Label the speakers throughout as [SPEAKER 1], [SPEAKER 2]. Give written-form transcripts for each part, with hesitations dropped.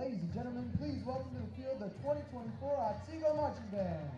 [SPEAKER 1] Ladies and gentlemen, please welcome to the field the 2024 Otsego Marching Band.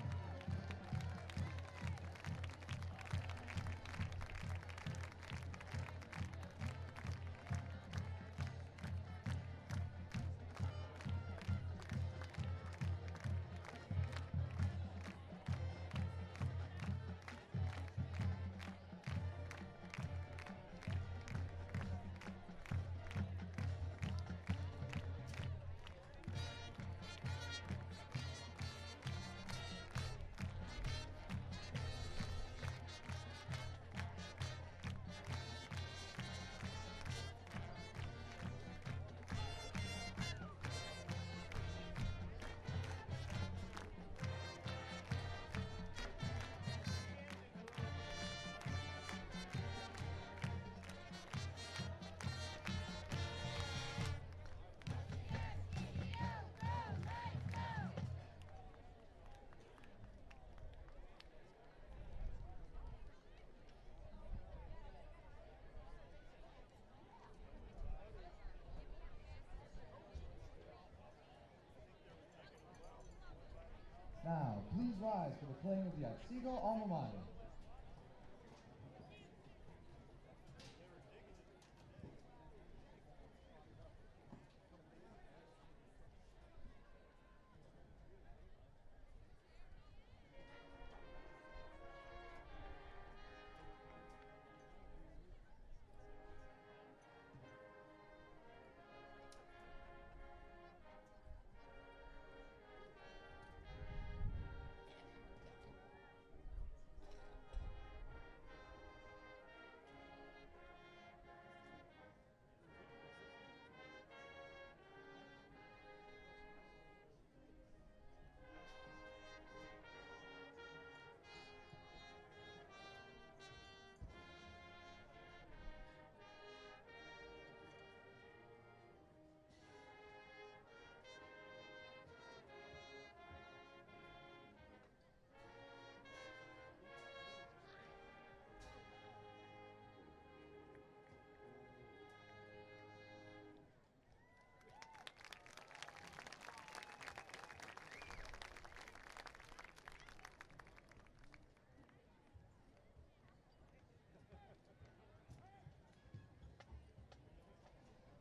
[SPEAKER 1] Now, please rise for the playing of the Otsego Alma Mater.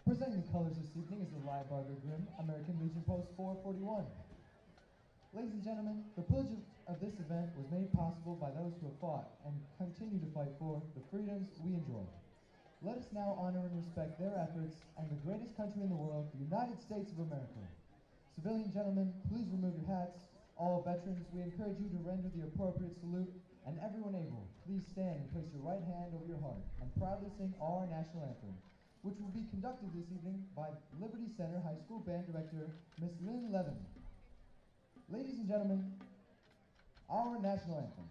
[SPEAKER 1] Presenting the colors this evening is the Libarger Grim, American Legion Post 441. Ladies and gentlemen, the privilege of this event was made possible by those who have fought and continue to fight for the freedoms we enjoy. Let us now honor and respect their efforts and the greatest country in the world, the United States of America. Civilian gentlemen, please remove your hats. All veterans, we encourage you to render the appropriate salute, and everyone able, please stand and place your right hand over your heart and proudly sing our national anthem, which will be conducted this evening by Liberty Center High School Band Director, Miss Lynn Levin. Ladies and gentlemen, our national anthem.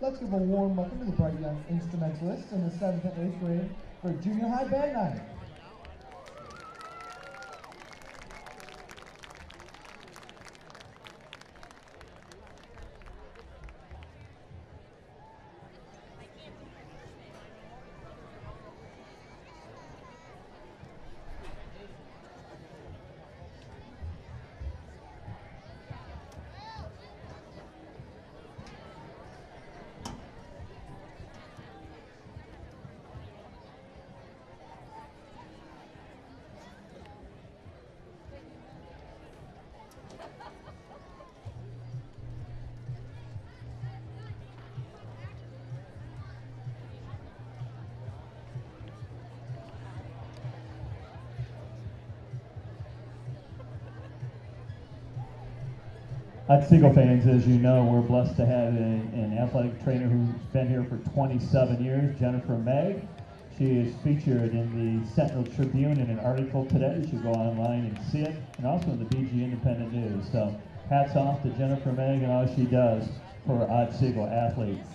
[SPEAKER 1] Let's give a warm welcome to the bright young instrumentalists in the 7th and 8th grade for junior high band night.
[SPEAKER 2] Otsego fans, as you know, we're blessed to have an athletic trainer who's been here for 27 years, Jennifer Megg. She is featured in the Sentinel Tribune in an article today. You should go online and see it, and also in the BG Independent News. So hats off to Jennifer Megg and all she does for Otsego athletes.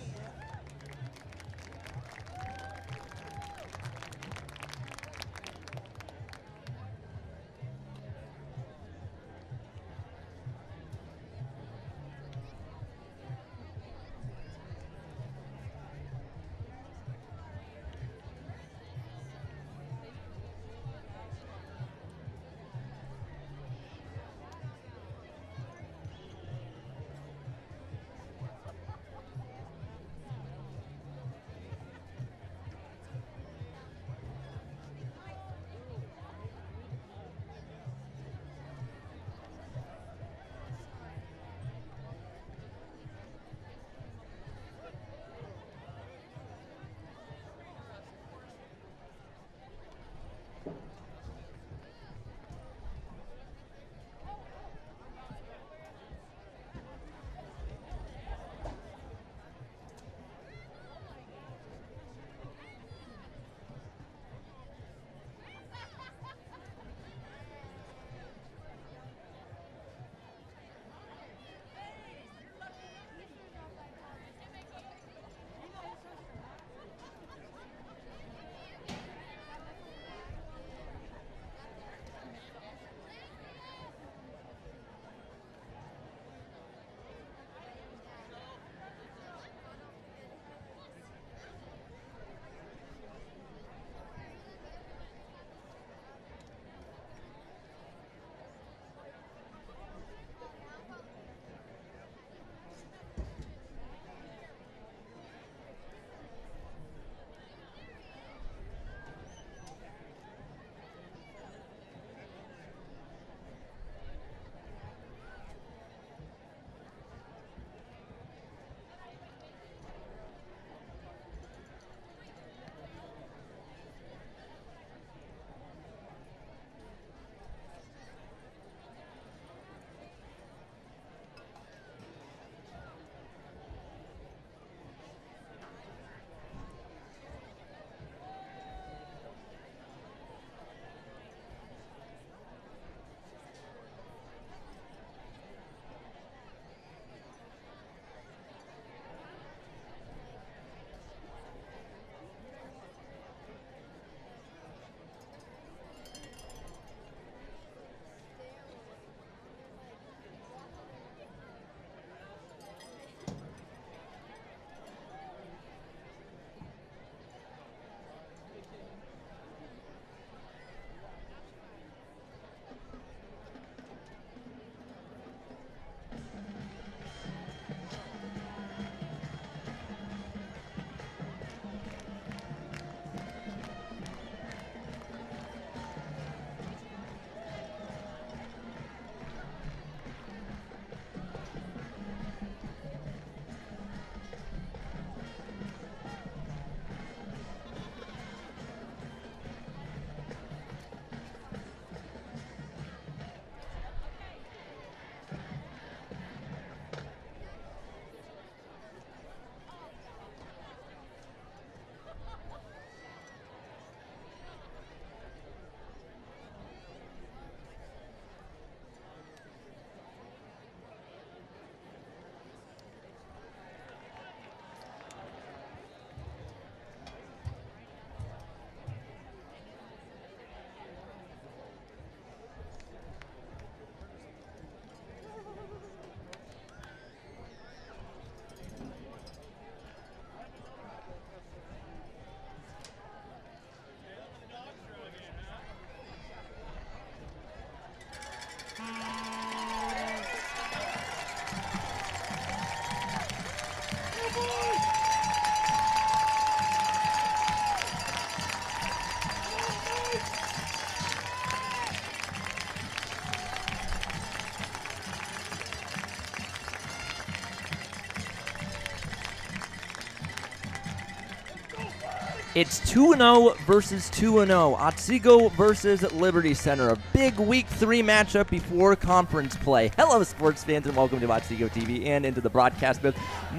[SPEAKER 3] It's 2-0 versus 2-0. Otsego versus Liberty Center. A big Week 3 matchup before conference play. Hello, sports fans, and welcome to Otsego TV and into the broadcast booth.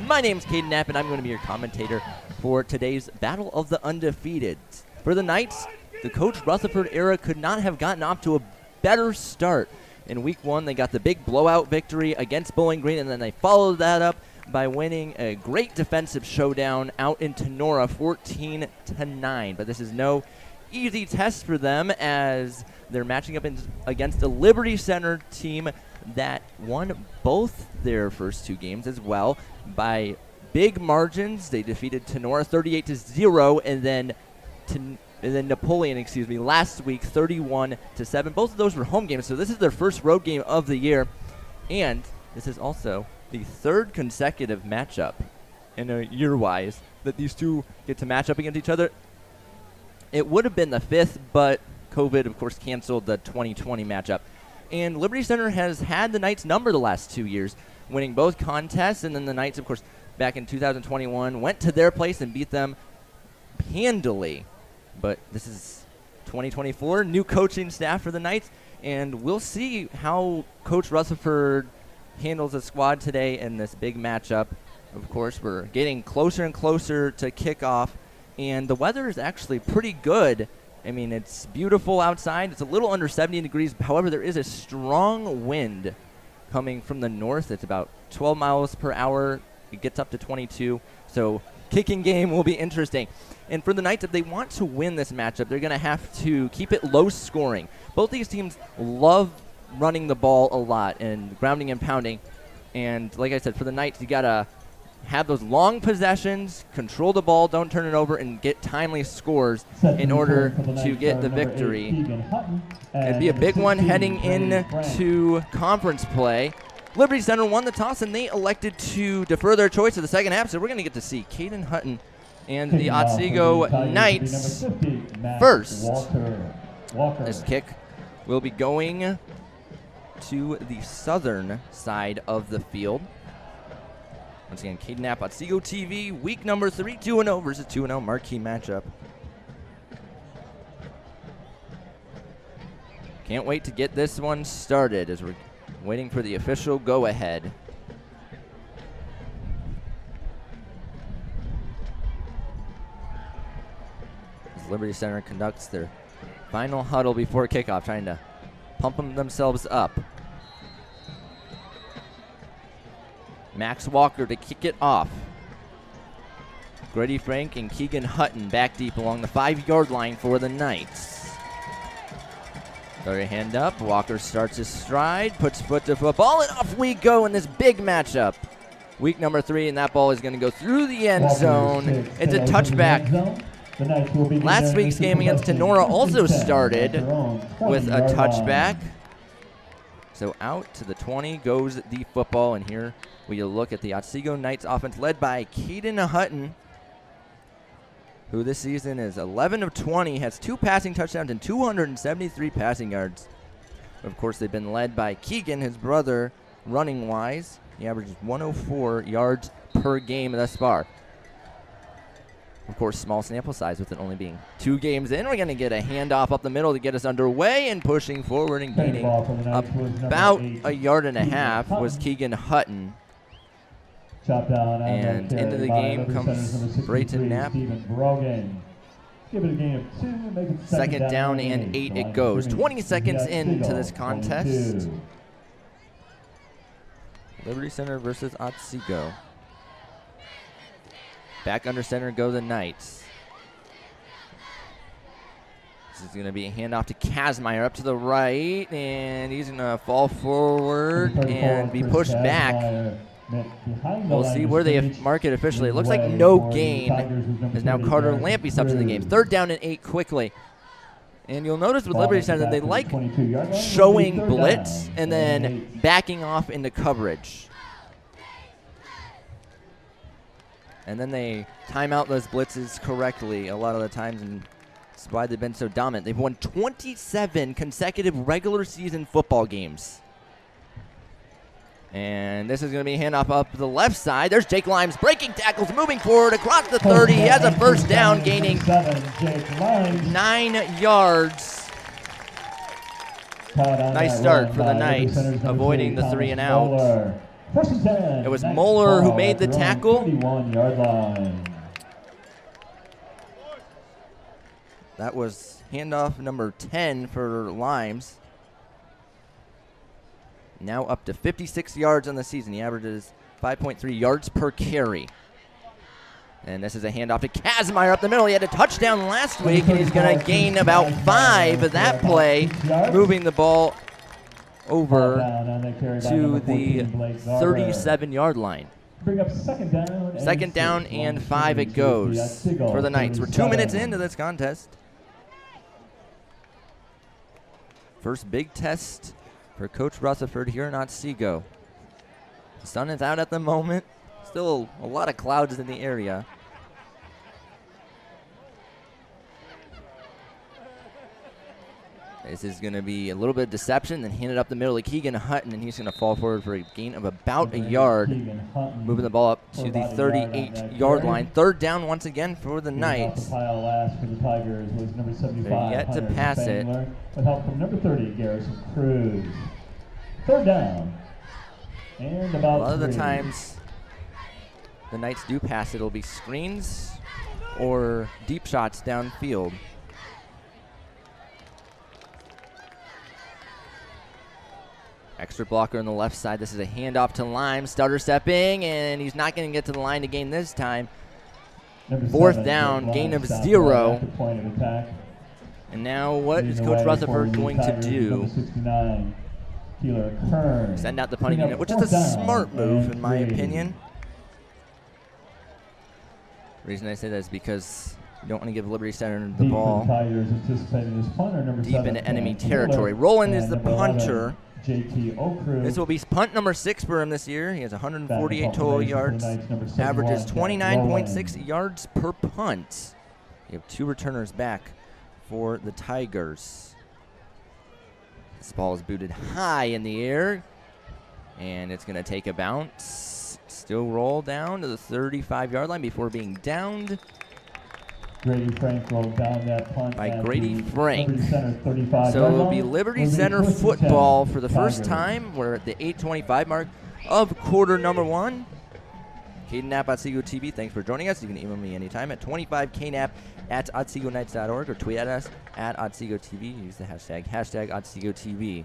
[SPEAKER 3] My name's Caden Knapp, and I'm going to be your commentator for today's Battle of the Undefeated. For the Knights, the Coach Rutherford era could not have gotten off to a better start. In Week 1, they got the big blowout victory against Bowling Green, and then they followed that up by winning a great defensive showdown out in Tenora, 14-9. But this is no easy test for them as they're matching up against a Liberty Center team that won both their first two games as well by big margins. They defeated Tenora 38-0, and then Napoleon, last week 31-7. Both of those were home games, so this is their first road game of the year, and this is also the third consecutive matchup in a year-wise that these two get to match up against each other. It would have been the fifth, but COVID, of course, canceled the 2020 matchup. And Liberty Center has had the Knights number the last 2 years, winning both contests, and then the Knights, of course, back in 2021, went to their place and beat them handily. But this is 2024, new coaching staff for the Knights, and we'll see how Coach Rutherford handles the squad today in this big matchup. Of course, we're getting closer and closer to kickoff, and the weather is actually pretty good. I mean, it's beautiful outside. It's a little under 70 degrees. However, there is a strong wind coming from the north. It's about 12 miles per hour. It gets up to 22, so kicking game will be interesting. And for the Knights, if they want to win this matchup, they're going to have to keep it low scoring. Both these teams love running the ball a lot and grounding and pounding. And like I said, for the Knights, you got to have those long possessions, control the ball, don't turn it over, and get timely scores in order to get the victory. It'd be a big one heading into conference play. Liberty Center won the toss, and they elected to defer their choice to the second half, so we're going to get to see Caden Hutton and the Otsego Knights first. This kick will be going to the southern side of the field. Once again, Caden Knapp, Otsego TV, week number 3, 2-0 versus 2-0, marquee matchup. Can't wait to get this one started as we're waiting for the official go-ahead. As Liberty Center conducts their final huddle before kickoff, trying to pump themselves up. Max Walker to kick it off. Grady Frank and Keegan Hutton back deep along the 5-yard line for the Knights. Throw your hand up. Walker starts his stride, puts foot to football, and off we go in this big matchup. Week number 3, and that ball is going to go through the end zone. It's a touchback. Last week's game against Tenora also started with a touchback. So out to the 20 goes the football, and here we look at the Otsego Knights offense led by Caden Hutton, who this season is 11 of 20, has 2 passing touchdowns and 273 passing yards. Of course, they've been led by Keegan, his brother, running-wise. He averages 104 yards per game thus far. Of course, small sample size with it only being 2 games in. We're going to get a handoff up the middle to get us underway, and pushing forward and gaining about a yard and a half was Keegan Hutton. And into the game comes Brayton Knapp. Second down and 8 it goes. 20 seconds into this contest. Liberty Center versus Otsego. Back under center go the Knights. This is going to be a handoff to Kazmaier up to the right, and he's going to fall forward and be pushed back. We'll see where they mark it officially. It looks like no gain, as now Carter Lampy steps in the game. 3rd down and 8 quickly. And you'll notice with Liberty Center that they like showing blitz and then backing off into coverage. And then they time out those blitzes correctly a lot of the times, and that's why they've been so dominant. They've won 27 consecutive regular season football games. And this is going to be a handoff up the left side. There's Jake Limes breaking tackles, moving forward across the 30. He has a first down, gaining 9 yards. Nice start for the Knights, avoiding the 3 and out. It was Moeller who made the tackle. That was handoff number 10 for Limes. Now up to 56 yards on the season. He averages 5.3 yards per carry. And this is a handoff to Kazmaier up the middle. He had a touchdown last week, and he's going to gain about 5 that play, moving the ball over to the 37-yard line.
[SPEAKER 2] Bring up
[SPEAKER 3] Second down and 5 it goes for the Knights. We're 2 minutes into this contest. First big test for Coach Rutherford here in Otsego. The sun is out at the moment. Still a lot of clouds in the area. This is going to be a little bit of deception, then hand it up the middle to Keegan Hutton, and he's going to fall forward for a gain of about a yard, moving the ball up to the 38-yard line. Third down once again for the Knights. They're yet to pass it.
[SPEAKER 2] With help from number 30, Garrison Cruz. Third down. And about
[SPEAKER 3] a lot of the times the Knights do pass it. It'll be screens or deep shots downfield. Extra blocker on the left side. This is a handoff to Lime. Stutter stepping, and he's not going to get to the line to gain this time. Fourth down, gain of 0. And now what is Coach Rutherford going to do? Send out the punting unit, which is a smart move in my opinion. The reason I say that is because you don't want to give Liberty Center the ball deep into enemy territory. Roland is the punter. This will be punt number 6 for him this year. He has 148 total yards, averages 29.6 yards per punt. You have 2 returners back for the Tigers. This ball is booted high in the air, and it's going to take a bounce. Still roll down to the 35-yard line before being downed.
[SPEAKER 2] Grady Frank rolled down that punt
[SPEAKER 3] by Grady Frank.
[SPEAKER 2] So
[SPEAKER 3] it'll be Liberty Center football for the first time. We're at the 8:25 mark of quarter number 1. Caden Knapp, Otsego TV, thanks for joining us. You can email me anytime at 25knap@otsegoknights.org or tweet at us at Otsego TV. Use the hashtag Otsego TV.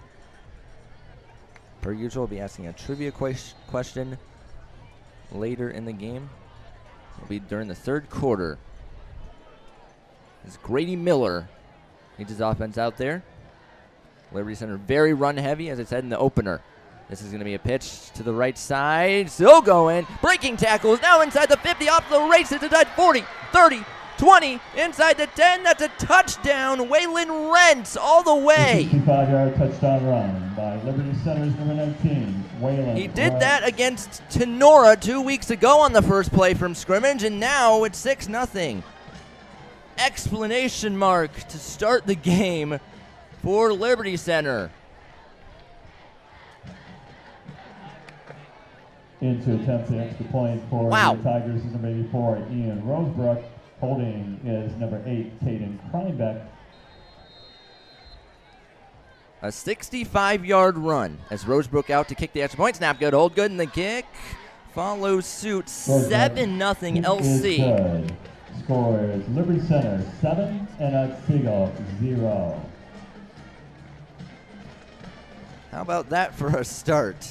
[SPEAKER 3] Per usual, we'll be asking a trivia question later in the game. It'll be during the third quarter. It's Grady Miller leads his offense out there. Liberty Center very run heavy, as I said in the opener. This is going to be a pitch to the right side. Still going. Breaking tackles now inside the 50. Off the races inside 40, 30, 20. Inside the 10. That's a touchdown. Waylon Rents all the way.
[SPEAKER 2] 65-yard touchdown run by Liberty Center's number 19, Waylon.
[SPEAKER 3] He did that against Tenora 2 weeks ago on the first play from scrimmage, and now it's 6-0. Explanation mark to start the game for Liberty Center.
[SPEAKER 2] Into attempt the extra point for the Tigers is number 84, Ian Rosebrook. Holding is number 8, Caden Kreinbeck.
[SPEAKER 3] A 65-yard run as Rosebrook out to kick the extra point. Snap good, hold good, and the kick follows suit. 7-0 LC.
[SPEAKER 2] Scores Liberty Center 7 and Otsego 0.
[SPEAKER 3] How about that for a start?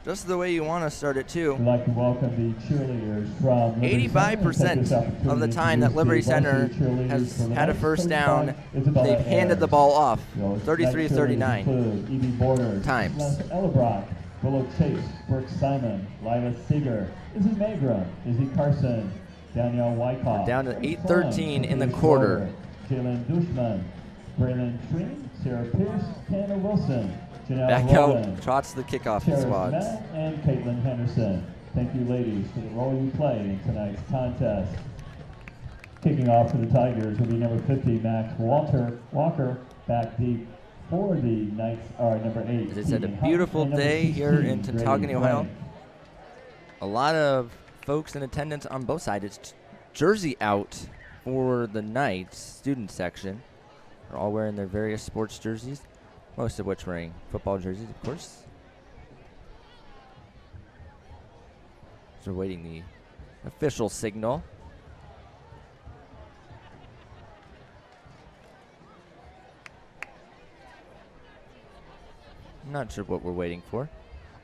[SPEAKER 3] Just the way you want to start it, too.
[SPEAKER 2] We'd like to welcome the cheerleaders from
[SPEAKER 3] 85% of the time that Liberty Center has had a first down, they've handed the ball off. 33-39 times.
[SPEAKER 2] Ellebrock, Willow Chase, Brooke Simon, Lila Seeger, Izzy Magram, Izzy Carson, Danielle Wyckoff.
[SPEAKER 3] Down to 8:13 in the quarter.
[SPEAKER 2] Jalen Dushman, Braylon Treen, Sarah Pierce, Tanner Wilson, Janelle
[SPEAKER 3] back
[SPEAKER 2] Rowland,
[SPEAKER 3] out, trots the kickoff
[SPEAKER 2] Terrence
[SPEAKER 3] squads.
[SPEAKER 2] Matt, and Caitlin Henderson. Thank you, ladies, for the role you play in tonight's contest. Kicking off for the Tigers will be number 50, Max Walker, back deep. For the Knights are number 8.
[SPEAKER 3] As I said, a
[SPEAKER 2] Keegan Hunt,
[SPEAKER 3] beautiful
[SPEAKER 2] and number
[SPEAKER 3] day here in
[SPEAKER 2] 16,
[SPEAKER 3] Tontogany,
[SPEAKER 2] Grady
[SPEAKER 3] Ohio.
[SPEAKER 2] Blank.
[SPEAKER 3] A lot of folks in attendance on both sides. It's jersey out for the Knights student section. They're all wearing their various sports jerseys, most of which wearing football jerseys, of course. So we're waiting the official signal. I'm not sure what we're waiting for.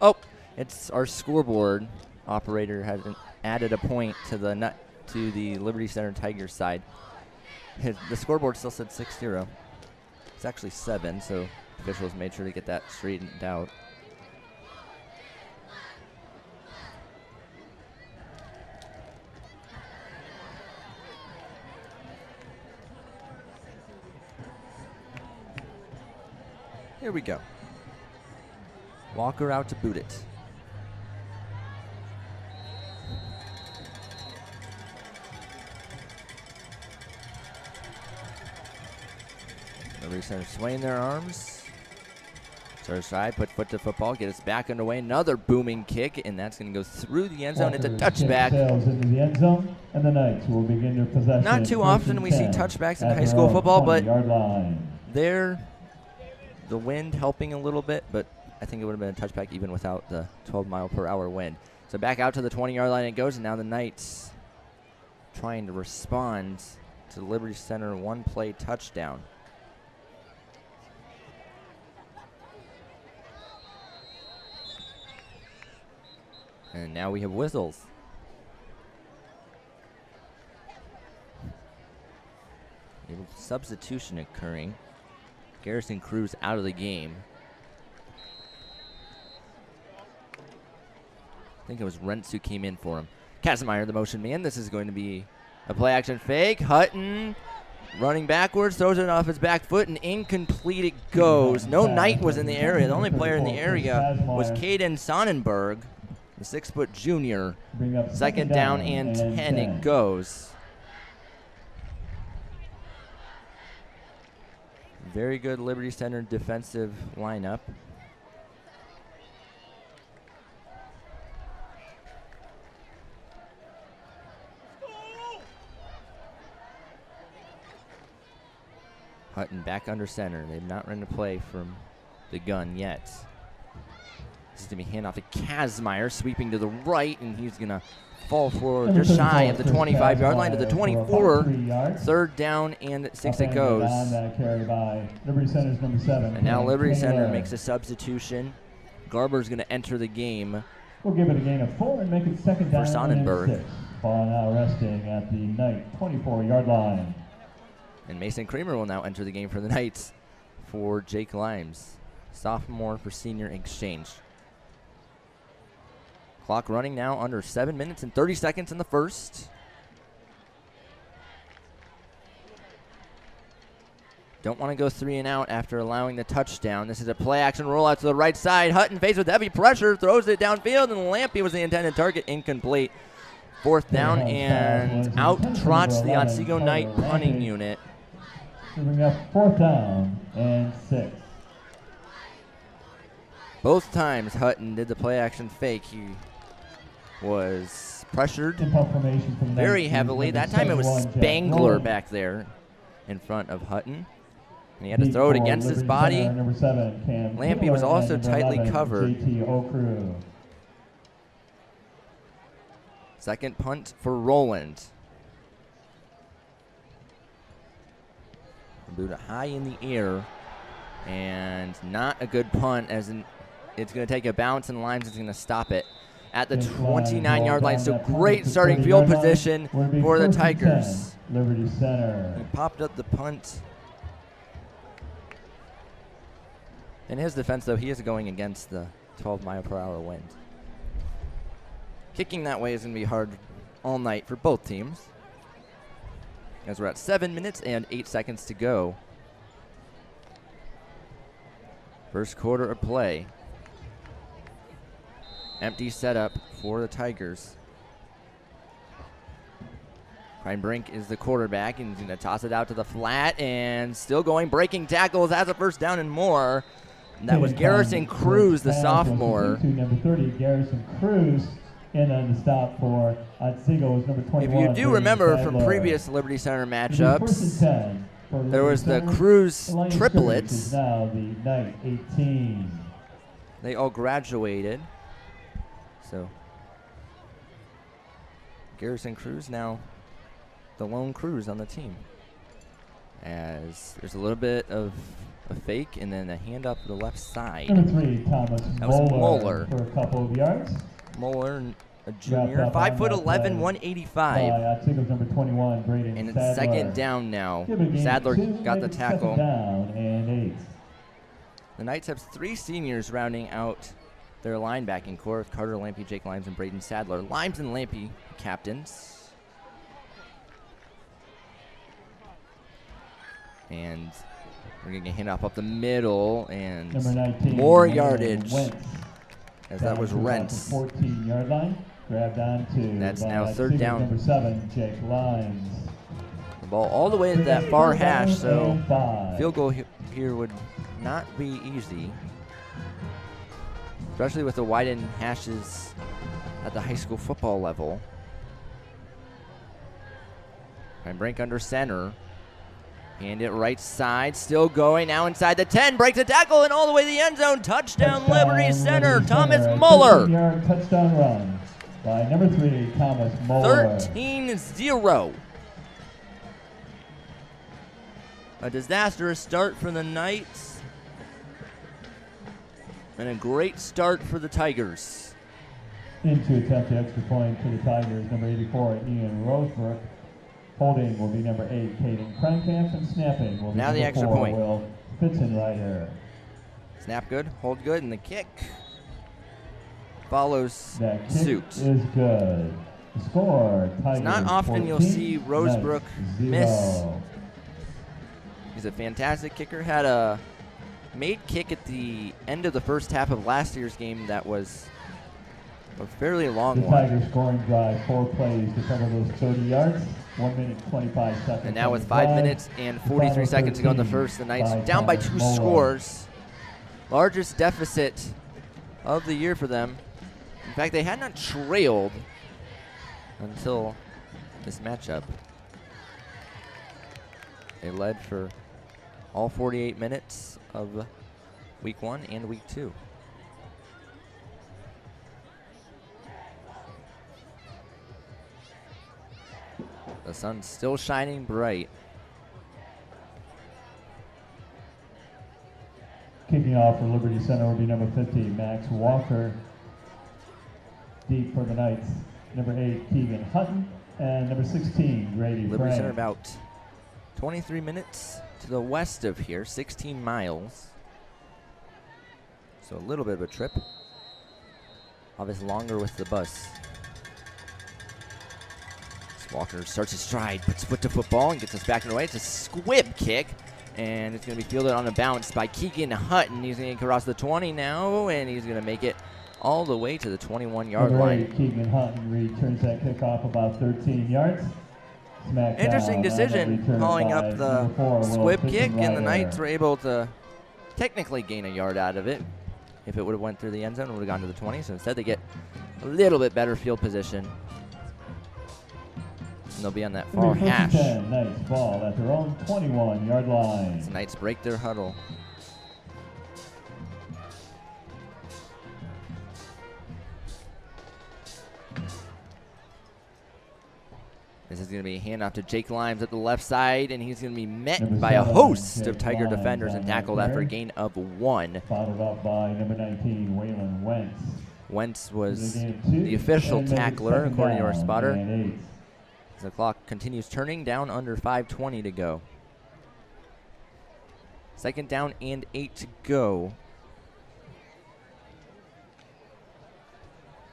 [SPEAKER 3] Oh, it's our scoreboard operator has added a point to the Liberty Center Tigers side. The scoreboard still said 6-0. It's actually 7, so officials made sure to get that straightened out. Here we go. Walker out to boot it. Liberty Center swaying their arms. Serve side, put foot to football, get us back underway. Another booming kick, and that's going to go through the end zone. It's a touchback.
[SPEAKER 2] Sails into the end zone, and the Knights will begin their possession.
[SPEAKER 3] Not too often we see touchbacks in high school football, but there, the wind helping a little bit, but I think it would have been a touchback even without the 12-mile-per-hour wind. So back out to the 20-yard line it goes, and now the Knights trying to respond to the Liberty Center one-play touchdown. And now we have whistles. A substitution occurring. Garrison Cruz out of the game. I think it was Rentz who came in for him. Kazmaier, the motion man. This is going to be a play-action fake. Hutton running backwards, throws it off his back foot, and incomplete it goes. No Knight was in the area. The only player in the area was Caden Sonnenberg, the 6-foot junior. Second down and 10 it goes. Very good Liberty Center defensive lineup. Hutton back under center. They've not run a play from the gun yet. This is going to be handoff to Kazmaier, sweeping to the right, and he's going to fall forward just shy of the 25-yard line to the 24. Third down and 6 it goes. And now Liberty Center makes a substitution. Garber's going to enter the game.
[SPEAKER 2] We'll give it a gain of 4 and make it second down
[SPEAKER 3] for Sonnenberg.
[SPEAKER 2] And 6. Ball now resting at the Knight 24-yard line.
[SPEAKER 3] And Mason Kramer will now enter the game for the Knights for Jake Limes. Sophomore for senior exchange. Clock running now under 7 minutes and 30 seconds in the first. Don't want to go 3 and out after allowing the touchdown. This is a play action rollout to the right side. Hutton faced with heavy pressure, throws it downfield, and Lampy was the intended target, incomplete. Fourth down, and out trots the Otsego Knight punting unit.
[SPEAKER 2] To bring up 4th down and 6.
[SPEAKER 3] Both times Hutton did the play action fake. He was pressured very heavily. That time it was Spangler back there in front of Hutton. And he had to throw it against his body. Lampy was also tightly covered. Second punt for Roland. Buddha high in the air. And not a good punt, as in it's going to take a bounce, and Limes is going to stop it at the 29-yard line. So great starting field position for the Tigers.
[SPEAKER 2] Liberty Center.
[SPEAKER 3] He popped up the punt. In his defense, though, he is going against the 12-mile-per-hour wind. Kicking that way is going to be hard all night for both teams, as we're at 7 minutes and 8 seconds to go. First quarter of play. Empty setup for the Tigers. Ryan Brink is the quarterback, and he's going to toss it out to the flat, and still going, breaking tackles, has a first down and more. And that was Garrison Cruz, the sophomore.
[SPEAKER 2] Number 30, Garrison Cruz. And then the stop for Otsego was number 21.
[SPEAKER 3] If you do remember from previous Liberty Center matchups, there was the Cruz triplets.
[SPEAKER 2] Now the Knight 18.
[SPEAKER 3] They all graduated. So Garrison Cruz now the lone Cruz on the team. As there's a little bit of a fake and then a hand up the left side.
[SPEAKER 2] Number 3, Thomas
[SPEAKER 3] Moeller
[SPEAKER 2] for a couple of yards.
[SPEAKER 3] Moeller, a junior, 5'11", 185.
[SPEAKER 2] Otsego's number 21, Braden
[SPEAKER 3] And it's
[SPEAKER 2] Sadler.
[SPEAKER 3] second down now. Sadler got the tackle.
[SPEAKER 2] Down and 8.
[SPEAKER 3] The Knights have 3 seniors rounding out their linebacking core with Carter Lampy, Jake Limes, and Braden Sadler. Limes and Lampy, captains. And we're going to hand off up the middle, and
[SPEAKER 2] number 19,
[SPEAKER 3] more yardage.
[SPEAKER 2] Wentz.
[SPEAKER 3] As that was Rents.
[SPEAKER 2] 14-yard line, grabbed onto.
[SPEAKER 3] That's now third down.
[SPEAKER 2] Number 7, Jake Limes.
[SPEAKER 3] The ball all the way to that far hash, so field goal here would not be easy, especially with the widened hashes at the high school football level. And Brink under center. Hand it right side, still going, now inside the 10, breaks a tackle and all the way to the end zone. Touchdown, Liberty Center, Thomas Muller.
[SPEAKER 2] 13-yard touchdown run by number 3, Thomas Muller.
[SPEAKER 3] 13-0. A disastrous start for the Knights, and a great start for the Tigers.
[SPEAKER 2] Into attempt the extra point for the Tigers, number 84, Ian Rosebrook. Holding will be number 8, Caden Krenkamp, and snapping will be
[SPEAKER 3] now
[SPEAKER 2] number
[SPEAKER 3] the extra
[SPEAKER 2] 4,
[SPEAKER 3] point.
[SPEAKER 2] Will Fitzenreiter.
[SPEAKER 3] Snap good, hold good, and the kick follows
[SPEAKER 2] That kick
[SPEAKER 3] suit.
[SPEAKER 2] is good. The score, Tigers
[SPEAKER 3] It's not often
[SPEAKER 2] 14,
[SPEAKER 3] you'll see Rosebrook
[SPEAKER 2] Knights
[SPEAKER 3] miss.
[SPEAKER 2] 0.
[SPEAKER 3] He's a fantastic kicker. Had a made kick at the end of the first half of last year's game that was a fairly long
[SPEAKER 2] The
[SPEAKER 3] one.
[SPEAKER 2] Tigers scoring drive, 4 plays to cover those 30 yards. 1 minute, 25 seconds.
[SPEAKER 3] And now with 5 minutes and 43 seconds to go in the first, the Knights down by 2 scores. Largest deficit of the year for them. In fact, they had not trailed until this matchup. They led for all 48 minutes of week 1 and week 2. The sun's still shining bright.
[SPEAKER 2] Kicking off for Liberty Center will be number 50, Max Walker. Deep for the Knights, number 8, Keegan Hutton, and number 16, Grady
[SPEAKER 3] Liberty
[SPEAKER 2] Frank.
[SPEAKER 3] Center about 23 minutes to the west of here, 16 miles. So a little bit of a trip. Obviously longer with the bus. Walker starts his stride, puts foot to football, and gets us back in the way. It's a squib kick, and it's going to be fielded on a bounce by Keegan Hutton. He's going to cross the 20 now, and he's going to make it all the way to the 21-yard line.
[SPEAKER 2] Keegan Hutton returns that kickoff about 13 yards.
[SPEAKER 3] Interesting decision calling up the squib kick, and the Knights were able to technically gain a yard out of it. If it would have went through the end zone, it would have gone to the 20, so instead they get a little bit better field position. And they'll be on that far hash.
[SPEAKER 2] Knights ball at their own 21-yard line.
[SPEAKER 3] The Knights break their huddle. This is going to be a handoff to Jake Limes at the left side, and he's going to be met by a host of Tiger defenders and tackled after a gain of 1.
[SPEAKER 2] Followed up by number 19, Waylon Wentz.
[SPEAKER 3] Wentz was the official tackler, according to our spotter. As the clock continues turning, down under 5:20 to go. Second down and 8 to go.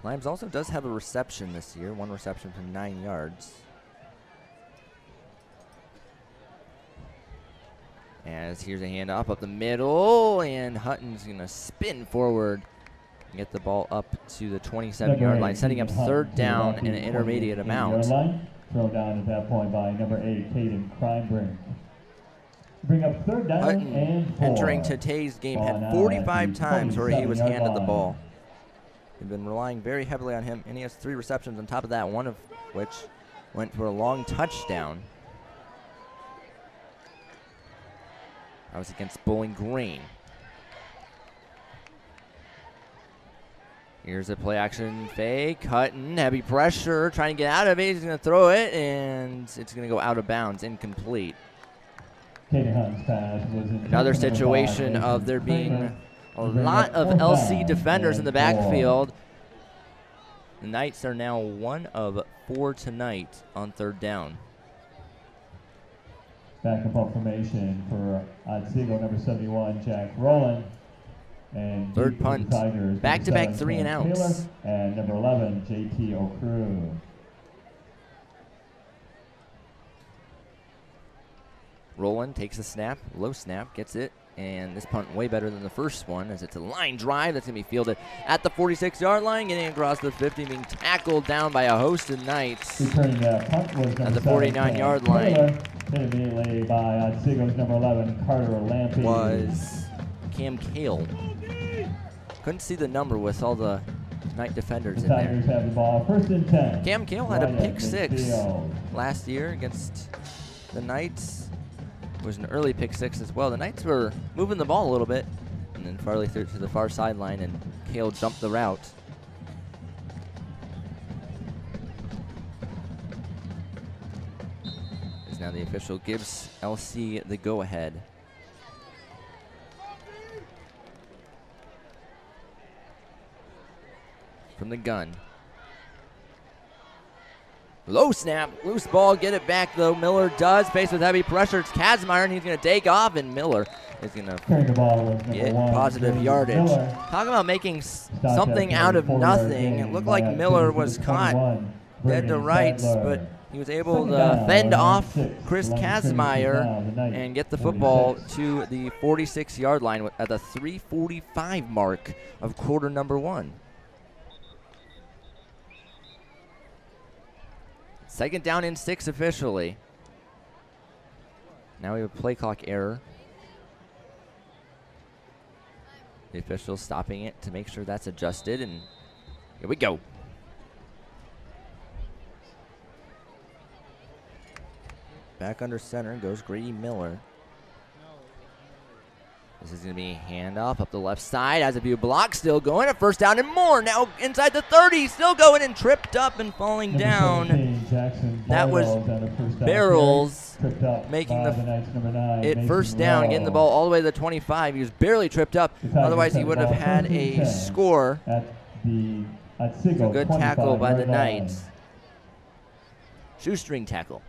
[SPEAKER 3] Limes also does have a reception this year, 1 reception for 9 yards. As here's a handoff up the middle, and Hutton's going to spin forward and get the ball up to the 27-yard line, setting up third down and an intermediate amount.
[SPEAKER 2] Thrown down at that point by number 8, Caden Kreinbrink. Bring up third down
[SPEAKER 3] Hutton,
[SPEAKER 2] and 4.
[SPEAKER 3] entering today's game,
[SPEAKER 2] Ball
[SPEAKER 3] had
[SPEAKER 2] now
[SPEAKER 3] 45
[SPEAKER 2] at the
[SPEAKER 3] times where he was
[SPEAKER 2] 27-yard
[SPEAKER 3] handed the
[SPEAKER 2] line.
[SPEAKER 3] ball. They've been relying very heavily on him, and he has 3 receptions on top of that, one of which went for a long touchdown. That was against Bowling Green. Here's a play action fake. Hutton, heavy pressure, trying to get out of it. He's going to throw it, and it's going to go out of bounds, incomplete.
[SPEAKER 2] Caden Hutton's pass was
[SPEAKER 3] Another situation of there being a lot of LC defenders in the backfield. The Knights are now 1 of 4 tonight on third down.
[SPEAKER 2] Backup formation for Otsego, number 71, Jack Rowland. And
[SPEAKER 3] Third punt.
[SPEAKER 2] Tigers,
[SPEAKER 3] Back-to-back
[SPEAKER 2] 7,
[SPEAKER 3] 3 and
[SPEAKER 2] Taylor,
[SPEAKER 3] outs.
[SPEAKER 2] and number 11, JT O'Crew.
[SPEAKER 3] Roland takes the snap, low snap, gets it, and this punt way better than the first one as it's a line drive that's going to be fielded at the 46-yard line, getting across the 50, being tackled down by a host of Knights
[SPEAKER 2] Returning that punt was
[SPEAKER 3] at the
[SPEAKER 2] number
[SPEAKER 3] 49-yard
[SPEAKER 2] 7,
[SPEAKER 3] line.
[SPEAKER 2] Taylor, hit immediately by Otsego's number 11, Carter Lampy.
[SPEAKER 3] Was Cam Kale. Couldn't see the number with all the Knight defenders
[SPEAKER 2] The
[SPEAKER 3] in
[SPEAKER 2] Tigers
[SPEAKER 3] there.
[SPEAKER 2] have the ball, 1st and 10.
[SPEAKER 3] Cam Kale had a
[SPEAKER 2] Right
[SPEAKER 3] pick
[SPEAKER 2] at
[SPEAKER 3] 6
[SPEAKER 2] midfield.
[SPEAKER 3] last year against the Knights. It was an early pick 6 as well. The Knights were moving the ball a little bit, and then Farley threw it to the far sideline, and Kale jumped the route. As now the official gives LC the go-ahead. From the gun. Low snap, loose ball, get it back though. Miller does, faced with heavy pressure. It's Kazmaier, and he's going to take off, and Miller is going to
[SPEAKER 2] Carrying the ball was number
[SPEAKER 3] get
[SPEAKER 2] 1,
[SPEAKER 3] positive
[SPEAKER 2] James
[SPEAKER 3] yardage.
[SPEAKER 2] Miller.
[SPEAKER 3] Talking about making
[SPEAKER 2] Stopped
[SPEAKER 3] something
[SPEAKER 2] at
[SPEAKER 3] out of
[SPEAKER 2] 44-yard
[SPEAKER 3] nothing.
[SPEAKER 2] gain
[SPEAKER 3] It looked
[SPEAKER 2] by
[SPEAKER 3] like Miller
[SPEAKER 2] Otsego
[SPEAKER 3] was
[SPEAKER 2] to
[SPEAKER 3] caught
[SPEAKER 2] 21,
[SPEAKER 3] dead to
[SPEAKER 2] Brandon
[SPEAKER 3] rights,
[SPEAKER 2] Sadler.
[SPEAKER 3] but he was able
[SPEAKER 2] Second
[SPEAKER 3] to
[SPEAKER 2] down,
[SPEAKER 3] fend
[SPEAKER 2] line
[SPEAKER 3] off
[SPEAKER 2] 6,
[SPEAKER 3] Chris
[SPEAKER 2] line
[SPEAKER 3] Kazmaier
[SPEAKER 2] down, the Knights,
[SPEAKER 3] and get the football
[SPEAKER 2] 46.
[SPEAKER 3] to the 46-yard line at the 3:45 mark of quarter number 1. Second down and 6 officially. Now we have a play clock error. The official stopping it to make sure that's adjusted, and here we go. Back under center goes Grady Miller. This is going to be a handoff up the left side. Has a few blocks, still going. A first down and more. Now inside the 30, still going and tripped up and falling
[SPEAKER 2] Number
[SPEAKER 3] down.
[SPEAKER 2] 17, Jackson
[SPEAKER 3] That was
[SPEAKER 2] Bartels on a first down
[SPEAKER 3] Barrels
[SPEAKER 2] carry, tripped up
[SPEAKER 3] making
[SPEAKER 2] by
[SPEAKER 3] the
[SPEAKER 2] Knights number 9,
[SPEAKER 3] it
[SPEAKER 2] Mason
[SPEAKER 3] first down,
[SPEAKER 2] Rowe.
[SPEAKER 3] getting the ball all the way to the 25. He was barely tripped up.
[SPEAKER 2] The Tigers
[SPEAKER 3] Otherwise, he
[SPEAKER 2] have
[SPEAKER 3] would
[SPEAKER 2] the
[SPEAKER 3] have
[SPEAKER 2] ball
[SPEAKER 3] had
[SPEAKER 2] first and
[SPEAKER 3] a
[SPEAKER 2] 10
[SPEAKER 3] score.
[SPEAKER 2] At the Otsego
[SPEAKER 3] Good tackle by the
[SPEAKER 2] 25-yard line.
[SPEAKER 3] Knights. Shoestring tackle.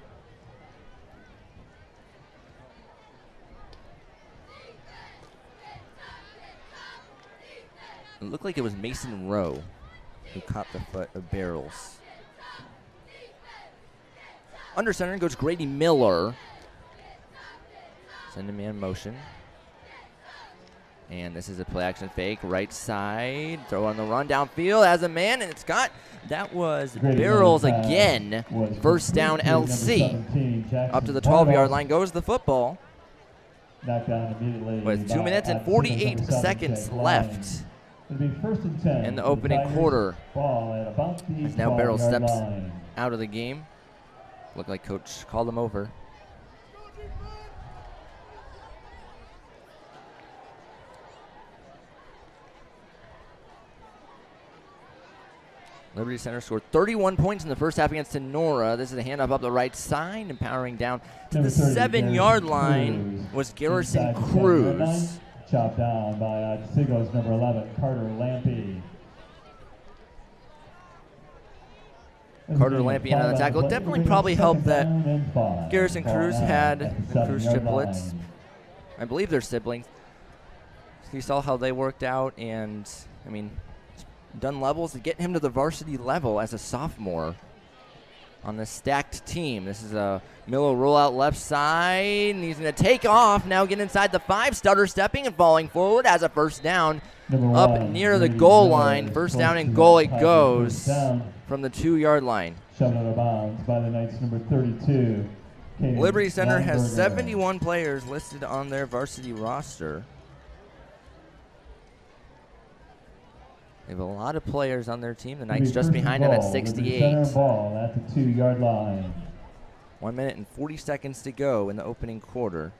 [SPEAKER 3] It looked like it was Mason Rowe who caught the foot of Barrels. Under center goes Grady Miller. Send him in motion. And this is a play action fake. Right side. Throw on the run downfield. Has a man, and it's got. That was
[SPEAKER 2] Grady
[SPEAKER 3] Barrels
[SPEAKER 2] Miller's pass
[SPEAKER 3] again.
[SPEAKER 2] was
[SPEAKER 3] First down
[SPEAKER 2] complete to number
[SPEAKER 3] LC.
[SPEAKER 2] 17, Jackson
[SPEAKER 3] Up to the 12-yard
[SPEAKER 2] Bartels.
[SPEAKER 3] line goes the football.
[SPEAKER 2] Knocked down immediately
[SPEAKER 3] With 2
[SPEAKER 2] by
[SPEAKER 3] minutes and
[SPEAKER 2] Otsego's
[SPEAKER 3] 48
[SPEAKER 2] number 7,
[SPEAKER 3] seconds
[SPEAKER 2] Jake Lyons.
[SPEAKER 3] left
[SPEAKER 2] It'll be 1st and 10
[SPEAKER 3] in the
[SPEAKER 2] for
[SPEAKER 3] opening
[SPEAKER 2] Tigers.
[SPEAKER 3] quarter.
[SPEAKER 2] Ball at about the
[SPEAKER 3] As now Barrels
[SPEAKER 2] 12-yard
[SPEAKER 3] steps
[SPEAKER 2] line.
[SPEAKER 3] out of the game. Looked like Coach called him over. Liberty Center scored 31 points in the first half against Sonora. This is a handoff up the right side and powering down to
[SPEAKER 2] Number
[SPEAKER 3] the
[SPEAKER 2] 30,
[SPEAKER 3] 7-yard
[SPEAKER 2] Garrison
[SPEAKER 3] line
[SPEAKER 2] Cruz.
[SPEAKER 3] was Garrison
[SPEAKER 2] Inside the 10-yard line,
[SPEAKER 3] Cruz.
[SPEAKER 2] chopped down by Otsego's number 11, Carter Lampy.
[SPEAKER 3] Carter Lampy out of the tackle. Definitely probably helped that Garrison Cruz had the Cruz triplets. I believe they're siblings. You saw how they worked out, and I mean, done levels to get him to the varsity level as a sophomore on the stacked team. This is a Miller rollout left side, and he's going to take off. Now get inside the 5, stutter stepping and falling forward as a first down up near the goal line. First down and goal it goes from the 2-yard line.
[SPEAKER 2] shoved out of bounds by the Knights number 32. Kaden
[SPEAKER 3] Liberty Center has
[SPEAKER 2] Weinberger.
[SPEAKER 3] 71 players listed on their varsity roster. They have a lot of players on their team. The Knights just behind them at 68.
[SPEAKER 2] Center ball at the 2-yard line.
[SPEAKER 3] 1 minute and 40 seconds to go in the opening quarter.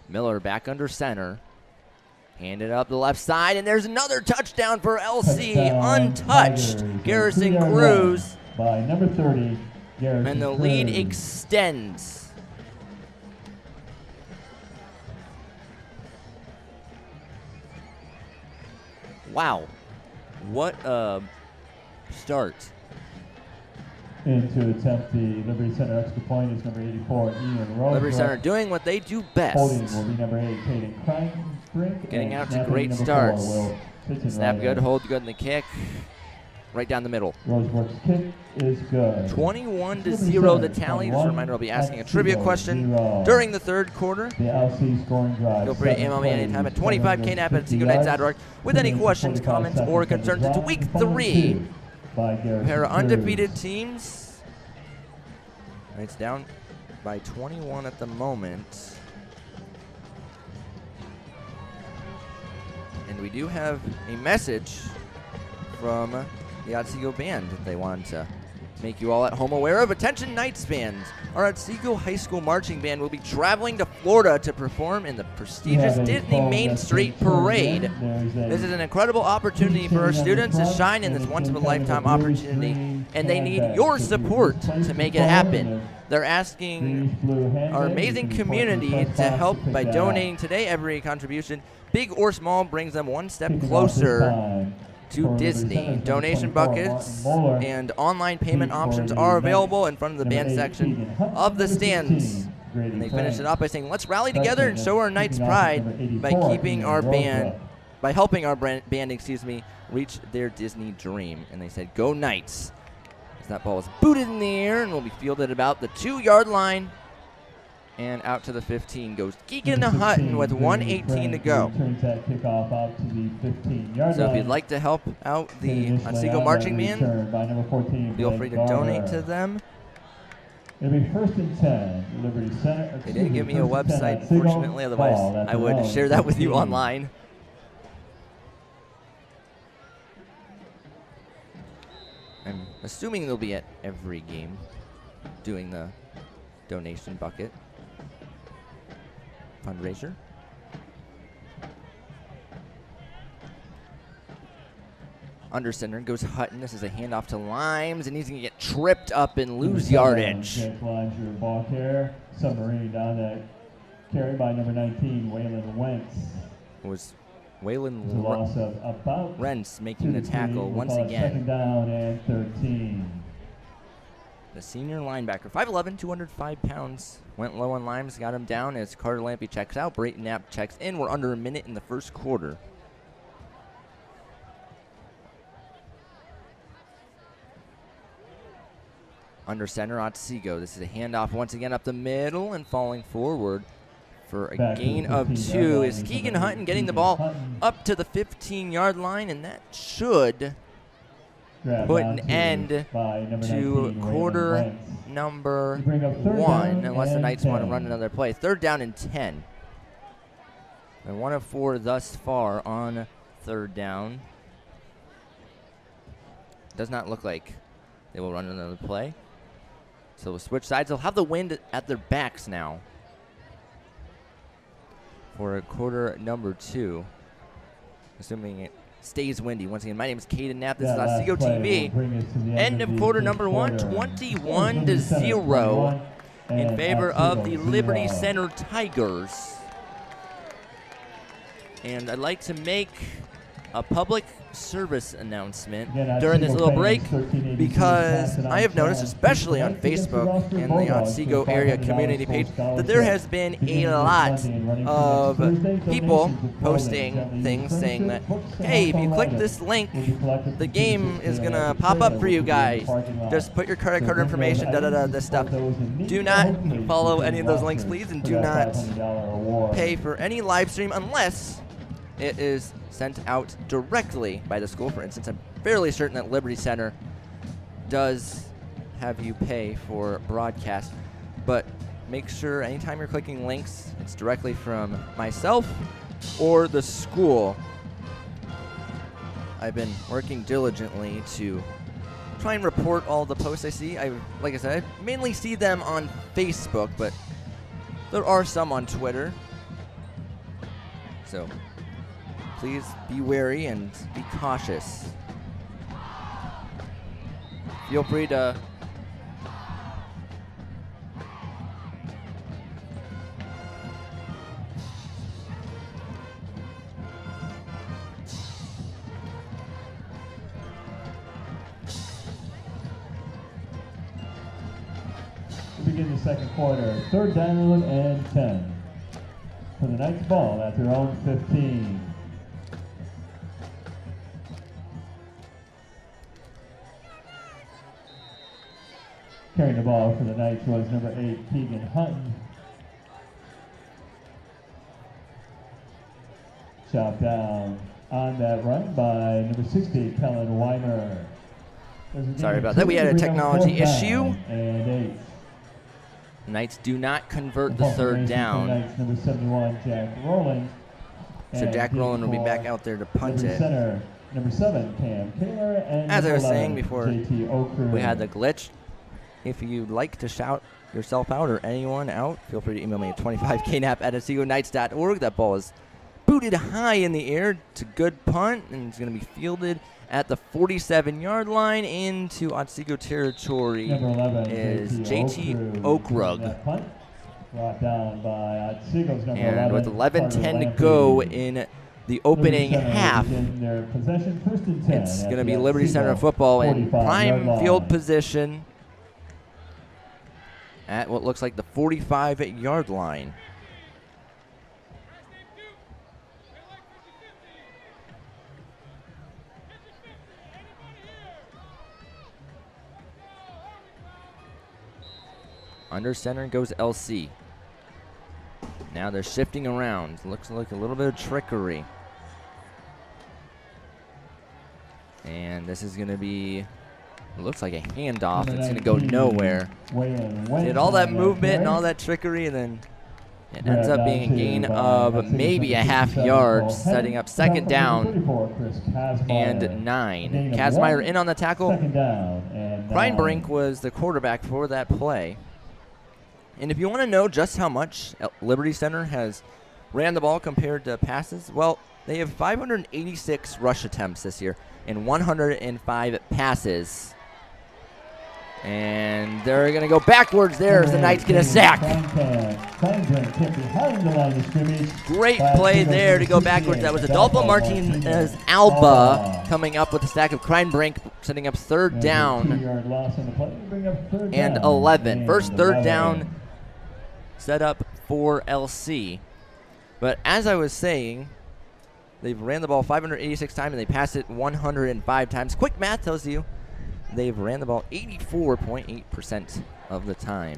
[SPEAKER 3] Miller back under center. Handed up the left side, and there's another touchdown for LC.
[SPEAKER 2] Touchdown,
[SPEAKER 3] Untouched.
[SPEAKER 2] Tigers.
[SPEAKER 3] Garrison
[SPEAKER 2] 2-yard
[SPEAKER 3] Cruz.
[SPEAKER 2] run by number 30, Garrison
[SPEAKER 3] And the lead
[SPEAKER 2] Cruz.
[SPEAKER 3] extends. Wow. What a start.
[SPEAKER 2] In to attempt the Liberty Center extra point is number 84, Ian Rose.
[SPEAKER 3] Liberty Center doing what they do
[SPEAKER 2] Holding
[SPEAKER 3] best.
[SPEAKER 2] will be number 8, Caden Kreinbrink.
[SPEAKER 3] Getting
[SPEAKER 2] and
[SPEAKER 3] out to
[SPEAKER 2] snapping
[SPEAKER 3] great
[SPEAKER 2] number
[SPEAKER 3] starts.
[SPEAKER 2] 4, Will Fitton
[SPEAKER 3] Snap
[SPEAKER 2] right
[SPEAKER 3] good,
[SPEAKER 2] in.
[SPEAKER 3] hold good in the kick. Right down the middle.
[SPEAKER 2] Roseburg's kick is good.
[SPEAKER 3] 21-0 the
[SPEAKER 2] Liberty
[SPEAKER 3] tally. Just a
[SPEAKER 2] 21,
[SPEAKER 3] reminder, I'll be asking a
[SPEAKER 2] Otsego
[SPEAKER 3] trivia question
[SPEAKER 2] 0.
[SPEAKER 3] during the third quarter.
[SPEAKER 2] The LC scoring drive.
[SPEAKER 3] Feel free to email me anytime at 25knap at OtsegoKnights.org with any questions, comments, or concerns. It's week 3. Pair of undefeated teams. It's down by 21 at the moment. And we do have a message from the Otsego band that they wanted to make you all at home aware of. Attention Knights fans. Our Otsego High School Marching Band will be traveling to Florida to perform in the prestigious Disney Main Street Parade. This is an incredible opportunity for our students to shine in this once-in-a-lifetime opportunity, and they need your support to make it happen. They're asking our amazing community to help by donating today. Every contribution, big or small, brings them one step closer to Disney. Donation buckets and online payment options are available in front of the band section of the stands. And they finish it up by saying, let's rally together and show our Knights pride by keeping our band, by helping our band, reach their Disney dream. And they said, go Knights. As that ball is booted in the air and will be fielded about the 2-yard line. And out to the 15 goes Keegan Hutton with 1:18 to go. So if you'd like to help out the Otsego Marching Band, feel free to donate to them.
[SPEAKER 2] It'll be 1st and 10, Liberty Center.
[SPEAKER 3] They didn't give me a website, fortunately, otherwise I would share that with you online. I'm assuming they'll be at every game doing the donation bucket fundraiser. Under center goes Hutton. This is a handoff to Limes, and he's going to get tripped up and lose yardage.
[SPEAKER 2] Ball care. Submarine down that carry by number 19, Waylon Wentz.
[SPEAKER 3] It was Waylon
[SPEAKER 2] loss of about
[SPEAKER 3] Rentz making the tackle once again.
[SPEAKER 2] 2nd down and 13.
[SPEAKER 3] The senior linebacker, 5'11", 205 pounds, went low on Limes, got him down as Carter Lampy checks out. Brayton Knapp checks in. We're under a minute in the first quarter. Under center, Otsego. This is a handoff once again up the middle, and falling forward for a gain of 2 is Keegan Hutton, getting the ball up to the 15-yard line, and that should put an end to quarter number 1, unless the Knights want to run another play. 3rd down and 10. They're 1 of 4 thus far on 3rd down. Does not look like they will run another play. So we'll switch sides. They'll have the wind at their backs now for quarter number 2, assuming it stays windy. Once again, my name is Caden Knapp. This is Otsego TV. End of quarter number 1, 21-0 in favor of the Liberty Center Tigers. And I'd like to make a public service announcement during this little break, because I have noticed, especially on Facebook and the Otsego area community page, that there has been a lot of people posting things saying that, hey, if you click this link, the game is going to pop up for you guys. Just put your credit card information, this stuff. Do not follow any of those links, please, and do not pay for any live stream unless it is sent out directly by the school. For instance, I'm fairly certain that Liberty Center does have you pay for broadcast, but make sure anytime you're clicking links, it's directly from myself or the school. I've been working diligently to try and report all the posts I see. Like I said, I mainly see them on Facebook, but there are some on Twitter. So please be wary and be cautious. Feel free to
[SPEAKER 2] begin the second quarter. 3rd down and 10 for the Knights ball at their own 15. Carrying the ball for the Knights was number 8, Keegan Hutton. Chopped down on that run by number 60, Kellen Weimer.
[SPEAKER 3] Sorry about that. We had a technology issue.
[SPEAKER 2] And 8.
[SPEAKER 3] Knights do not convert the 3rd down.
[SPEAKER 2] Knights, number 71, Jack Rowland.
[SPEAKER 3] So Jack Rowland will be back out there to punt it.
[SPEAKER 2] Center, number 7, Cam Taylor. And
[SPEAKER 3] as I was
[SPEAKER 2] 11,
[SPEAKER 3] saying before we had the glitch, if you'd like to shout yourself out or anyone out, feel free to email me at 25knap@OtsegoKnights.org. That ball is booted high in the air. It's a good punt, and it's going to be fielded at the 47-yard line into Otsego territory.
[SPEAKER 2] Number 11
[SPEAKER 3] is JT Okrug.
[SPEAKER 2] Brought down by Otsego's number
[SPEAKER 3] and
[SPEAKER 2] 11,
[SPEAKER 3] with 11:10 to
[SPEAKER 2] Carter
[SPEAKER 3] go
[SPEAKER 2] Lamprey.
[SPEAKER 3] in the opening half,
[SPEAKER 2] In their possession, 1st and 10
[SPEAKER 3] it's
[SPEAKER 2] at
[SPEAKER 3] going to
[SPEAKER 2] the
[SPEAKER 3] be Liberty
[SPEAKER 2] Otsego
[SPEAKER 3] Center football in
[SPEAKER 2] 45-yard
[SPEAKER 3] prime
[SPEAKER 2] line.
[SPEAKER 3] field position at what looks like the 45-yard line. Under center goes LC. Now they're shifting around. Looks like a little bit of trickery. And this is going to be, it looks like a handoff. It's going to go nowhere. Did all that movement and all that trickery, and then it ends up being a gain of maybe a half yard, setting up 2nd down and 9. Kazmaier in on the tackle. Kreinbrink was the quarterback for that play. And if you want to know just how much Liberty Center has ran the ball compared to passes, well, they have 586 rush attempts this year and 105 passes. And they're going to go backwards there as the Knights get a sack. Great play there to go backwards. That was Adolfo Martinez Alba coming up with a stack of Kreinbrink, setting up 3rd down and 11. First 3rd down set up for LC. But as I was saying, they've ran the ball 586 times and they passed it 105 times. Quick math tells you they've ran the ball 84.8% of the time.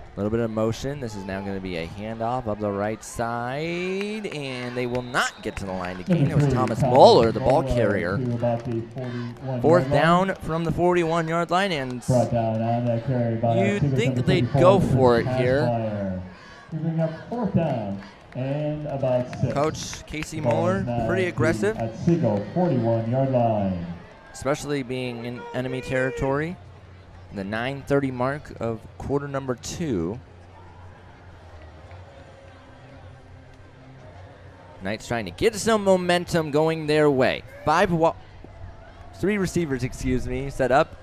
[SPEAKER 3] A little bit of motion. This is now going to be a handoff up the right side, and they will not get to the line to gain. It was Thomas Moeller, the ball carrier. 4th down from the 41-yard line, and you'd think they'd go for it here.
[SPEAKER 2] Fourth down and about 6.
[SPEAKER 3] Coach Casey Moeller, pretty aggressive.
[SPEAKER 2] Otsego 41-yard line.
[SPEAKER 3] Especially being in enemy territory. The 9:30 mark of quarter number 2. Knights trying to get some momentum going their way. 3 receivers, set up.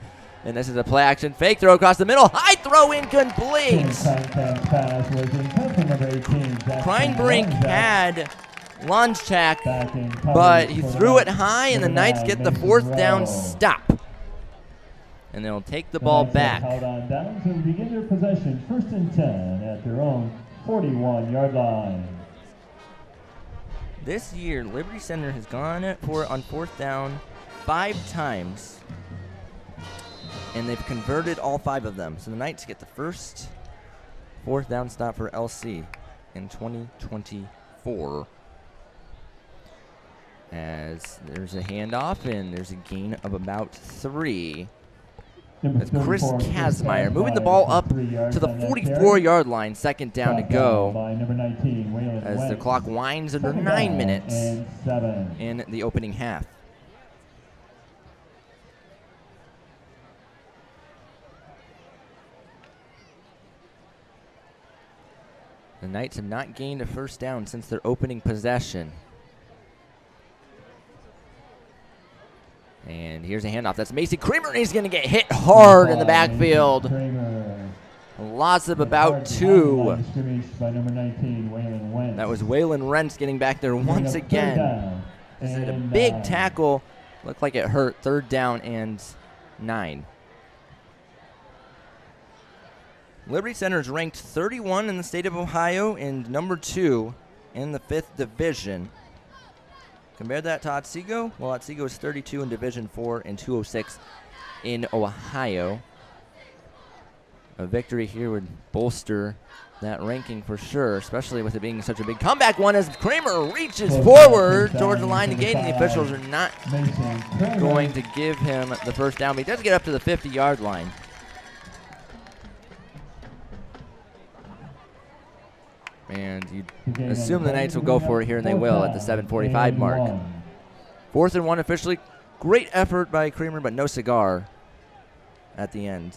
[SPEAKER 3] And this is a play action fake throw across the middle. High throw incomplete. Kreinbrink had Lonchak, but he threw it high, and the Knights get the 4th down stop. And they'll take the ball back.
[SPEAKER 2] Held on down to begin their possession, 1st and 10 at their own 41-yard line.
[SPEAKER 3] This year, Liberty Center has gone for it on 4th down 5 times, and they've converted all 5 of them. So the Knights get the first 4th down stop for LC. in 2024. As there's a handoff, and there's a gain of about 3. That's Chris Kazmaier moving the ball up to the 44-yard line, second down to go.
[SPEAKER 2] By number 19, Waylon
[SPEAKER 3] As the
[SPEAKER 2] Wentz.
[SPEAKER 3] clock winds under
[SPEAKER 2] Second
[SPEAKER 3] 9
[SPEAKER 2] down
[SPEAKER 3] minutes
[SPEAKER 2] and 7.
[SPEAKER 3] in the opening half. The Knights have not gained a first down since their opening possession. And here's a handoff. That's Macy Kramer, and he's going to get hit hard in the backfield. Loss of about 2.
[SPEAKER 2] By number 19, Waylon Wentz.
[SPEAKER 3] That was Waylon Wentz getting back there once again. This is a big tackle. Looked like it hurt. 3rd down and 9. Liberty Center is ranked 31 in the state of Ohio and number 2 in the 5th division. Compare that to Otsego. Well, Otsego is 32 in Division 4 and 206 in Ohio. A victory here would bolster that ranking for sure, especially with it being such a big comeback one as Kramer reaches forward towards the line to gain, and the officials are not going to give him the first down, but he does get up to the 50-yard line. And you assume the Knights will go for it here, and they will at the 7:45 mark. 4th and 1 officially. Great effort by Kramer, but no cigar at the end.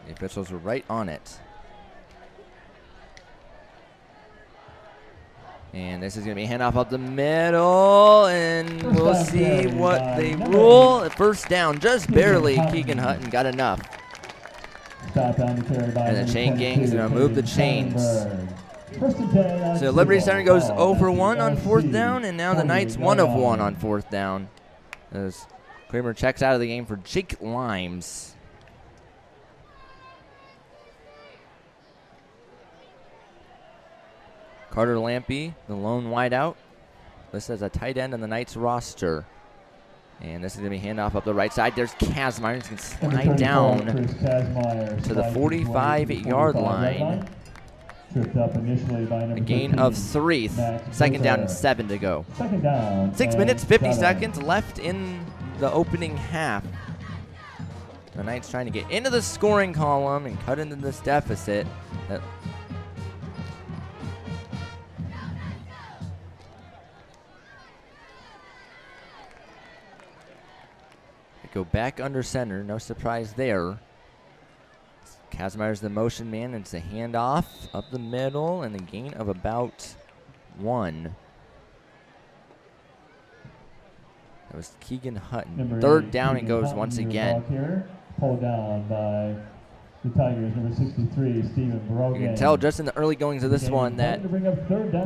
[SPEAKER 3] The officials were right on it. And this is going to be a handoff up the middle, and we'll see what they rule. First down, just barely. Keegan Hutton got enough. And the chain gang's going to move the chains. So Liberty Center goes 0 for 1 on 4th down, and now the Knights 1 of 1 on 4th down. As Kramer checks out of the game for Jake Limes. Carter Lampy, the lone wideout. This is a tight end on the Knights roster. And this is going to be handoff up the right side. There's Kazmaier. He's going to slide down to the 45-yard line. A gain of 3. Second down and 7 to go. 6 minutes, 50 seconds left in the opening half. The Knights trying to get into the scoring column and cut into this deficit. Go back under center, no surprise there. Kazmaier's the motion man. It's a handoff up the middle and a gain of about 1. That was Keegan Hutton. 3rd down it goes once again.
[SPEAKER 2] Pulled down by the Tigers, number 63, Stephen Brogan.
[SPEAKER 3] You can tell just in the early goings of this one that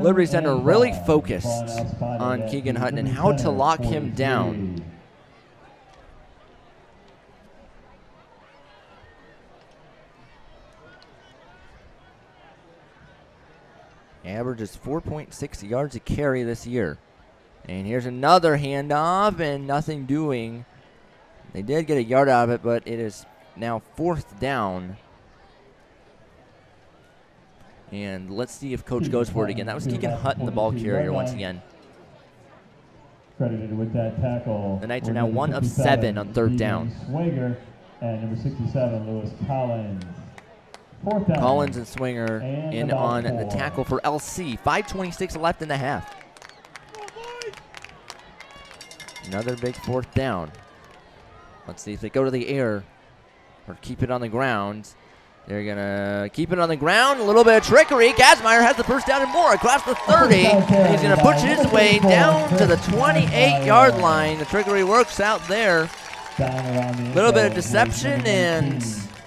[SPEAKER 3] Liberty Center really focused on Keegan Hutton and how to lock him down. Averages 4.6 yards a carry this year. And here's another handoff and nothing doing. They did get a yard out of it, but it is now 4th down. And let's see if Coach goes for it again. That was Keegan Hutton, the ball carrier, once again.
[SPEAKER 2] Credited with that tackle.
[SPEAKER 3] The Knights are now 1 of 7 on 3rd down.
[SPEAKER 2] Swinger and number 67, Lewis Collins.
[SPEAKER 3] Collins and Swinger in on the tackle for LC. 5:26 left in the half. Another big 4th down. Let's see if they go to the air or keep it on the ground. They're going to keep it on the ground. A little bit of trickery. Kazmaier has the first down and more across the 30. And he's going to push his way down to the 28-yard line. The trickery works out there. A little bit of deception, and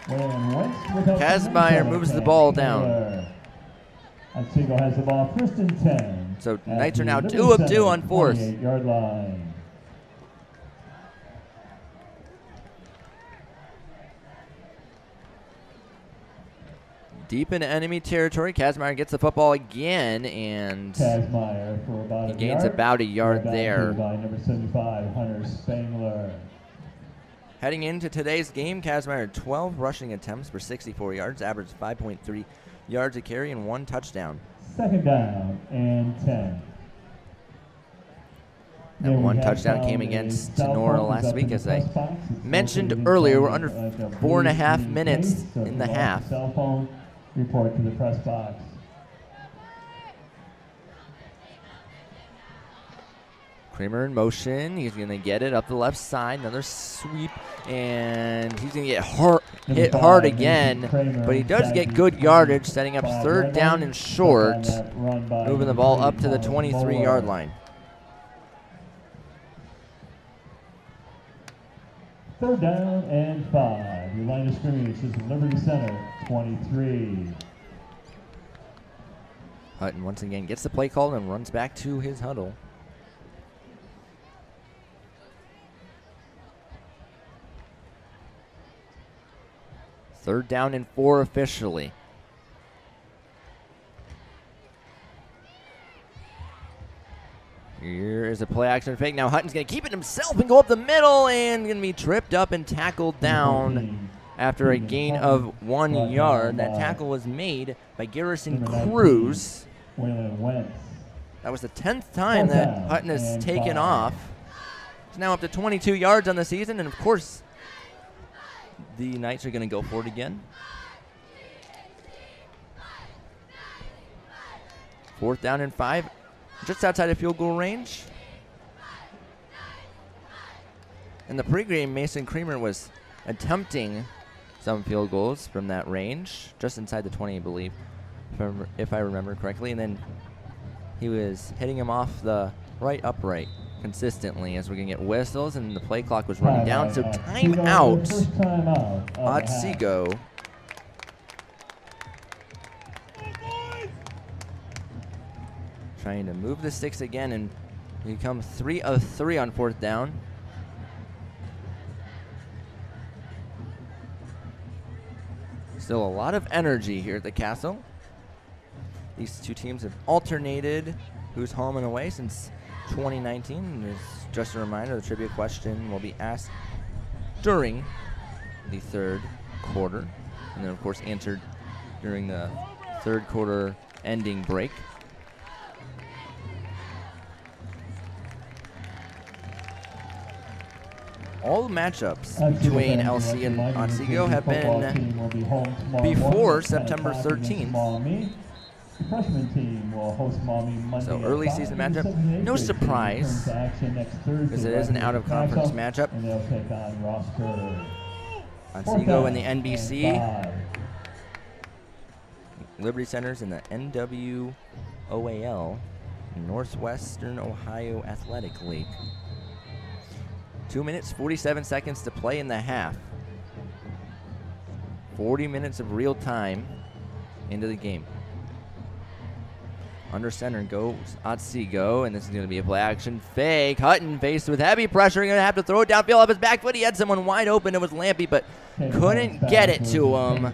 [SPEAKER 3] Kazmaier moves the ball down.
[SPEAKER 2] Otsego has the ball, 1st and 10.
[SPEAKER 3] So Knights are now 2 of 2 on 4th.
[SPEAKER 2] Yard line.
[SPEAKER 3] Deep into enemy territory. Kazmaier gets the football again, and
[SPEAKER 2] Kazmaier for about
[SPEAKER 3] he gains about a yard there.
[SPEAKER 2] By number 75, Hunter Spangler.
[SPEAKER 3] Heading into today's game, Kazmaier had 12 rushing attempts for 64 yards, averaged 5.3 yards a carry, and 1 touchdown.
[SPEAKER 2] Second down and 10.
[SPEAKER 3] And 1 touchdown came against Nora last week. As I mentioned earlier, we're under 4.5 minutes in the half.
[SPEAKER 2] Cell phone report to the press box.
[SPEAKER 3] Kramer in motion. He's going to get it up the left side. Another sweep. And he's going to get hit hard again. But he does get good yardage, setting up third down and short. Moving the ball up to the 23-yard line.
[SPEAKER 2] Third down and 5. Your line of scrimmage is Liberty Center, 23.
[SPEAKER 3] Hutton once again gets the play call and runs back to his huddle. Third down and 4 officially. Here is a play action fake. Now Hutton's going to keep it himself and go up the middle and going to be tripped up and tackled down after a gain of 1 yard. That tackle was made by Garrison Cruz. That was the 10th time that Hutton has taken off. He's now up to 22 yards on the season, and of course, the Knights are going to go for it again. 4th down and 5. Just outside of field goal range. In the pregame, Mason Kramer was attempting some field goals from that range, just inside the 20, I believe, if I remember correctly. And then he was hitting him off the right upright consistently as we're going to get whistles, and the play clock was running down. So timeout, Otsego. Trying to move the sticks again and become 3 of 3 on 4th down. Still a lot of energy here at the Castle. These two teams have alternated who's home and away since 2019. And just a reminder, the trivia question will be asked during the 3rd quarter, and then of course answered during the 3rd quarter ending break. All matchups between LC and Otsego have been before September 13th.
[SPEAKER 2] The freshman team will host Maumee Monday.
[SPEAKER 3] So early season matchup, no surprise, because it is an out-of-conference matchup.
[SPEAKER 2] And they'll take on Rosker.
[SPEAKER 3] Otsego in the NBC. Liberty Center's in the NWOAL, Northwestern Ohio Athletic League. 2 minutes, 47 seconds to play in the half. 40 minutes of real time into the game. Under center goes Otsego, and this is going to be a play action fake. Hutton faced with heavy pressure, going to have to throw it downfield off his back foot. He had someone wide open. It was Lampy, but couldn't get it to him.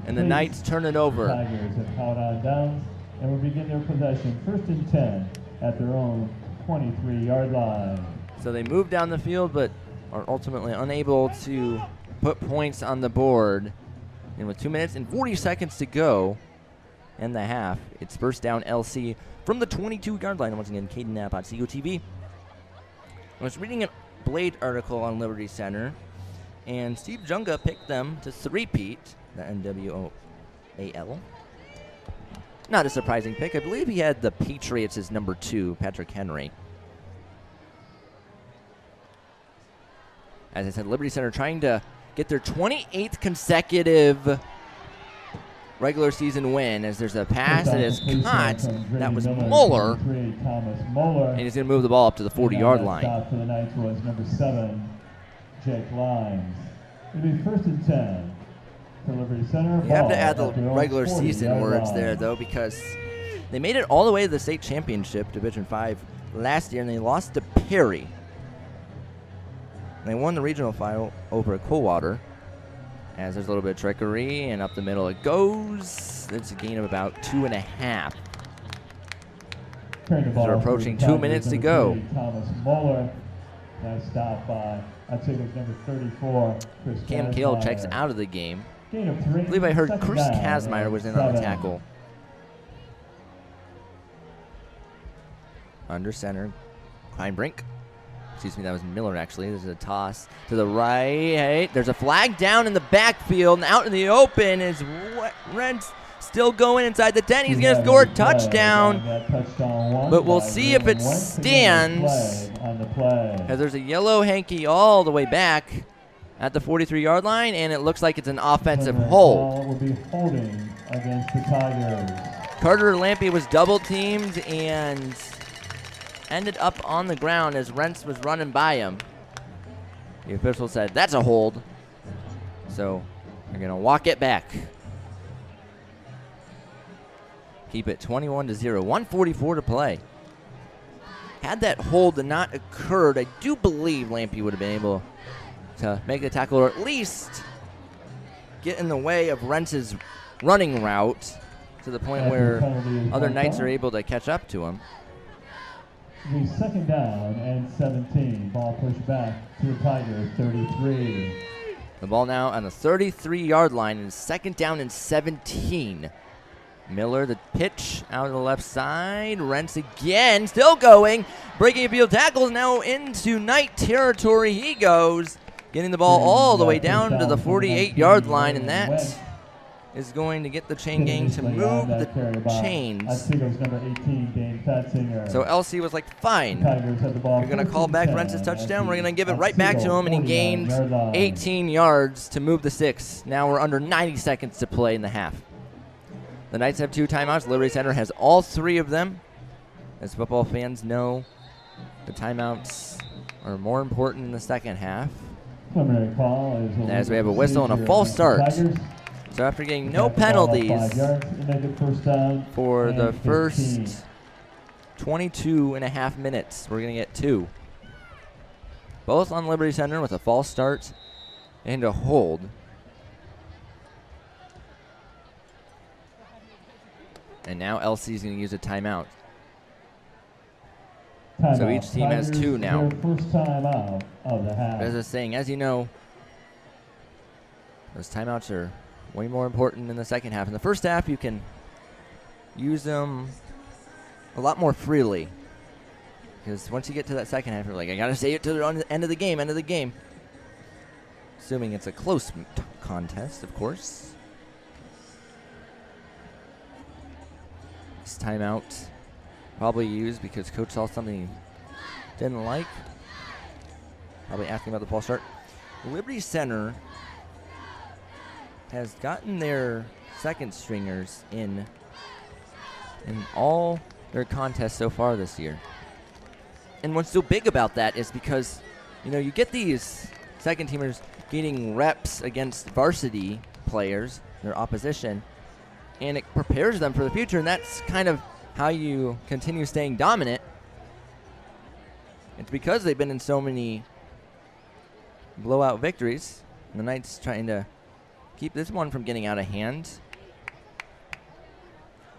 [SPEAKER 3] And the Knights turn it over.
[SPEAKER 2] Tigers have caught on downs and will begin their possession 1st and 10 at their own 23-yard line.
[SPEAKER 3] So they move down the field, but are ultimately unable to put points on the board. And with 2 minutes and 40 seconds to go in the half, it's first down LC from the 22-yard line. Once again, Caden Knapp, Otsego TV. I was reading a Blade article on Liberty Center, and Steve Junga picked them to three-peat, the NWOAL. Not a surprising pick. I believe he had the Patriots as number 2, Patrick Henry. As I said, Liberty Center trying to get their 28th consecutive regular season win, as there's a pass that is caught. That was Muller. And he's going to move the ball up to the 40-yard line.
[SPEAKER 2] Stop for the Knights was number 7, Jake Limes. It'll be 1st and 10 for Liberty Center.
[SPEAKER 3] You have to add the regular season words there, though, because they made it all the way to the state championship, Division 5, last year, and they lost to Perry. They won the regional final over at Coldwater, as there's a little bit of trickery, and up the middle it goes. It's a gain of about 2.5. They're approaching 2 minutes to go.
[SPEAKER 2] Thomas Muller Nice stop by Otsego's number 34, Chris
[SPEAKER 3] Cam Kale
[SPEAKER 2] Kazmaier.
[SPEAKER 3] checks out of the game.
[SPEAKER 2] Gain of 3.
[SPEAKER 3] I believe I heard
[SPEAKER 2] Second
[SPEAKER 3] Chris
[SPEAKER 2] down
[SPEAKER 3] Kazmaier
[SPEAKER 2] and
[SPEAKER 3] was in on the
[SPEAKER 2] 7.
[SPEAKER 3] tackle. Under center, Kleinbrink. Excuse me, that was Miller actually. There's a toss to the right. There's a flag down in the backfield, and out in the open is Rentz still going inside the 10. He's going to score a touchdown, but we'll see if it stands, because there's a yellow hanky all the way back at the 43-yard line, and it looks like it's an offensive hold.
[SPEAKER 2] Will be holding against the Tigers.
[SPEAKER 3] Carter Lampy was double-teamed and ended up on the ground as Rentz was running by him. The official said, that's a hold. So they're going to walk it back. Keep it 21-0, 1:44 to play. Had that hold not occurred, I do believe Lampy would have been able to make the tackle, or at least get in the way of Rentz's running route to the point where other Knights are able to catch up to him.
[SPEAKER 2] The second down and 17. Ball pushed back to the Tigers, 33.
[SPEAKER 3] The ball now on the 33-yard line, and second down and 17. Miller, the pitch out of the left side. Rentz again, still going. Breaking a field tackles now into Knight territory. He goes, getting the ball all the way down to the 48-yard line, and that is going to get the chain gang to move the chains. So LC was like, fine, you're going to call back Rentz's touchdown. We're going to give it right back to him, and he gained 18 yards to move the 6. Now we're under 90 seconds to play in the half. The Knights have 2 timeouts. Liberty Center has all 3 of them. As football fans know, the timeouts are more important in the second half. As we have a whistle and a false start. So after getting no penalties for the first 22 and a half minutes, we're going to get 2. Both on Liberty Center with a false start and a hold. And now LC is going to use a timeout. So each team has 2 now.
[SPEAKER 2] First time out of the half.
[SPEAKER 3] As I was saying, as you know, those timeouts are way more important in the second half. In the first half, you can use them a lot more freely. Because once you get to that second half, you're like, I got to say it to the end of the game, Assuming it's a close contest, of course. This timeout probably used because coach saw something he didn't like. Probably asking about the false start. Liberty Center has gotten their second stringers in all their contests so far this year. And what's so big about that is because, you know, you get these second teamers getting reps against varsity players, their opposition, and it prepares them for the future, and that's kind of how you continue staying dominant. It's because they've been in so many blowout victories. The Knights trying to keep this one from getting out of hand.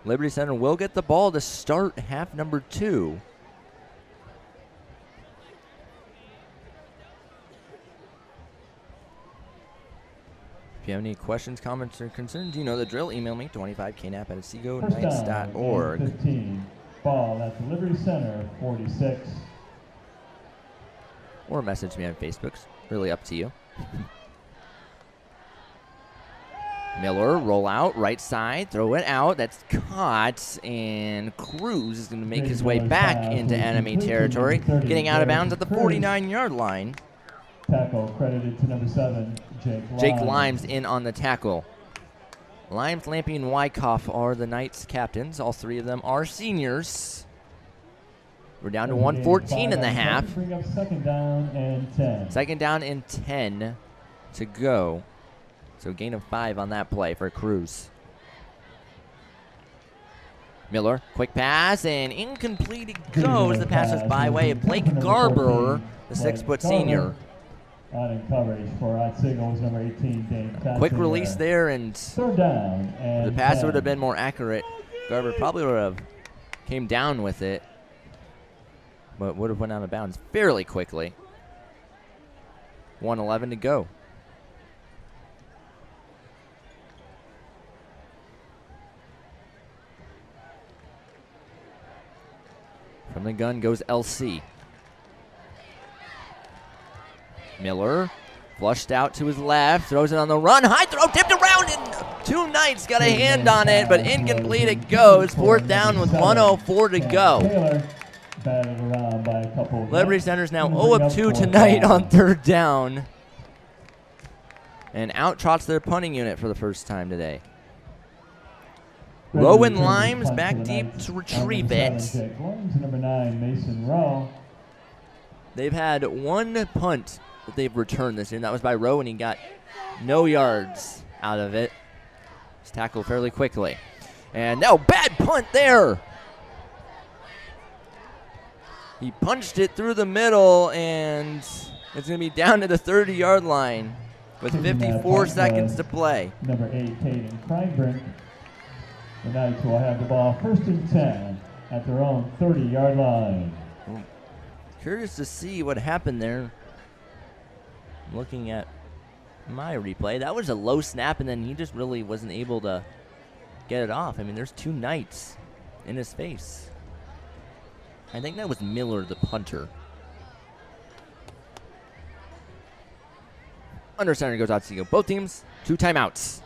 [SPEAKER 3] Liberty Center will get the ball to start half number 2. If you have any questions, comments, or concerns, you know the drill. Email me, 25knap@otsegoknights.org.
[SPEAKER 2] 15. Ball at the Liberty Center, 46.
[SPEAKER 3] Or message me on Facebook. It's really up to you. Miller, roll out, right side, throw it out. That's caught, and Cruz is going to make his way back into enemy territory, getting out of bounds at the 49-yard line.
[SPEAKER 2] Tackle credited to number 7,
[SPEAKER 3] Jake Limes in on the tackle. Limes, Lampy, and Wyckoff are the Knights captains. All 3 of them are seniors. We're down to 1:14 in the half.
[SPEAKER 2] Bring up second down and 10.
[SPEAKER 3] Second down and 10 to go. So gain of 5 on that play for Cruz. Miller, quick pass, and incomplete it goes. The pass was by way of Blake Garber, the 6-foot senior.
[SPEAKER 2] On in coverage for Otsego's number 18, Dane Tatzinger.
[SPEAKER 3] Quick release there, and
[SPEAKER 2] third down. And
[SPEAKER 3] the pass
[SPEAKER 2] 10.
[SPEAKER 3] would have been more accurate. Garber probably would have came down with it, but would have went out of bounds fairly quickly. 1:11 to go. From the gun goes LC. Miller flushed out to his left, throws it on the run, high throw, tipped around, and 2 Knights got a hand on it, but incomplete it goes. 4th down with 1:04 to go. Liberty Center's now 0 of 2 tonight on 3rd down. And out trots their punting unit for the first time today. Rowan Limes back deep to retrieve it.
[SPEAKER 2] Number 9, Mason Rowe.
[SPEAKER 3] They've had 1 punt that they've returned this year, and that was by Rowe, and he got no yards out of it. He's tackled fairly quickly. And now bad punt there. He punched it through the middle, and it's going to be down to the 30-yard line with 54 seconds to play.
[SPEAKER 2] Number 8, Caden Kreinbrink. The Knights will have the ball 1st and 10 at their own 30-yard line.
[SPEAKER 3] Curious to see what happened there. Looking at my replay, that was a low snap, and then he just really wasn't able to get it off. I mean, there's 2 Knights in his face. I think that was Miller, the punter. Under center goes Otsego. Both teams, 2 timeouts.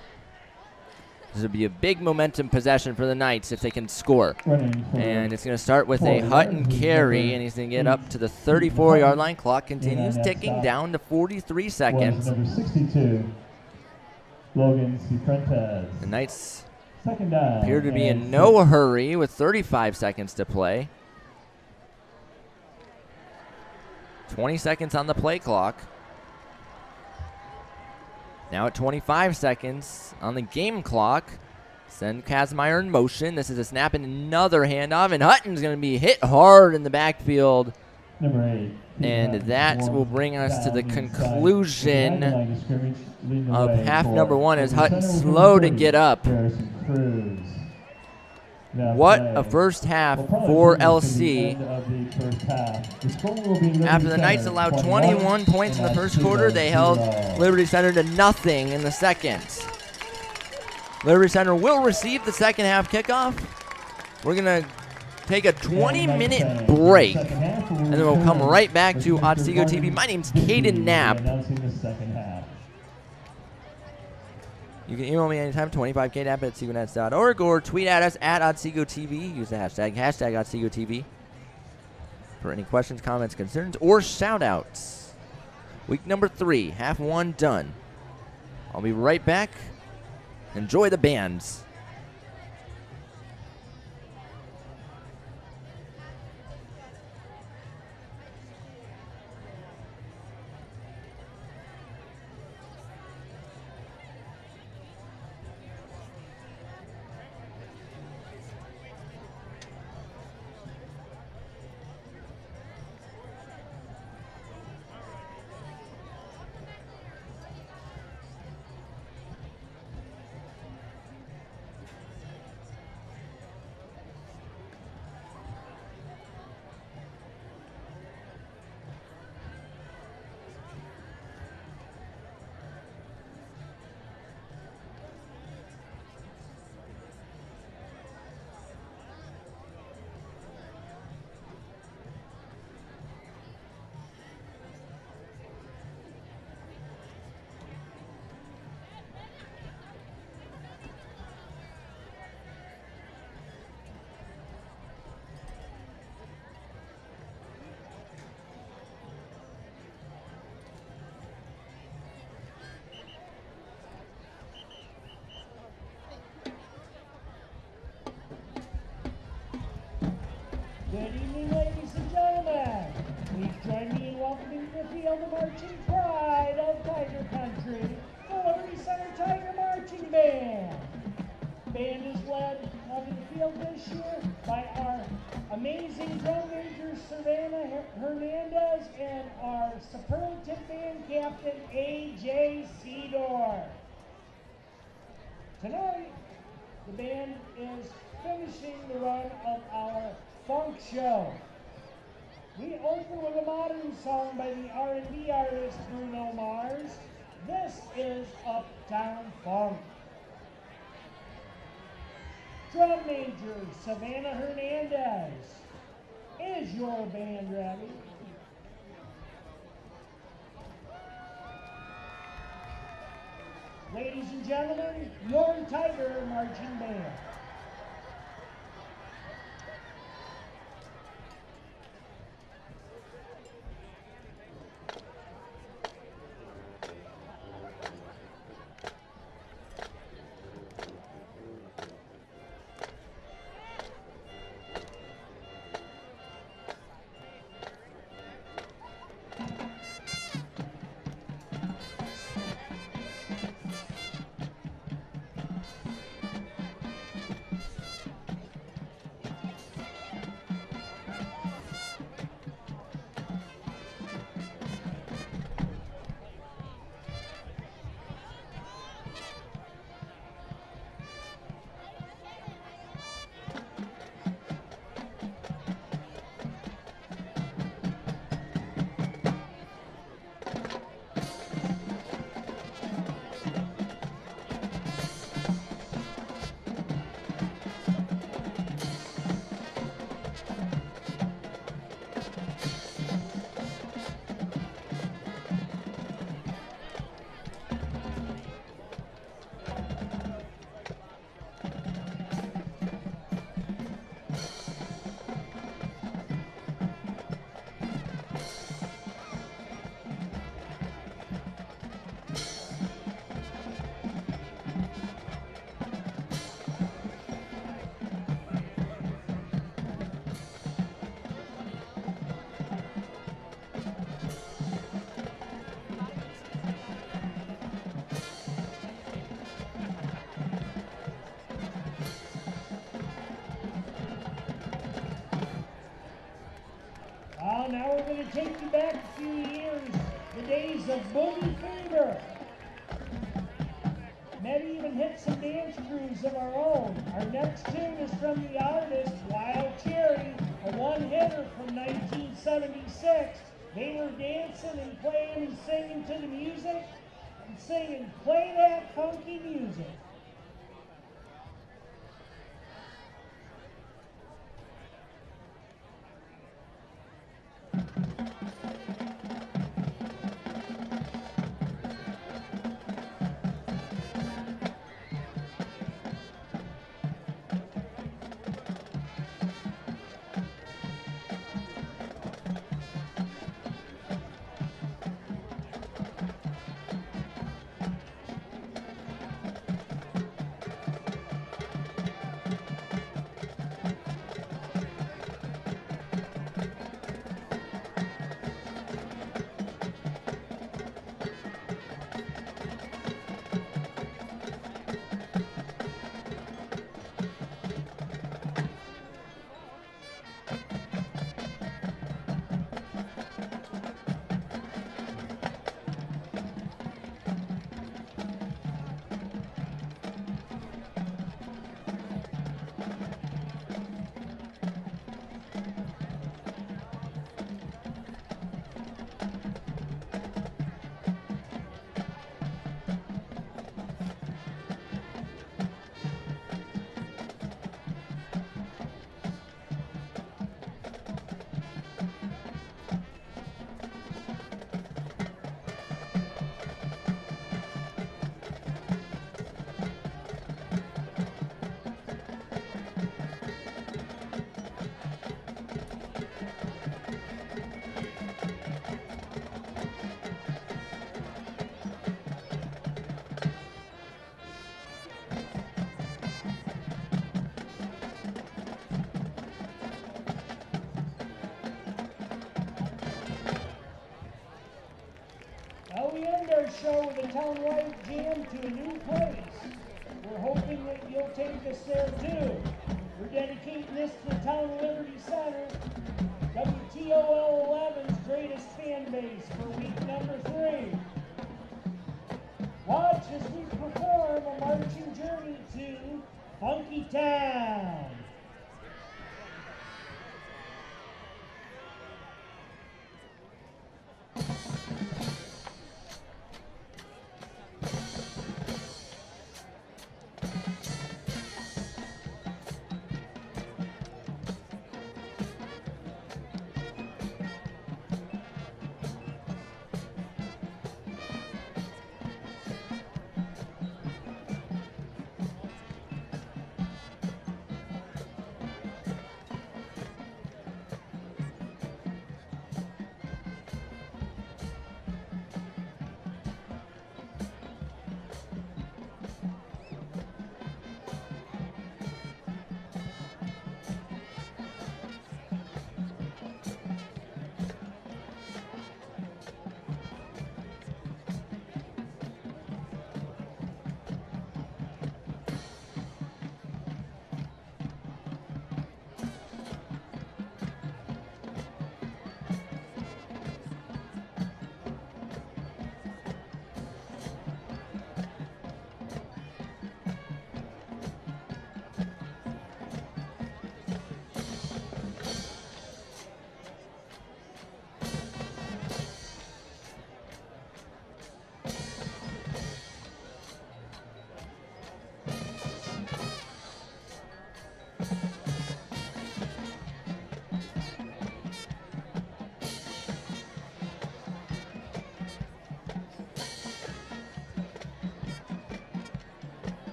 [SPEAKER 3] This would be a big momentum possession for the Knights if they can score. And it's going to start with a Hutton carry, and he's going to get up to the 34-yard line. Clock continues ticking down to 43 seconds.
[SPEAKER 2] Number 62, Logan Cifuentes.
[SPEAKER 3] The Knights
[SPEAKER 2] Second down.
[SPEAKER 3] appear to be in no hurry with 35 seconds to play. 20 seconds on the play clock. Now at 25 seconds on the game clock. Send Kazmaier in motion. This is a snap and another handoff, and Hutton's going to be hit hard in the backfield.
[SPEAKER 2] Number 8.
[SPEAKER 3] And that will bring us to the conclusion of half number 1 as Hutton slow to get up. What a first half for LC. After the Knights allowed 21 points in the first quarter, they held Liberty Center to nothing in the second. Liberty Center will receive the second half kickoff. We're going to take a 20-minute break, and then we'll come right back to Otsego TV. My name's Caden Knapp. You can email me anytime, 25knapp@otsegonets.org, or tweet at us at Otsego TV. Use the hashtag Otsego TV for any questions, comments, concerns, or shout-outs. Week number 3, half 1 done. I'll be right back. Enjoy the bands.
[SPEAKER 4] Good evening, ladies and gentlemen. Please join me in welcoming the field of marching pride of Tiger Country, the Liberty Center Tiger Marching Band. The band is led onto the field this year by our amazing drum major, Savannah Hernandez, and our superlative band captain, A.J. Seedorf. Tonight, the band is finishing the run of our funk show. We open with a modern song by the R&B artist Bruno Mars. This is Uptown Funk. Drum major Savannah Hernandez. Is your band ready? Ladies and gentlemen, your Tiger Marching Band. Now we're going to take you back a few years, the days of Boogie Fever. Maybe even hit some dance grooves of our own. Our next tune is from the artist Wild Cherry, a one-hitter from 1976. They were dancing and playing and singing to the music and singing, "Play That Funky Music." Now we end our show with a town-wide jam to a new place. We're hoping that you'll take us there too. We're dedicating this to the town of Liberty Center, WTOL 11's greatest fan base for week number 3. Watch as we perform a marching journey to Funky Town.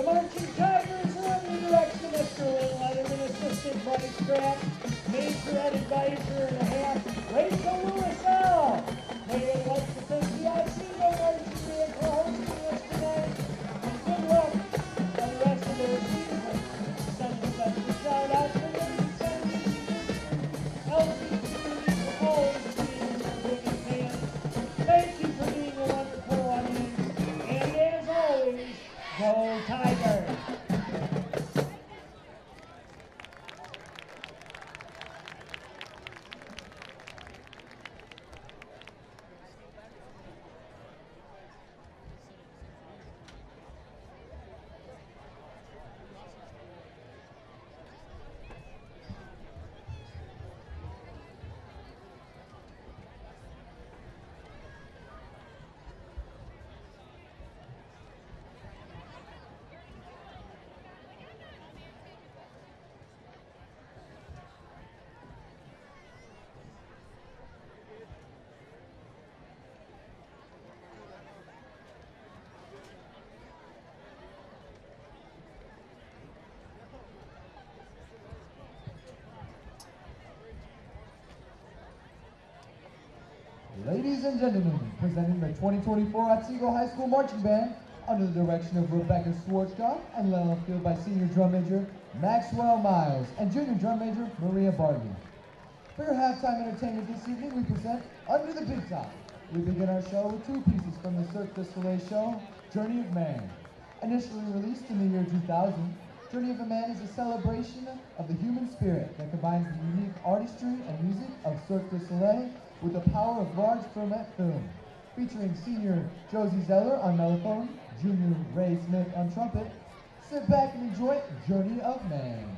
[SPEAKER 4] Marching Tigers are under the direction of Mr. Lynn Letterman, Assistant Bryce Kraft, Major Ed Advisor and a half, Rachel Lewis L. They would like to thank the Otsego Knights for hosting us tonight, and good luck on the rest of their season. Send a special shout out to Lady Sandy, LCC, always being a big fan. Thank you for being a wonderful audience, and as always, go Tigers!
[SPEAKER 1] Ladies and gentlemen, presenting the 2024 Otsego High School Marching Band under the direction of Rebecca Schwarzkopf and led on field by Senior Drum Major Maxwell Miles and Junior Drum Major Maria Bartley. For your halftime entertainment this evening, we present Under the Big Top. We begin our show with two pieces from the Cirque du Soleil show, Journey of Man. Initially released in the year 2000, Journey of a Man is a celebration of the human spirit that combines the unique artistry and music of Cirque du Soleil with the power of large format film. Featuring senior Josie Zeller on mellophone, junior Ray Smith on trumpet. Sit back and enjoy Journey of Man.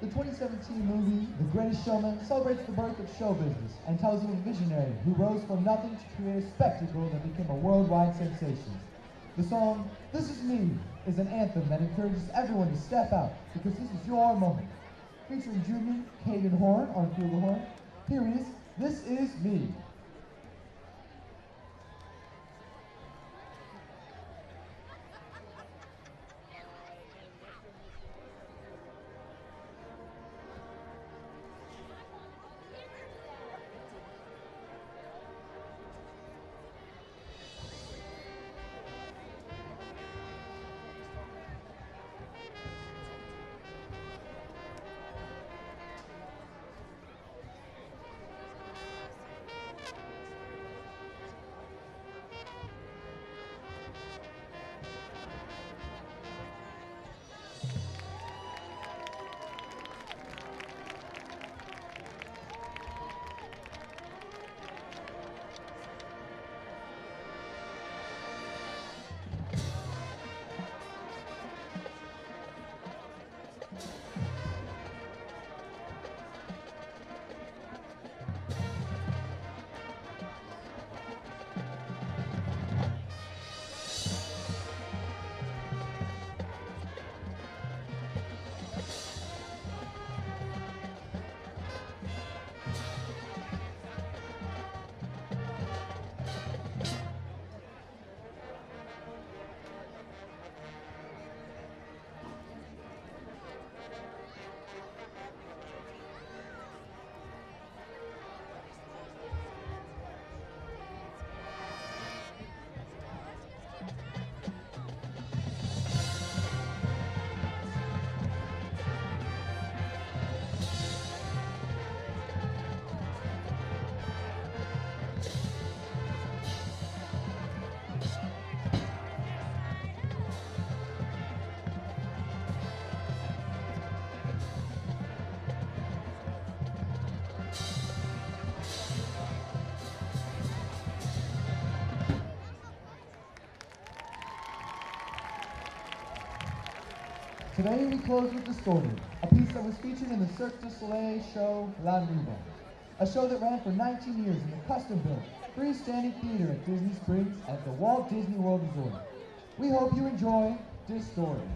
[SPEAKER 1] The 2017 movie, The Greatest Showman, celebrates the birth of show business and tells of a visionary who rose from nothing to create a spectacle that became a worldwide sensation. The song, This Is Me, is an anthem that encourages everyone to step out because this is your moment. Featuring Julian Caden Horn on flugelhorn, here is This Is Me. Today we close with Distorted, a piece that was featured in the Cirque du Soleil show La Nuba, a show that ran for 19 years in the custom-built, freestanding theater at Disney Springs at the Walt Disney World Resort. We hope you enjoy Distorted.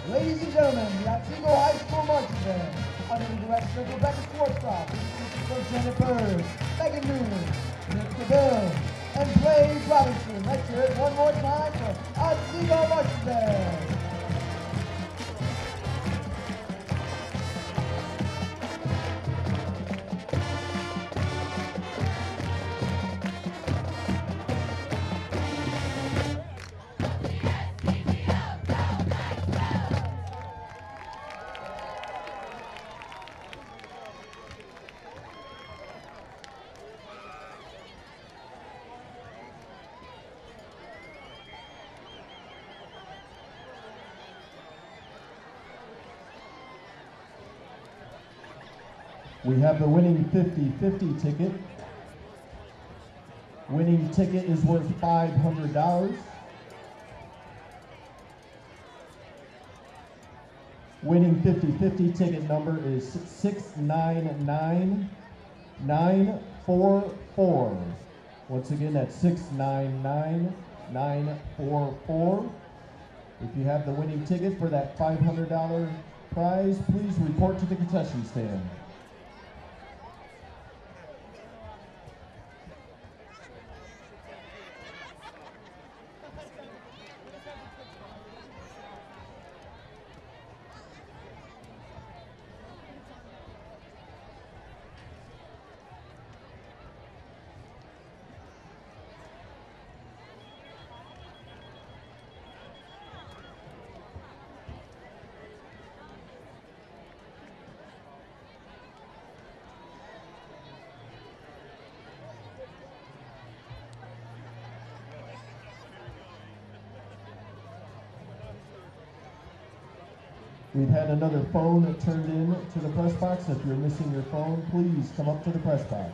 [SPEAKER 1] Ladies and gentlemen, the Otsego High School Marching Band, under the direction of Rebecca Schwartzkopf, from Janet Bird, Megan Newman, Nick DeVille, and Blaze Robinson. Let's hear it one more time for Otsego Marching Band.
[SPEAKER 5] We have the winning 50-50 ticket. Winning ticket is worth $500. Winning 50-50 ticket number is 699944. Once again, that's 699944. If you have the winning ticket for that $500 prize, please report to the concession stand. We've had another phone turned in to the press box. If you're missing your phone, please come up to the press box.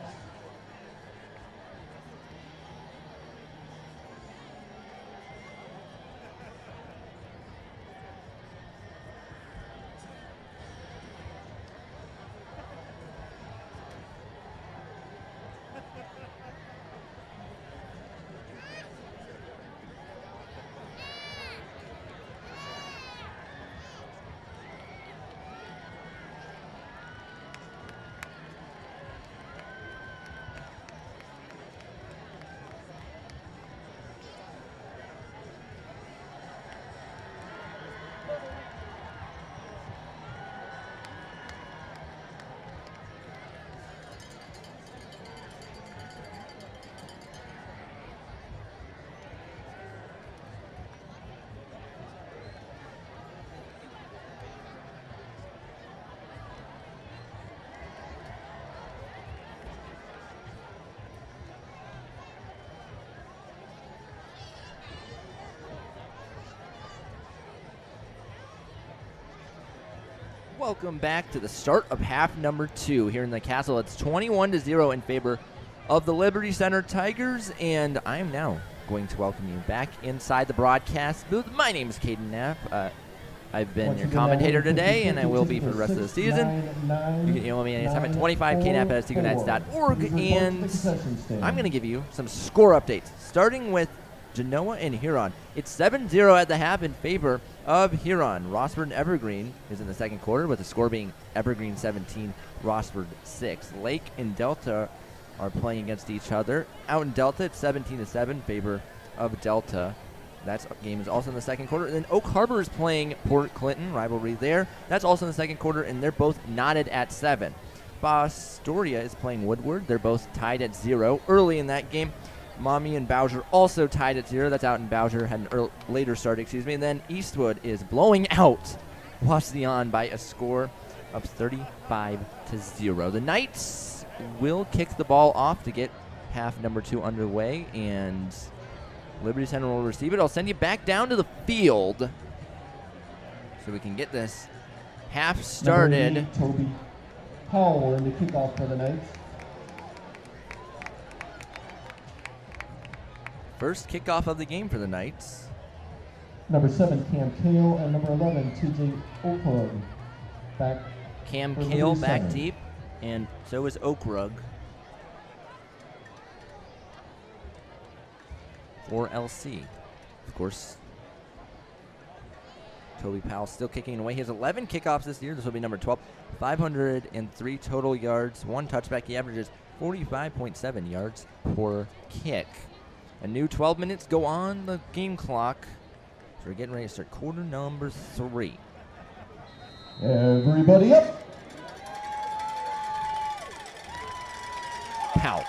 [SPEAKER 3] Welcome back to the start of half number 2 here in the castle. It's 21-0 in favor of the Liberty Center Tigers, and I am now going to welcome you back inside the broadcast booth. My name is Caden Knapp. I've been your commentator today, and I will be for the rest of the season. You can email me anytime at 25knapp@OtsegoKnights.org, and I'm going to give you some score updates, starting with Genoa and Huron. It's 7-0 at the half in favor of Huron. Rossford and Evergreen is in the second quarter, with the score being Evergreen 17, Rossford 6. Lake and Delta are playing against each other. Out in Delta, it's 17-7 in favor of Delta. That game is also in the second quarter. And then Oak Harbor is playing Port Clinton, rivalry there. That's also in the second quarter, and they're both knotted at 7. Fostoria is playing Woodward. They're both tied at 0 early in that game. Mommy and Bowser also tied at 0. That's out in Bowser, had an later start, And then Eastwood is blowing out Wauseon by a score of 35-0. The Knights will kick the ball off to get half number 2 underway, and Liberty Center will receive it. I'll send you back down to the field so we can get this half started.
[SPEAKER 5] Number 8, Toby Powell in the kickoff for the Knights.
[SPEAKER 3] First kickoff of the game for the Knights.
[SPEAKER 5] Number 7, Cam Kale, and number 11, TJ Oakrug. Back.
[SPEAKER 3] Cam Kale back deep, and so is Oakrug for LC. Of course, Toby Powell still kicking away. He has 11 kickoffs this year. This will be number 12. 503 total yards, 1 touchback. He averages 45.7 yards per kick. A new 12 minutes go on the game clock. So we're getting ready to start quarter number 3.
[SPEAKER 5] Everybody up.
[SPEAKER 3] Powell.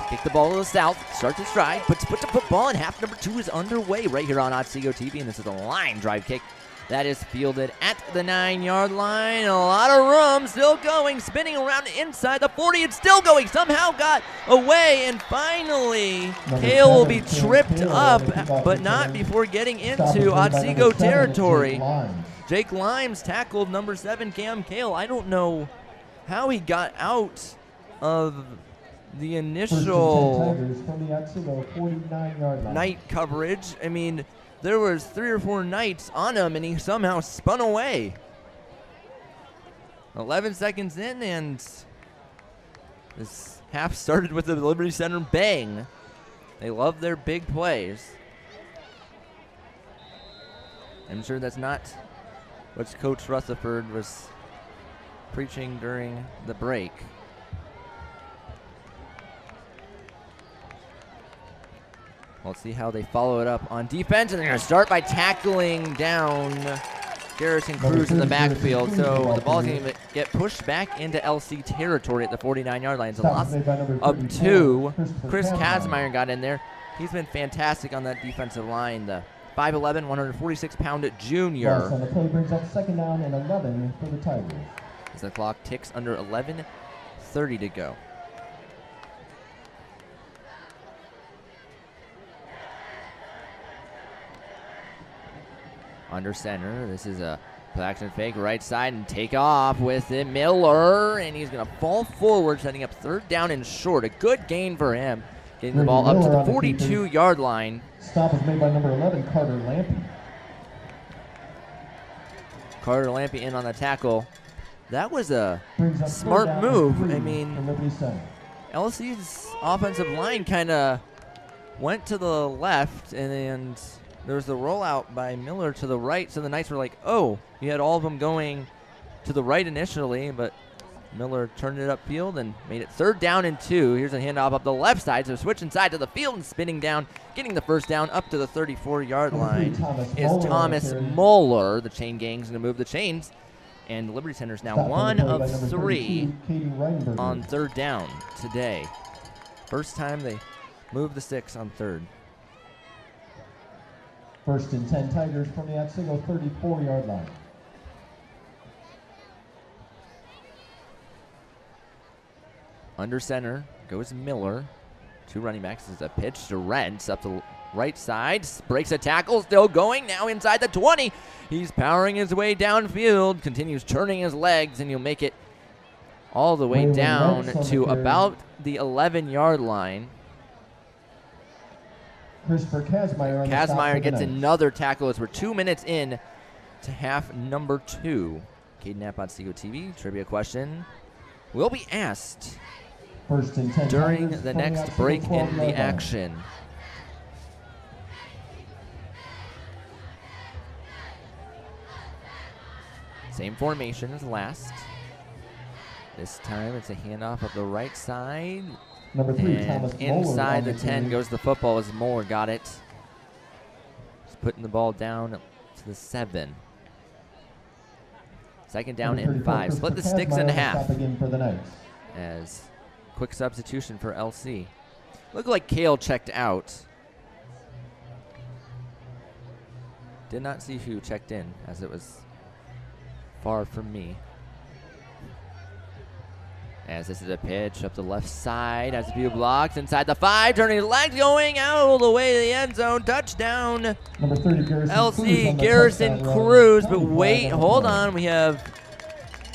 [SPEAKER 3] Kick the ball to the south, starts his stride, puts the football, and half number 2 is underway right here on Otsego TV, and this is a line drive kick that is fielded at the 9-yard line. A lot of room, still going, spinning around inside the 40. It's still going, somehow got away, and finally, Kale will be tripped up, but not before getting into Otsego territory. Jake Limes tackled number 7, Cam Kale. I don't know how he got out of the initial Knight coverage. I mean, there was 3 or 4 Knights on him, and he somehow spun away. 11 seconds in, and this half started with the Liberty Center bang. They love their big plays. I'm sure that's not what Coach Rutherford was preaching during the break. Let's see how they follow it up on defense, and they're going to start by tackling down Garrison Cruz in the backfield. So the ball's going to get pushed back into LC territory at the 49-yard line. It's a loss of 2. Chris Kazmaier got in there. He's been fantastic on that defensive line. The 5'11", 146-pound junior.
[SPEAKER 5] On the play brings up 2nd down and 11 for the Tigers.
[SPEAKER 3] As the clock ticks under 11:30 to go. Under center, this is a play action fake right side and take off with it. Miller, and he's going to fall forward, setting up 3rd down and short. A good gain for him, getting the ball up to the 42-yard line.
[SPEAKER 5] Stop is made by number 11, Carter Lampy.
[SPEAKER 3] Carter Lampy in on the tackle. That was a smart move. I mean, LC's offensive line kind of went to the left, and there was the rollout by Miller to the right, so the Knights were like, oh, he had all of them going to the right initially, but Miller turned it upfield and made it 3rd down and 2. Here's a handoff up the left side, so switching side to the field and spinning down, getting the 1st down up to the 34-yard line is Thomas Moeller. The chain gang's going to move the chains, and Liberty Center's now 1 of 3 on 3rd down today. First time they moved the 6 on 3rd.
[SPEAKER 5] 1st and 10 Tigers from the Otsego 34-yard line.
[SPEAKER 3] Under center goes Miller. 2 running backs. This is a pitch to Rentz up the right side. Breaks a tackle, still going. Now inside the 20. He's powering his way downfield. Continues turning his legs, and he'll make it all the way down to about the 11-yard line.
[SPEAKER 5] Christopher Kazmaier.
[SPEAKER 3] Kazmaier gets another tackle as we're 2 minutes in to half number 2. Caden Knapp on Otsego TV. Trivia question will be asked
[SPEAKER 5] 1st and 10
[SPEAKER 3] during the next break in the action. Same formation as last. This time it's a handoff up the right side.
[SPEAKER 5] Number 3,
[SPEAKER 3] and
[SPEAKER 5] Thomas
[SPEAKER 3] inside the 10 goes the football as Moore got it. Just putting the ball down to the 7. 2nd down and 5. Split the sticks in half. As quick substitution for LC. Looked like Kale checked out. Did not see who checked in, as it was far from me. As this is a pitch up the left side, has a few blocks inside the 5, turning his legs, going out all the way to the end zone. Touchdown,
[SPEAKER 5] number 30,
[SPEAKER 3] LC Garrison Cruz. But wait, hold on, we have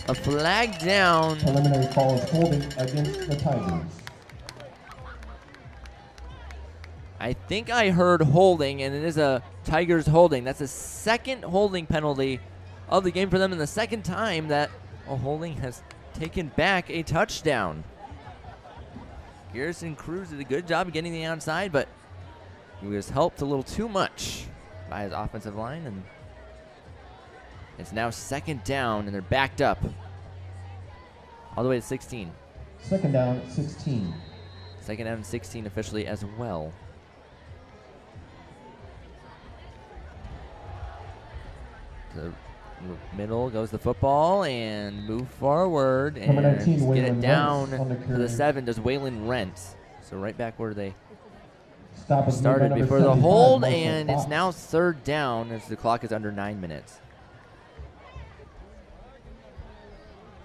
[SPEAKER 3] a flag down.
[SPEAKER 5] Preliminary call is holding against the Tigers.
[SPEAKER 3] I think I heard holding, and it is a Tigers holding. That's the 2nd holding penalty of the game for them, and the 2nd time that a holding has taken back a touchdown. Garrison Cruz did a good job of getting the outside, but he was helped a little too much by his offensive line, and It's now 2nd down, and they're backed up all the way to 16.
[SPEAKER 5] 2nd down at 16.
[SPEAKER 3] 2nd down and 16 officially as well. To the middle goes the football, and move forward, and
[SPEAKER 5] Number 19,
[SPEAKER 3] get it
[SPEAKER 5] Waylon
[SPEAKER 3] down
[SPEAKER 5] Rentz on the
[SPEAKER 3] to the
[SPEAKER 5] carry.
[SPEAKER 3] 7 does Waylon Rentz. So right back where they
[SPEAKER 5] Stop is made by
[SPEAKER 3] started
[SPEAKER 5] number
[SPEAKER 3] before the
[SPEAKER 5] 75,
[SPEAKER 3] hold,
[SPEAKER 5] Marshall
[SPEAKER 3] and it's
[SPEAKER 5] Fox.
[SPEAKER 3] now 3rd down as the clock is under 9 minutes.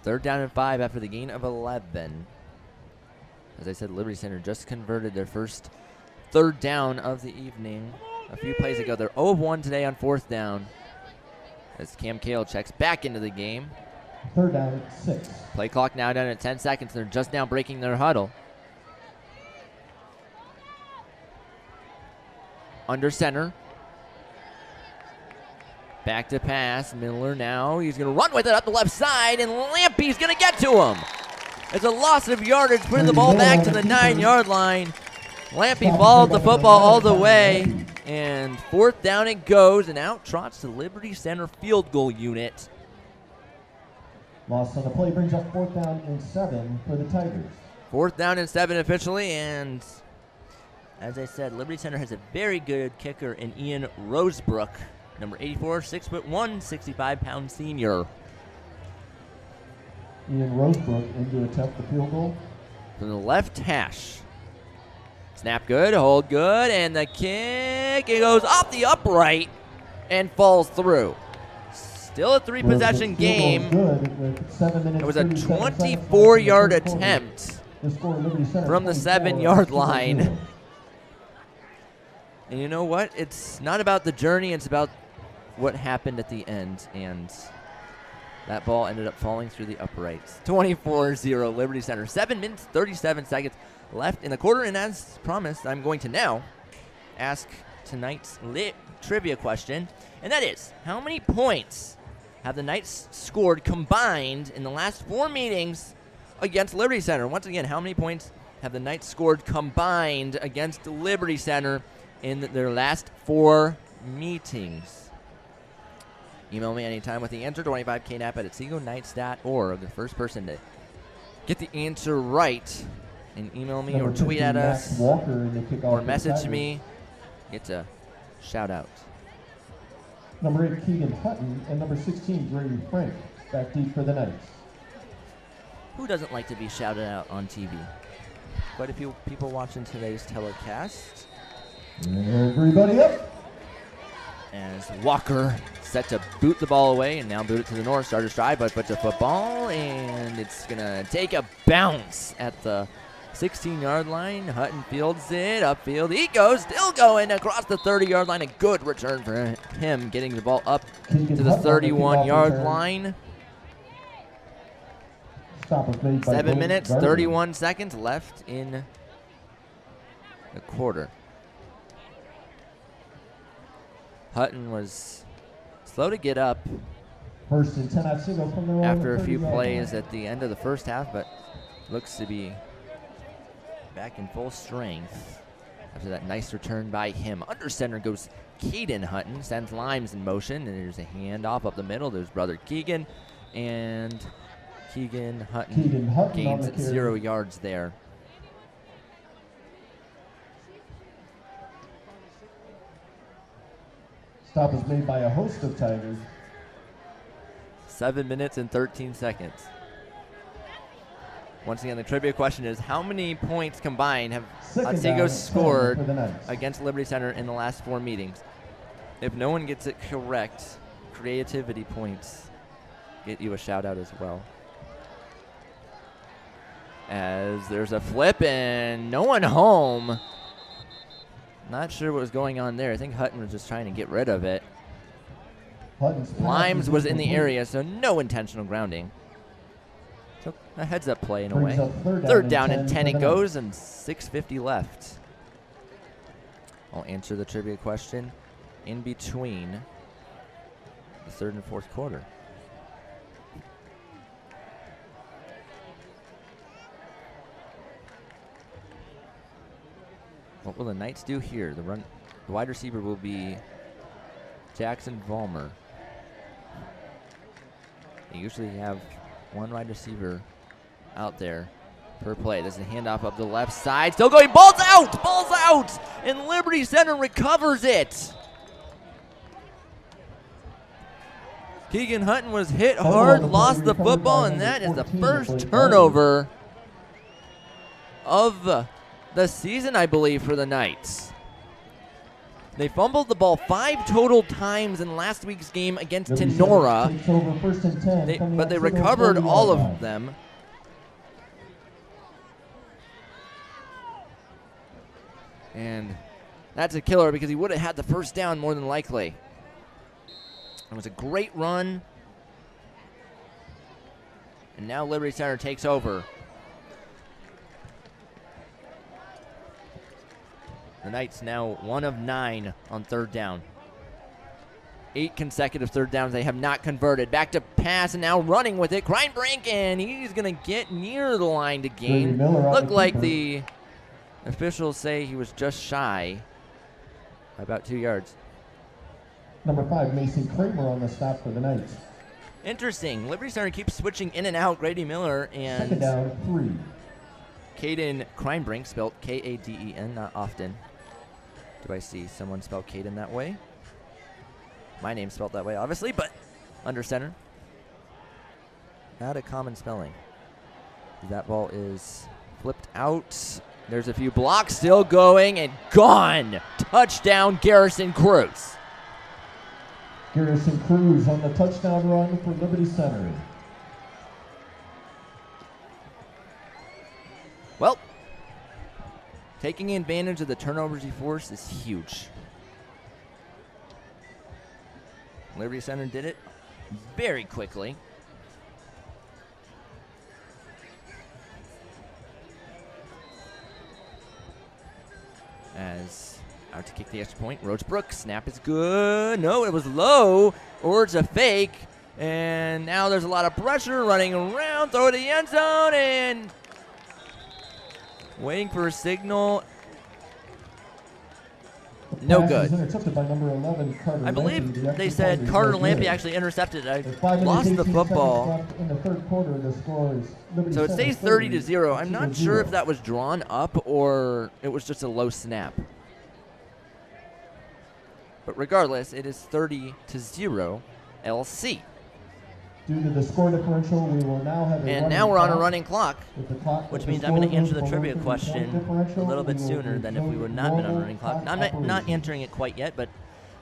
[SPEAKER 3] 3rd down and 5 after the gain of 11. As I said, Liberty Center just converted their first 3rd down of the evening a few plays ago. They're 0 of 1 today on 4th down as Cam Kale checks back into the game.
[SPEAKER 5] 3rd down at 6.
[SPEAKER 3] Play clock now down at 10 seconds. They're just now breaking their huddle. Under center. Back to pass. Miller now. He's going to run with it up the left side, and Lampy's going to get to him. It's a loss of yardage, putting the ball back to the 9-yard line. Lampy followed the football all the way, and 4th down it goes, and out trots the Liberty Center field goal unit.
[SPEAKER 5] Loss on the play brings up 4th down and 7 for the Tigers.
[SPEAKER 3] 4th down and 7 officially, and as I said, Liberty Center has a very good kicker in Ian Rosebrook, number 84, 6'1", 65-pound senior.
[SPEAKER 5] Ian Rosebrook in to attempt the field goal.
[SPEAKER 3] From the left hash. Snap good, hold good, and the kick, it goes off the upright and falls through. Still a 3-possession
[SPEAKER 5] Rosebrook's field goal
[SPEAKER 3] game.
[SPEAKER 5] is good with 7 minutes,
[SPEAKER 3] It was a
[SPEAKER 5] 37 seconds left in the
[SPEAKER 3] 24-yard
[SPEAKER 5] third quarter.
[SPEAKER 3] attempt
[SPEAKER 5] The score, Liberty Center
[SPEAKER 3] from the
[SPEAKER 5] 24,
[SPEAKER 3] 7-yard
[SPEAKER 5] Otsego
[SPEAKER 3] line.
[SPEAKER 5] 0.
[SPEAKER 3] And you know what? It's not about the journey, it's about what happened at the end. And that ball ended up falling through the uprights. 24-0 Liberty Center. 7 minutes, 37 seconds left in the quarter. And as promised, I'm going to now ask tonight's trivia question. And that is, how many points have the Knights scored combined in the last 4 meetings against Liberty Center? Once again, how many points have the Knights scored combined against Liberty Center in their last 4 meetings? Email me anytime with the answer, 25knap at otsegoknights.org. The first person to get the answer right and email me or
[SPEAKER 5] Number
[SPEAKER 3] tweet
[SPEAKER 5] 15,
[SPEAKER 3] at
[SPEAKER 5] Max
[SPEAKER 3] us
[SPEAKER 5] Walker in the kickoff
[SPEAKER 3] or
[SPEAKER 5] for the
[SPEAKER 3] message
[SPEAKER 5] Tigers.
[SPEAKER 3] me gets a shout out.
[SPEAKER 5] Number 8, Keegan Hutton, and number 16, Grady Frank, back deep for the Knights.
[SPEAKER 3] Who doesn't like to be shouted out on TV? Quite a few people watching today's telecast.
[SPEAKER 5] Everybody up!
[SPEAKER 3] As Walker set to boot the ball away and now boot it to the north. Starter stride, but puts a football, and it's going to take a bounce at the 16-yard line. Hutton fields it upfield. He goes, still going across the 30-yard line. A good return for him, getting the ball up
[SPEAKER 5] Keegan
[SPEAKER 3] to the
[SPEAKER 5] Hutton on the kickoff
[SPEAKER 3] 31-yard
[SPEAKER 5] return.
[SPEAKER 3] line.
[SPEAKER 5] Stop was made by
[SPEAKER 3] 7
[SPEAKER 5] Will
[SPEAKER 3] minutes,
[SPEAKER 5] Gardner.
[SPEAKER 3] 31 seconds left in the quarter. Hutton was slow to get up
[SPEAKER 5] First and 10 Otsego from their own
[SPEAKER 3] after a few
[SPEAKER 5] 30-yard
[SPEAKER 3] plays
[SPEAKER 5] line.
[SPEAKER 3] at the end of the first half, but looks to be back in full strength after that nice return by him. Under center goes Caden Hutton, sends Limes in motion, and there's a handoff up the middle. There's brother Keegan, and Keegan Hutton
[SPEAKER 5] on
[SPEAKER 3] gains
[SPEAKER 5] the carry.
[SPEAKER 3] 0 yards there.
[SPEAKER 5] Stop is made by a host of Tigers.
[SPEAKER 3] 7 minutes and 13 seconds. Once again, the trivia question is, how many points combined have
[SPEAKER 5] Second down
[SPEAKER 3] Otsego
[SPEAKER 5] and 10
[SPEAKER 3] scored
[SPEAKER 5] for the Knights.
[SPEAKER 3] against Liberty Center in the last 4 meetings? If no one gets it correct, creativity points get you a shout out as well. As there's a flip and no one home. Not sure what was going on there. I think Hutton was just trying to get rid of it.
[SPEAKER 5] Hutton's pass
[SPEAKER 3] Limes
[SPEAKER 5] is
[SPEAKER 3] was in the
[SPEAKER 5] incomplete.
[SPEAKER 3] area, so no intentional grounding. So a heads-up play in a
[SPEAKER 5] Brings
[SPEAKER 3] way.
[SPEAKER 5] up third down
[SPEAKER 3] Third
[SPEAKER 5] and
[SPEAKER 3] down
[SPEAKER 5] 10
[SPEAKER 3] and
[SPEAKER 5] for
[SPEAKER 3] 10
[SPEAKER 5] the
[SPEAKER 3] it
[SPEAKER 5] Knights.
[SPEAKER 3] goes, and 6:50 left. I'll answer the trivia question in between the third and fourth quarter. What will the Knights do here? The wide receiver will be Jackson Vollmer. They usually have one wide receiver out there per play. There's a handoff up the left side. Still going. Ball's out! Ball's out! And Liberty Center recovers it. Keegan Hutton was hit hard, lost the football, and that is the first turnover of the season, I believe, for the Knights. They fumbled the ball 5 total times in last week's game against Tenora, but they recovered all of them. And that's a killer because he would have had the first down more than likely. It was a great run. And now Liberty Center takes over. The Knights now 1 of 9 on third down. 8 consecutive third downs they have not converted. Back to pass and now running with it. Kreinbrink, and he's going to get near the line to gain. Looked like the officials say he was just shy by about 2 yards.
[SPEAKER 5] Number 5, Mason Kramer on the stop for the Knights.
[SPEAKER 3] Interesting. Liberty Center keeps switching in and out. Grady Miller and
[SPEAKER 5] second down, 3.
[SPEAKER 3] Caden Kreinbrink, spelled K-A-D-E-N, not often do I see someone spell Caden that way. My name's spelled that way, obviously, but under center. Not a common spelling. That ball is flipped out. There's a few blocks still going and gone. Touchdown, Garrison Cruz.
[SPEAKER 5] Garrison Cruz on the touchdown run for Liberty Center.
[SPEAKER 3] Well, taking advantage of the turnovers he forced is huge. Liberty Center did it very quickly. As out to kick the extra point, Roachbrook, snap is good. No, it was low, or it's a fake. And now there's a lot of pressure running around, throw it to the end zone, and waiting for a signal. No good.
[SPEAKER 5] Intercepted by number 11, Carter
[SPEAKER 3] I believe
[SPEAKER 5] Lampy.
[SPEAKER 3] they said Carter Lampy actually intercepted it. I lost the football.
[SPEAKER 5] In the third quarter, the score is Liberty
[SPEAKER 3] So it
[SPEAKER 5] Center
[SPEAKER 3] stays 30-0. I'm not sure if that was drawn up or it was just a low snap. But regardless, it is 30-0 LC.
[SPEAKER 5] Due to the score differential, we will now have a
[SPEAKER 3] And now we're on a running clock,
[SPEAKER 5] clock
[SPEAKER 3] which means I'm going to answer the trivia question a little bit sooner than if we would not been on a running clock. I'm not answering it quite yet, but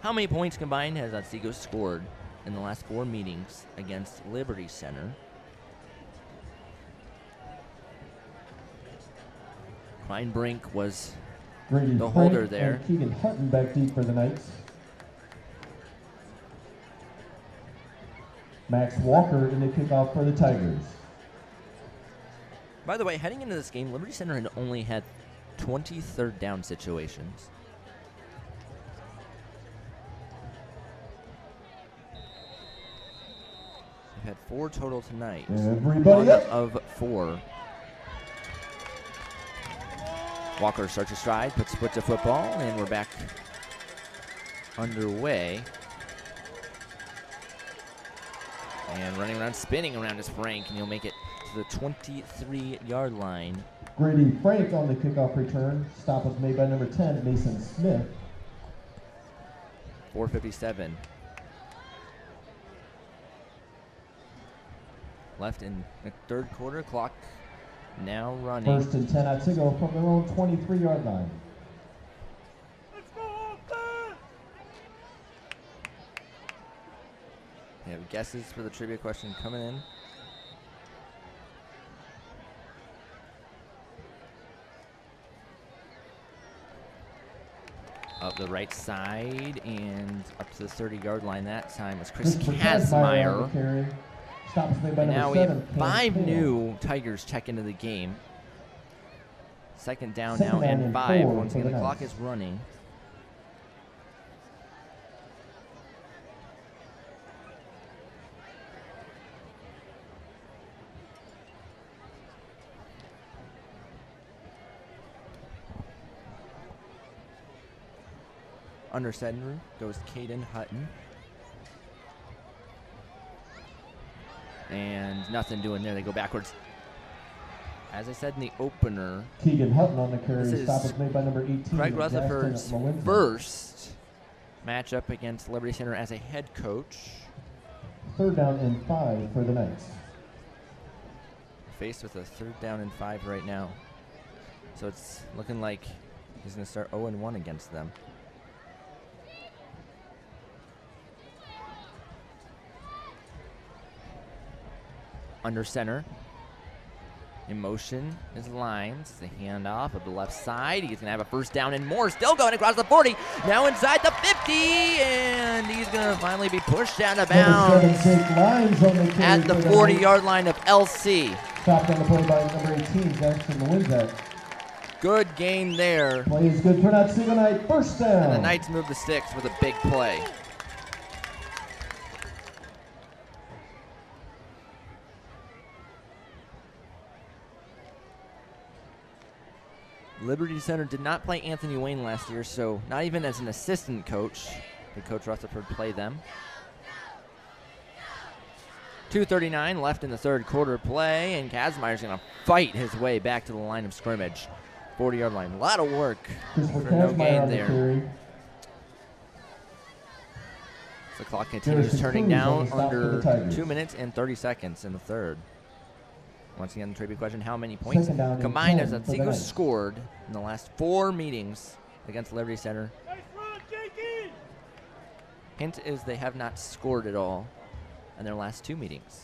[SPEAKER 3] how many points combined has Otsego scored in the last 4 meetings against Liberty Center? Kreinbrink was the holder there.
[SPEAKER 5] Keegan Hutton back deep for the Knights. Max Walker in the kickoff for the Tigers.
[SPEAKER 3] By the way, heading into this game, Liberty Center had only had 20 third down situations. They've had 4 total tonight.
[SPEAKER 5] Everybody
[SPEAKER 3] 1
[SPEAKER 5] up.
[SPEAKER 3] of 4. Walker starts a stride, puts a football, and we're back underway. And running around, spinning around is Frank, and he'll make it to the 23-yard line.
[SPEAKER 5] Grady Frank on the kickoff return. Stop was made by number 10, Mason Smith.
[SPEAKER 3] 4:57 left in the third quarter. Clock now running.
[SPEAKER 5] 1st and 10 Otsego from their own 23-yard line.
[SPEAKER 3] We have guesses for the trivia question coming in. Up the right side and up to the 30-yard line that time was Chris Kazmaier. And now we have 5 new Tigers check into the game. Second down now and 5. Once again, the clock is running. Under center goes Caden Hutton. And nothing doing there. They go backwards. As I said in the opener,
[SPEAKER 5] Keegan Hutton on the carry.
[SPEAKER 3] this is
[SPEAKER 5] Stop was made by number 18.
[SPEAKER 3] Craig
[SPEAKER 5] Gaston
[SPEAKER 3] Rutherford's
[SPEAKER 5] Lowenza.
[SPEAKER 3] first matchup against Liberty Center as a head coach.
[SPEAKER 5] 3rd down and 5 for the Knights.
[SPEAKER 3] Faced with a 3rd down and 5 right now. So it's looking like he's going to start 0-1 against them. Under center. In motion is Lines. The handoff of the left side. He's going to have a 1st down and more. Still going across the 40. Now inside the 50. And he's going to finally be pushed out of bounds at the 40-yard line of LC.
[SPEAKER 5] Stopped on the play by number 18, Gaston Lowenza.
[SPEAKER 3] Good game there.
[SPEAKER 5] Play is good for Otsego Knights. 1st down.
[SPEAKER 3] And the Knights move the sticks with a big play. Liberty Center did not play Anthony Wayne last year, so not even as an assistant coach did Coach Rutherford play them. 2:39 left in the 3rd quarter play, and Kazmaier's going to fight his way back to the line of scrimmage. 40-yard line. A lot of work for no gain there. The clock continues turning down under 2 minutes and 30 seconds in the 3rd. Once again, the trivia question, how many points combined has Otsego scored in the last 4 meetings against Liberty Center? Hint is they have not scored at all in their last 2 meetings.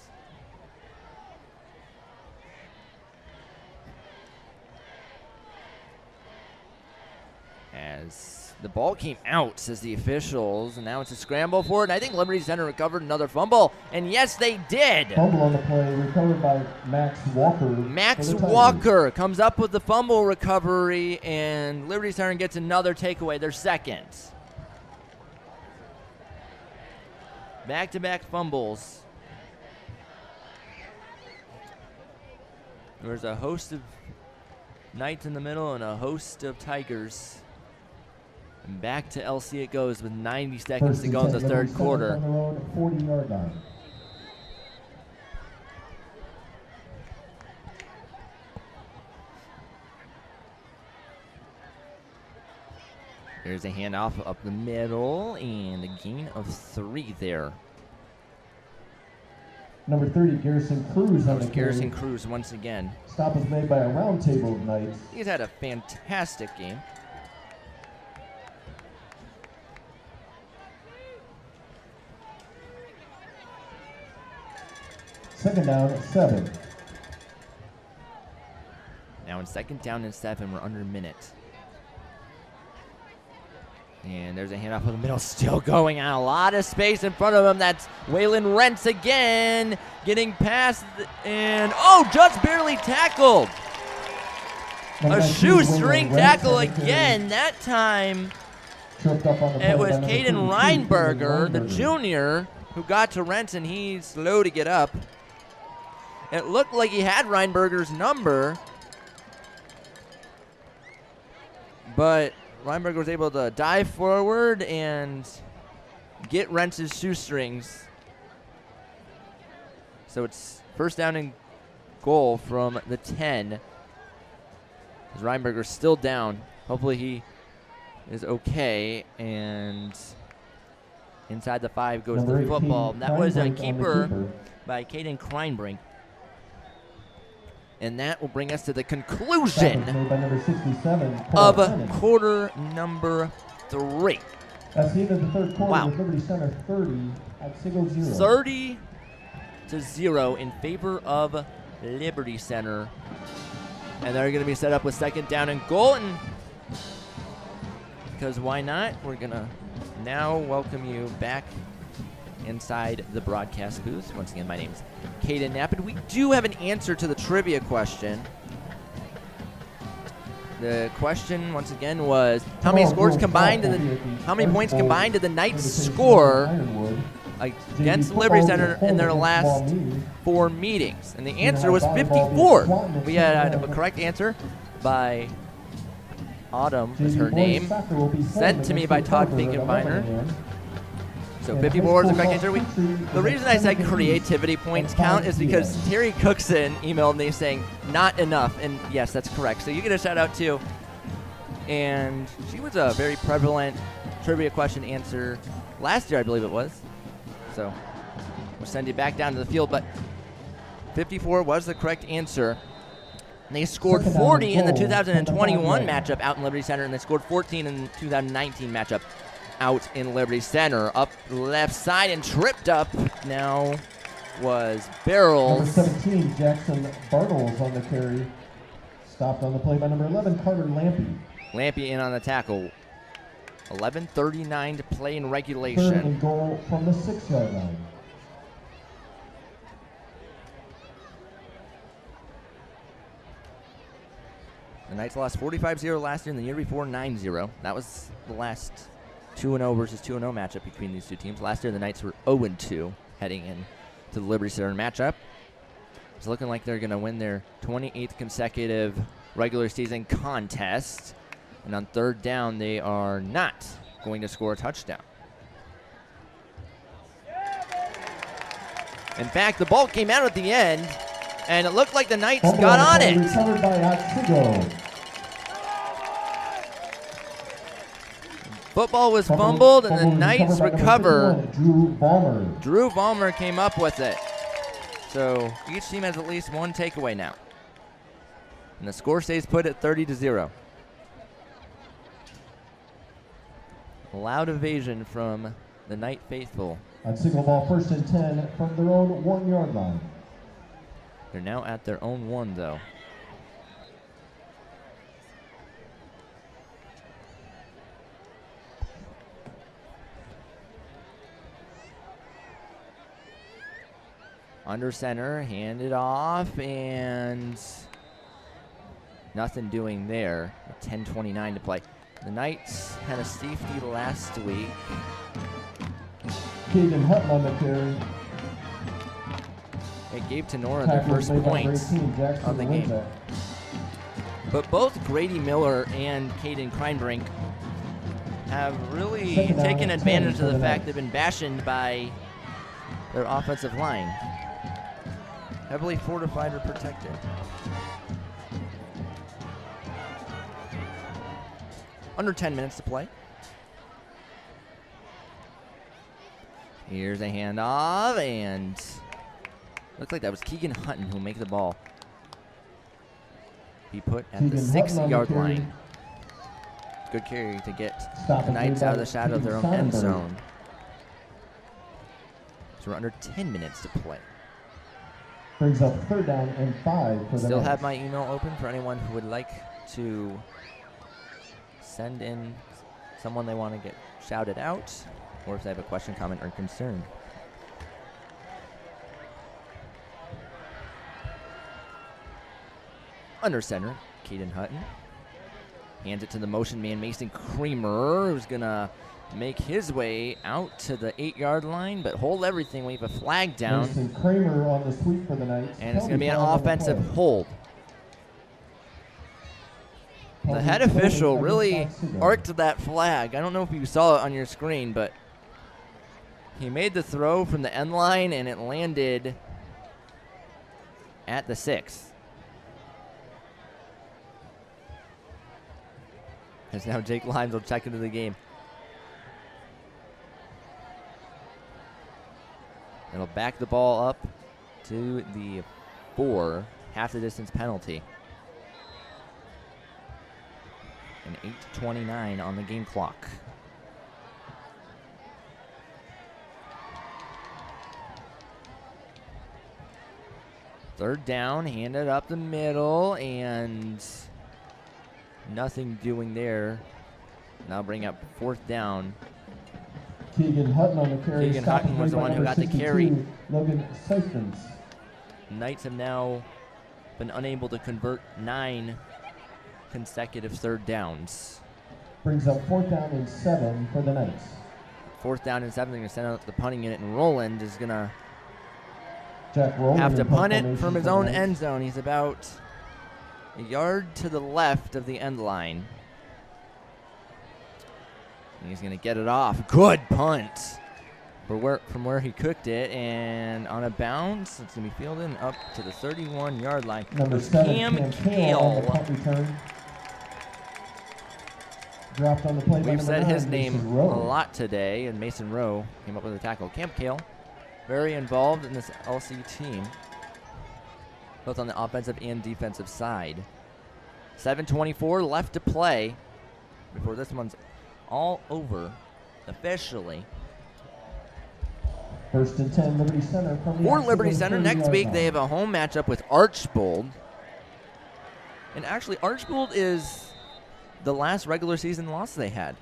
[SPEAKER 3] As the ball came out, says the officials, and now it's a scramble for it. And I think Liberty Center recovered another fumble, and yes, they did.
[SPEAKER 5] Fumble on the play, recovered by Max Walker.
[SPEAKER 3] Max Walker comes up with the fumble recovery, and Liberty Center gets another takeaway, their 2nd. Back-to-back fumbles. There's a host of Knights in the middle and a host of Tigers. And back to LC it goes with 90 seconds to go in the 3rd quarter.
[SPEAKER 5] On the road, 40-yard line.
[SPEAKER 3] There's a handoff up the middle and a gain of 3 there.
[SPEAKER 5] Number 30, Garrison Cruz on the carry.
[SPEAKER 3] Garrison Cruz once again.
[SPEAKER 5] Stop was made by a round table of Knights.
[SPEAKER 3] He's had a fantastic game.
[SPEAKER 5] Second down at 7.
[SPEAKER 3] Now in 2nd down and 7, we're under a minute. And there's a handoff in the middle, still going out. A lot of space in front of him. That's Waylon Rentz again, getting past, and just barely tackled. A shoestring tackle again. That time it was Caden Reinberger, the junior, who got to Rentz, and he's slow to get up. It looked like he had Reinberger's number, but Reinberger was able to dive forward and get Rentz's shoestrings. So it's 1st down and goal from the 10. As Reinberger's still down. Hopefully he is okay. And inside the 5 goes the football. That was a keeper by Caden Kleinbrink. And that will bring us to the conclusion of quarter number 3.
[SPEAKER 5] That's the end of the 3rd quarter.
[SPEAKER 3] Wow.
[SPEAKER 5] With Liberty Center 30, Otsego 0.
[SPEAKER 3] 30-0 in favor of Liberty Center. And they're going to be set up with 2nd down and goal. And because why not? We're going to now welcome you back inside the broadcast booth. Once again, my name's Caden Knapp, and we do have an answer to the trivia question. The question, once again, was how many scores combined how many points combined did the Knights score against Liberty Center in their last 4 meetings? And the answer was 54. We had a correct answer by Autumn, is her name, sent to me by Todd Finkenbeiner. So
[SPEAKER 5] And
[SPEAKER 3] 54 is the
[SPEAKER 5] high
[SPEAKER 3] correct
[SPEAKER 5] school
[SPEAKER 3] answer.
[SPEAKER 5] cross-country
[SPEAKER 3] The
[SPEAKER 5] is
[SPEAKER 3] reason I said
[SPEAKER 5] 7
[SPEAKER 3] creativity points
[SPEAKER 5] and
[SPEAKER 3] count
[SPEAKER 5] 5
[SPEAKER 3] is because
[SPEAKER 5] p.m.
[SPEAKER 3] Terry Cookson emailed me saying not enough, and yes, that's correct. So you get a shout out too. And she was a very prevalent trivia question answer last year, I believe it was. So we'll send you back down to the field, but 54 was the correct answer. And they scored
[SPEAKER 5] Second down
[SPEAKER 3] 40 in the
[SPEAKER 5] and goal from the
[SPEAKER 3] 2021
[SPEAKER 5] 5-yard
[SPEAKER 3] matchup out in Liberty Center, and they scored 14 in the 2019 matchup out in Liberty Center. Up left side and tripped up now was
[SPEAKER 5] Number
[SPEAKER 3] Barrels.
[SPEAKER 5] 17, Jackson Bartles on the carry. Stopped on the play by number 11, Carter Lampy.
[SPEAKER 3] Lampy in on the tackle. 11:39 to play in
[SPEAKER 5] Third
[SPEAKER 3] regulation.
[SPEAKER 5] and goal from the 6-yard line.
[SPEAKER 3] The Knights lost 45-0 last year and the year before 9-0. That was the last 2-0 versus 2-0 matchup between these two teams. Last year the Knights were 0-2 heading in to the Liberty Center matchup. It's looking like they're going to win their 28th consecutive regular season contest. And on third down, they are not going to score a touchdown. In fact, the ball came out at the end, and it looked like the Knights
[SPEAKER 5] Fumble
[SPEAKER 3] got on
[SPEAKER 5] play
[SPEAKER 3] it.
[SPEAKER 5] Recovered by Otsego.
[SPEAKER 3] Football was fumbled, and the
[SPEAKER 5] Fumble
[SPEAKER 3] Knights
[SPEAKER 5] recovered by
[SPEAKER 3] recover.
[SPEAKER 5] number 51, Drew Ballmer.
[SPEAKER 3] Drew Ballmer came up with it. So each team has at least one takeaway now. And the score stays put at 30-0. Loud evasion from the Knight faithful.
[SPEAKER 5] Otsego ball 1st and 10 from their own 1-yard line.
[SPEAKER 3] They're now at their own one, though. Under center, handed off, and nothing doing there. 10:29 to play. The Knights had a safety last week.
[SPEAKER 5] Caden Hutton on the carry.
[SPEAKER 3] It gave Tenora the
[SPEAKER 5] Tackle
[SPEAKER 3] first
[SPEAKER 5] made by
[SPEAKER 3] point
[SPEAKER 5] number 18, Jackson
[SPEAKER 3] of the game.
[SPEAKER 5] Linda.
[SPEAKER 3] But both Grady Miller and Caden Kreinbrink have really
[SPEAKER 5] Second down
[SPEAKER 3] taken
[SPEAKER 5] and 10
[SPEAKER 3] advantage
[SPEAKER 5] for
[SPEAKER 3] of the
[SPEAKER 5] the
[SPEAKER 3] fact
[SPEAKER 5] Knights.
[SPEAKER 3] they've been bastioned by their offensive line. Heavily fortified or protected. Under 10 minutes to play. Here's a handoff, and looks like that was Keegan Hutton who make the ball. He put at the
[SPEAKER 5] Keegan Hutton on the
[SPEAKER 3] 6-yard
[SPEAKER 5] carry.
[SPEAKER 3] line. Good carry to get
[SPEAKER 5] Stop
[SPEAKER 3] the
[SPEAKER 5] and
[SPEAKER 3] Knights
[SPEAKER 5] play
[SPEAKER 3] out of
[SPEAKER 5] by
[SPEAKER 3] the shadow of their own
[SPEAKER 5] Keaton
[SPEAKER 3] end
[SPEAKER 5] Sonnenberg.
[SPEAKER 3] zone. So we're under 10 minutes to play.
[SPEAKER 5] Brings up 3rd down and 5 for the
[SPEAKER 3] Still
[SPEAKER 5] Knights.
[SPEAKER 3] have my email open for anyone who would like to send in someone they want to get shouted out, or if they have a question, comment, or concern. Under center, Caden Hutton. Hands it to the motion man, Mason Creamer, who's going to make his way out to the 8-yard line, but hold everything. We have a flag down,
[SPEAKER 5] Mason Kramer on the sweep for the Knights.
[SPEAKER 3] and it's going to
[SPEAKER 5] Penalty
[SPEAKER 3] be an
[SPEAKER 5] flag on the
[SPEAKER 3] offensive
[SPEAKER 5] play.
[SPEAKER 3] hold. The
[SPEAKER 5] Penalty
[SPEAKER 3] head
[SPEAKER 5] holding
[SPEAKER 3] official
[SPEAKER 5] against
[SPEAKER 3] really
[SPEAKER 5] Otsego.
[SPEAKER 3] arced that flag. I don't know if you saw it on your screen, but he made the throw from the end line, and it landed at the 6. As now Jake Limes will check into the game. It'll back the ball up to the 4, half the distance penalty. And 8:29 on the game clock. Third down, handed up the middle, and nothing doing there. Now bring up 4th down.
[SPEAKER 5] Keegan Hutton on the carry.
[SPEAKER 3] Keegan
[SPEAKER 5] Stopped
[SPEAKER 3] Hutton was
[SPEAKER 5] by
[SPEAKER 3] the one who
[SPEAKER 5] number
[SPEAKER 3] got the
[SPEAKER 5] 62,
[SPEAKER 3] carry.
[SPEAKER 5] Logan Siphons.
[SPEAKER 3] Knights have now been unable to convert 9 consecutive 3rd downs.
[SPEAKER 5] Brings up 4th down and 7 for the Knights.
[SPEAKER 3] 4th down and 7, they're going to send out the punting unit, and Roland is going to
[SPEAKER 5] Jack Rowland
[SPEAKER 3] have to
[SPEAKER 5] in
[SPEAKER 3] punt it
[SPEAKER 5] formation
[SPEAKER 3] from his
[SPEAKER 5] for the
[SPEAKER 3] own
[SPEAKER 5] Knights.
[SPEAKER 3] end zone. He's about a yard to the left of the end line. And he's going to get it off. Good punt. from where he cooked it, and on a bounce, it's going to be fielded up to the 31-yard line.
[SPEAKER 5] Number
[SPEAKER 3] Goes
[SPEAKER 5] 7,
[SPEAKER 3] Cam
[SPEAKER 5] Kale on the
[SPEAKER 3] Kale.
[SPEAKER 5] punt return. Dropped on the play by
[SPEAKER 3] We've
[SPEAKER 5] number
[SPEAKER 3] said
[SPEAKER 5] 9,
[SPEAKER 3] his name
[SPEAKER 5] Mason
[SPEAKER 3] a
[SPEAKER 5] Rowe.
[SPEAKER 3] lot today, and Mason Rowe came up with a tackle. Cam Kale, very involved in this LC team, both on the offensive and defensive side. 7:24 left to play before this one's all over officially.
[SPEAKER 5] 1st and 10, Liberty Center from the
[SPEAKER 3] For
[SPEAKER 5] Otsego
[SPEAKER 3] Liberty Center, next
[SPEAKER 5] 30-yard
[SPEAKER 3] week
[SPEAKER 5] line.
[SPEAKER 3] they have a home matchup with Archbold. And actually, Archbold is the last regular season loss they had.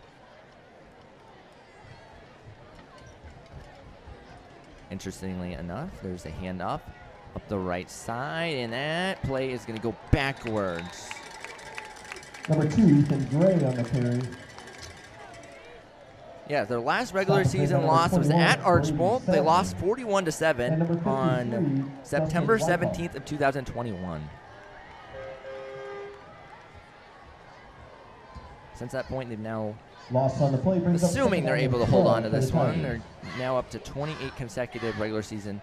[SPEAKER 3] Interestingly enough, there's a handoff up the right side, and that play is going to go backwards.
[SPEAKER 5] Number 2, Ethan Gray on the carry.
[SPEAKER 3] Yeah, their last regular
[SPEAKER 5] Stop,
[SPEAKER 3] season
[SPEAKER 5] number
[SPEAKER 3] loss was
[SPEAKER 5] 21,
[SPEAKER 3] at Archbold. They
[SPEAKER 5] 47.
[SPEAKER 3] lost
[SPEAKER 5] And
[SPEAKER 3] 41-7
[SPEAKER 5] number 53,
[SPEAKER 3] on September
[SPEAKER 5] Justin Whitehall.
[SPEAKER 3] 17th of 2021. Since that point, they've now,
[SPEAKER 5] Loss on the play brings up
[SPEAKER 3] assuming they're
[SPEAKER 5] second
[SPEAKER 3] able to
[SPEAKER 5] and
[SPEAKER 3] hold
[SPEAKER 5] 12
[SPEAKER 3] on to
[SPEAKER 5] for the
[SPEAKER 3] this one,
[SPEAKER 5] Tigers.
[SPEAKER 3] they're now up to 28 consecutive regular season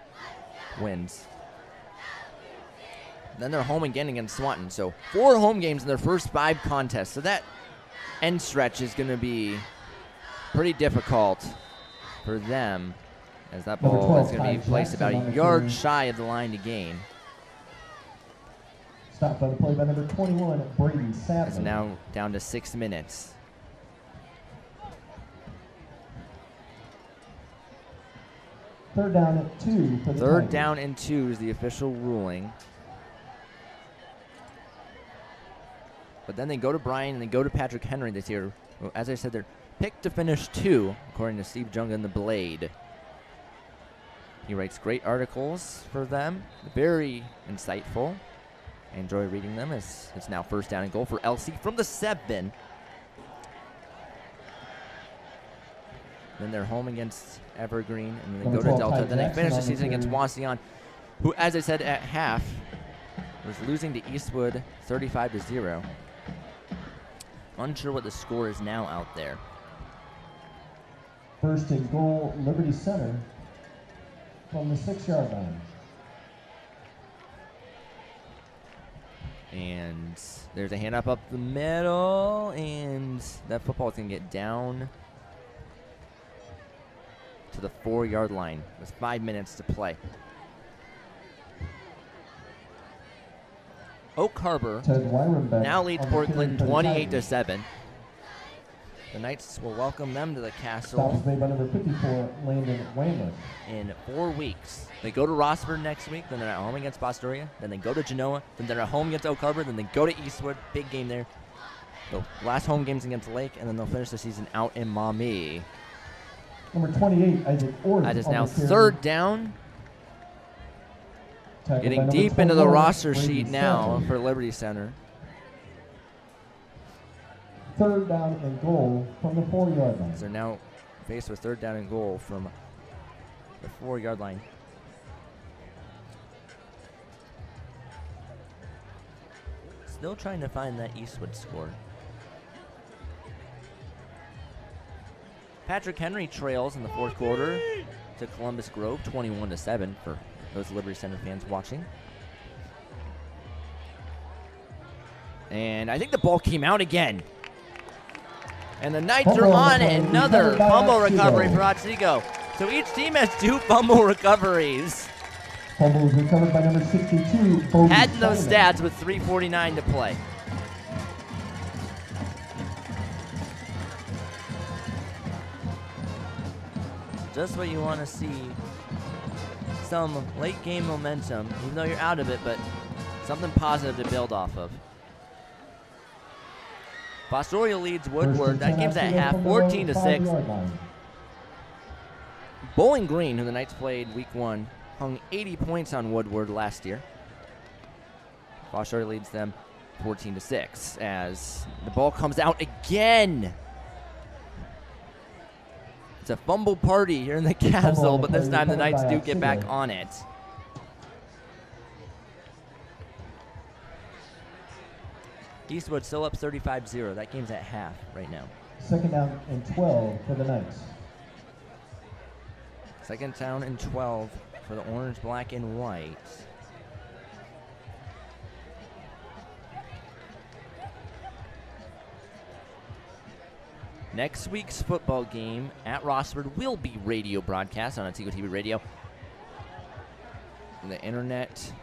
[SPEAKER 3] wins. Then they're home again against Swanton. So 4 home games in their first 5 contests. So that end stretch is going to be pretty difficult for them, as that
[SPEAKER 5] Number
[SPEAKER 3] ball
[SPEAKER 5] 12,
[SPEAKER 3] is going to be
[SPEAKER 5] Ty
[SPEAKER 3] placed
[SPEAKER 5] Jackson
[SPEAKER 3] about
[SPEAKER 5] on
[SPEAKER 3] a
[SPEAKER 5] the
[SPEAKER 3] yard
[SPEAKER 5] carry.
[SPEAKER 3] shy of the line to gain.
[SPEAKER 5] Stopped by the play by number 21, Brady
[SPEAKER 3] It's
[SPEAKER 5] Sadler.
[SPEAKER 3] now down to 6 minutes.
[SPEAKER 5] Third down at 2 for the
[SPEAKER 3] Third
[SPEAKER 5] Tigers.
[SPEAKER 3] down and 2 is the official ruling. But then they go to Brian and they go to Patrick Henry this year. Well, as I said, they're picked to finish 2, according to Steve Junga in The Blade. He writes great articles for them, very insightful. I enjoy reading them. It's now first down and goal for LC from the 7. Then they're home against Evergreen, and then they
[SPEAKER 5] Number
[SPEAKER 3] go to
[SPEAKER 5] 12,
[SPEAKER 3] Delta.
[SPEAKER 5] Ty
[SPEAKER 3] Then they
[SPEAKER 5] Jackson
[SPEAKER 3] finish the
[SPEAKER 5] on the
[SPEAKER 3] season against
[SPEAKER 5] carry.
[SPEAKER 3] Wasion, who, as I said at half, was losing to Eastwood 35-0. Unsure what the score is now out there.
[SPEAKER 5] 1st and goal, Liberty Center from the 6-yard line.
[SPEAKER 3] And there's a hand up the middle, and that football is going to get down to the 4-yard line with 5 minutes to play. Oak Harbor
[SPEAKER 5] Ted Wyrenbeck
[SPEAKER 3] now leads
[SPEAKER 5] on the carry
[SPEAKER 3] Portland
[SPEAKER 5] for the Tigers.
[SPEAKER 3] 28-7. The Knights will welcome them to the
[SPEAKER 5] Stop
[SPEAKER 3] castle
[SPEAKER 5] was made by number 54, Landon Weymouth.
[SPEAKER 3] in 4 weeks. They go to Rossford next week, then they're at home against Fostoria, then they go to Genoa, then they're at home against Oak Harbor, then they go to Eastwood, big game there. The last home game's against Lake, and then they'll finish the season out in Maumee.
[SPEAKER 5] Number 28, Isaac Orth.
[SPEAKER 3] That is
[SPEAKER 5] on
[SPEAKER 3] now
[SPEAKER 5] the carry.
[SPEAKER 3] 3rd down,
[SPEAKER 5] Tackled by
[SPEAKER 3] getting
[SPEAKER 5] number
[SPEAKER 3] deep into the
[SPEAKER 5] 21,
[SPEAKER 3] roster
[SPEAKER 5] Brady
[SPEAKER 3] sheet now
[SPEAKER 5] Sadler.
[SPEAKER 3] for Liberty Center.
[SPEAKER 5] 3rd down and goal from the 4-yard line.
[SPEAKER 3] As they're now faced with 3rd down and goal from the 4-yard line. Still trying to find that Eastwood score. Patrick Henry trails in the 4th quarter to Columbus Grove, 21-7 for those Liberty Center fans watching. And I think the ball came out again. And the Knights are
[SPEAKER 5] Fumble
[SPEAKER 3] on it.
[SPEAKER 5] recovery,
[SPEAKER 3] Another
[SPEAKER 5] recovered by
[SPEAKER 3] fumble
[SPEAKER 5] Otsego.
[SPEAKER 3] recovery for Otsego. So each team has 2 fumble recoveries.
[SPEAKER 5] Fumble was recovered by number 62, Bodie
[SPEAKER 3] Adding those
[SPEAKER 5] Simon.
[SPEAKER 3] stats with 3:49 to play. Just what you want to see. Some late game momentum, even though you're out of it, but something positive to build off of. Fostoria leads Woodward. That game's at half, 14-6.
[SPEAKER 5] 5-yard line.
[SPEAKER 3] Bowling Green, who the Knights played week 1, hung 80 points on Woodward last year. Fostoria leads them 14-6 as the ball comes out again. It's a fumble party here in the castle, but this time the Knights do get back on it. Eastwood still up 35-0. That game's at half right now.
[SPEAKER 5] 2nd down and 12 for the Knights.
[SPEAKER 3] Second down and 12 for the orange, black, and white. Next week's football game at Rossford will be radio broadcast on Otsego TV Radio. The internet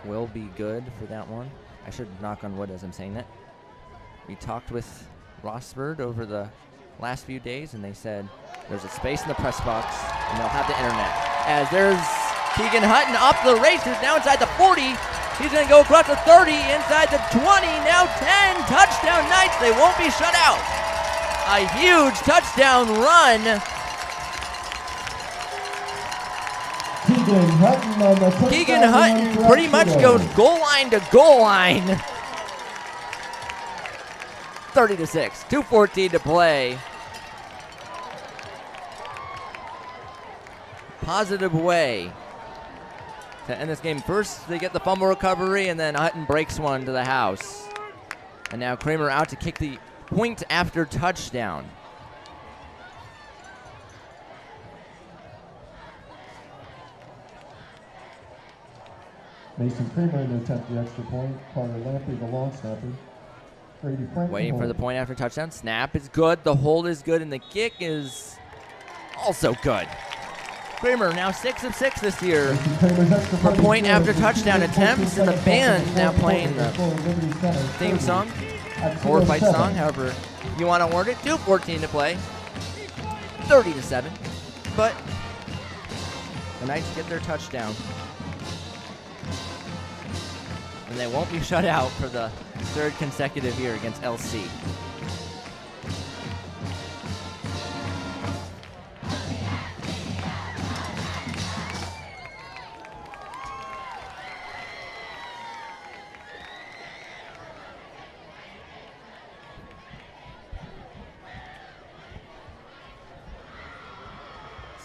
[SPEAKER 3] will be good for that one. I should knock on wood as I'm saying that. We talked with Rossford over the last few days, and they said there's a space in the press box, and they'll have the internet. As there's Keegan Hutton up the races, now inside the 40. He's going to go across the 30, inside the 20, now 10. Touchdown Knights. They won't be shut out. A huge touchdown run.
[SPEAKER 5] Keegan Hutton on the touchdown.
[SPEAKER 3] Keegan Hutton pretty much goes goal line to goal line. 30-6, 2:14 to play. Positive way to end this game. First, they get the fumble recovery, and then Hutton breaks one to the house. And now Kramer out to kick the point after touchdown.
[SPEAKER 5] Mason Kramer to attempt the extra point. Carter Lampley, the long snapper. Brady Frank.
[SPEAKER 3] Waiting for the point after touchdown. Snap is good. The hold is good, and the kick is also good. Kramer now 6 of 6 this year for point after touchdown attempts, and the band now playing the theme song or fight song, however you want to word it. 2:14 to play, 30-7, but the Knights get their touchdown, and they won't be shut out for the third consecutive year against LC.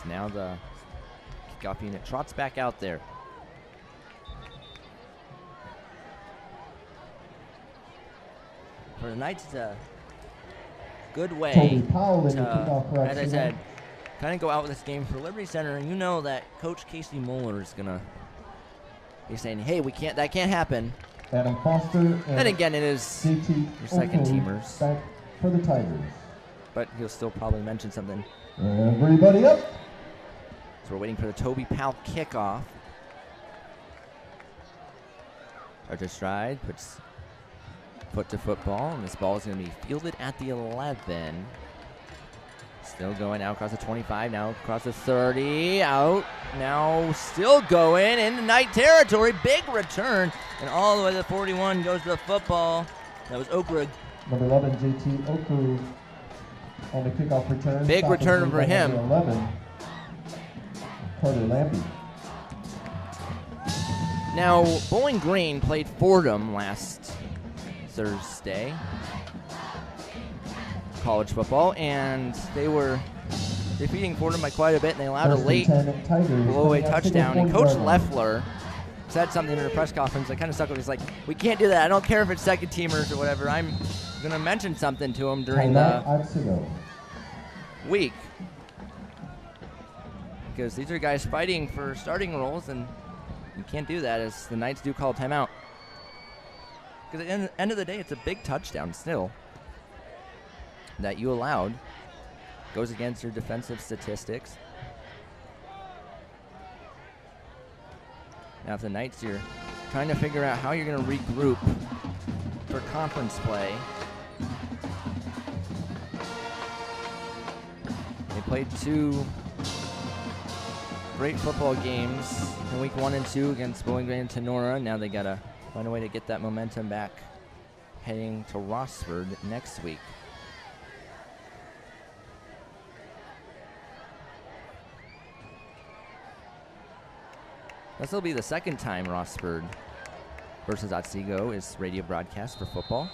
[SPEAKER 3] Now the kickoff unit trots back out there. For the Knights, it's a good way to, as I said, kind of go out with this game for Liberty Center. And you know that Coach Casey Moeller is going to be saying, hey, that can't happen.
[SPEAKER 5] Adam Foster.
[SPEAKER 3] Then again, it is your second teamers.
[SPEAKER 5] Back for the Tigers.
[SPEAKER 3] But he'll still probably mention something.
[SPEAKER 5] Everybody up.
[SPEAKER 3] So we're waiting for the Toby Powell kickoff. Archer stride, puts foot to football, and this ball is going to be fielded at the 11. Still going out across the 25, now across the 30, out, now still going into Knight territory. Big return, and all the way to the 41 goes to the football. That was Okra.
[SPEAKER 5] Number 11, JT Okru on the kickoff return.
[SPEAKER 3] Big return for him.
[SPEAKER 5] 11. Carter Lampley.
[SPEAKER 3] Now, Bowling Green played Fordham last Thursday, college football, and they were defeating Fordham by quite a bit, and they allowed a late blow-away touchdown. And Coach Leffler said something in the press conference that kind of stuck with me. He's like, we can't do that. I don't care if it's second teamers or whatever. I'm going to mention something to him during the week. Because these are guys fighting for starting roles, and you can't do that as the Knights do call a timeout. Because at the end of the day, it's a big touchdown still that you allowed. Goes against your defensive statistics. Now, if the Knights, you're trying to figure out how you're going to regroup for conference play. They played two great football games in week 1 and 2 against Bowling Green and Tenora. Now they got to find a way to get that momentum back heading to Rossford next week. This will be the second time Rossford versus Otsego is radio broadcast for football.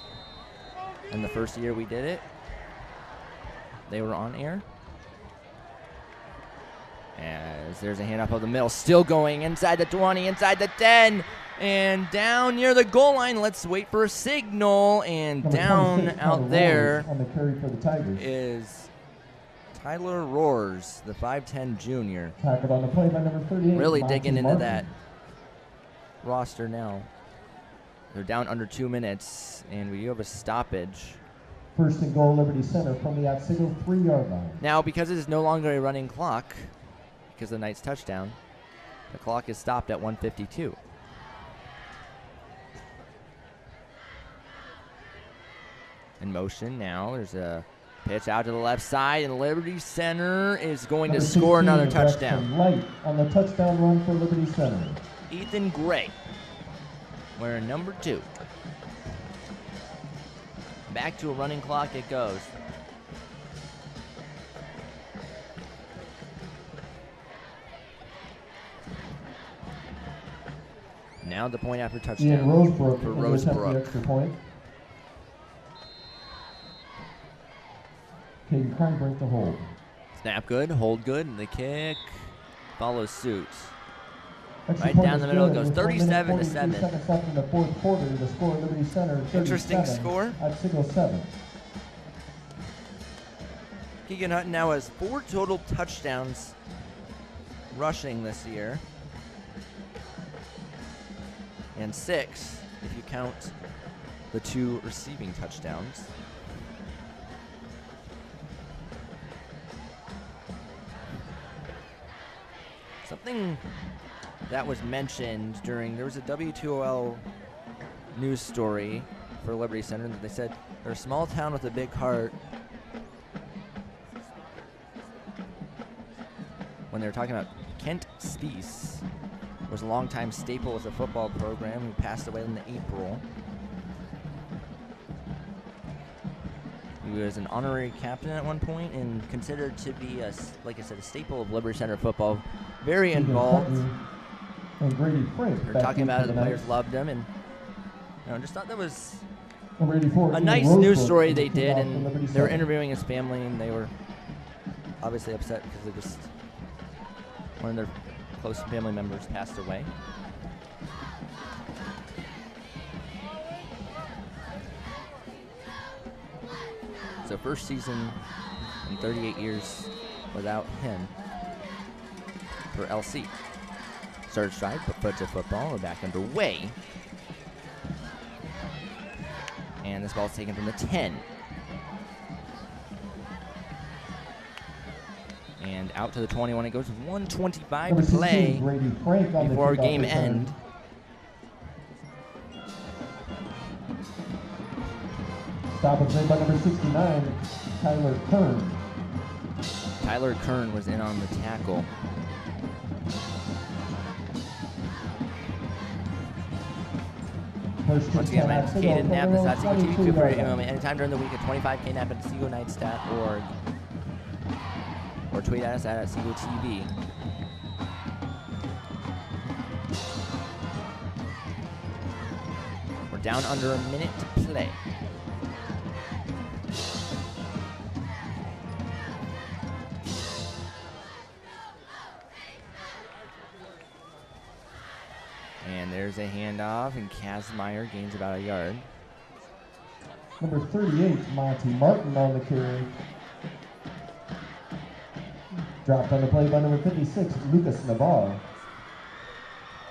[SPEAKER 3] And the first year we did it, they were on air. As there's a hand up of the middle, still going inside the 20, inside the 10, and down near the goal line. Let's wait for a signal, and down out there
[SPEAKER 5] on the carry for the Tigers
[SPEAKER 3] is Tyler Roars, the 5'10 junior.
[SPEAKER 5] Tackled on the play by number 38.
[SPEAKER 3] Really
[SPEAKER 5] Monty
[SPEAKER 3] digging into
[SPEAKER 5] Martin.
[SPEAKER 3] that roster now. They're down under 2 minutes, and we have a stoppage.
[SPEAKER 5] First and goal, Liberty Center from the Otsego 3-yard line.
[SPEAKER 3] Now, because it is no longer a running clock, because of the Knights' touchdown, the clock is stopped at 1:52. In motion now, there's a pitch out to the left side, and Liberty Center is going to
[SPEAKER 5] Number
[SPEAKER 3] score
[SPEAKER 5] 16,
[SPEAKER 3] another
[SPEAKER 5] Braxton
[SPEAKER 3] touchdown.
[SPEAKER 5] Light on the touchdown run for Liberty Center.
[SPEAKER 3] Ethan Gray, wearing number 2. Back to a running clock it goes. Now the point after touchdown
[SPEAKER 5] Ian Rosebrook
[SPEAKER 3] for
[SPEAKER 5] will attempt the
[SPEAKER 3] Rosebrook.
[SPEAKER 5] extra point. Caden Cranbrink to hold.
[SPEAKER 3] Snap good, hold good, and the kick follows suit.
[SPEAKER 5] Extra
[SPEAKER 3] Right
[SPEAKER 5] point
[SPEAKER 3] down
[SPEAKER 5] is
[SPEAKER 3] the middle
[SPEAKER 5] good
[SPEAKER 3] goes,
[SPEAKER 5] with 1 minute,
[SPEAKER 3] 37 to
[SPEAKER 5] 43
[SPEAKER 3] 7.
[SPEAKER 5] seconds left in the fourth quarter. The score, Liberty Center 37.
[SPEAKER 3] Interesting score.
[SPEAKER 5] Otsego 7.
[SPEAKER 3] Keegan Hutton now has 4 total touchdowns rushing this year. And 6 if you count the 2 receiving touchdowns. Something that was mentioned during, there was a W2OL news story for Liberty Center that they said they're a small town with a big heart. When they were talking about Kent Speece, was a longtime staple of the football program who passed away in April. He was an honorary captain at one point and considered to be, like I said, a staple of Liberty Center football. Very involved.
[SPEAKER 5] And Grady Frank.
[SPEAKER 3] They're talking about it, the players loved him, and just thought that was
[SPEAKER 5] a
[SPEAKER 3] a nice news story they did, and they were interviewing his family, and they were obviously upset because they just, one of their close family members passed away. So first season in 38 years without him for LC. Third stride, foot to football, we're back underway. And this ball's taken from the 10. And out to the 21, it goes 1:25 to play before game end.
[SPEAKER 5] Stoppage made by number 69, Tyler Kern.
[SPEAKER 3] Tyler Kern was in on the tackle. Once again, my name is Caden Knapp. This is Otsego TV. Feel free to email me anytime during the week at 25knap at OtsegoKnights.org or tweet at us at Otsego TV. We're down under a minute to play. And there's a handoff, and Kazmaier gains about a yard.
[SPEAKER 5] Number 38, Monty Martin on the carry. Dropped on the play by number 56, Lucas Navarre.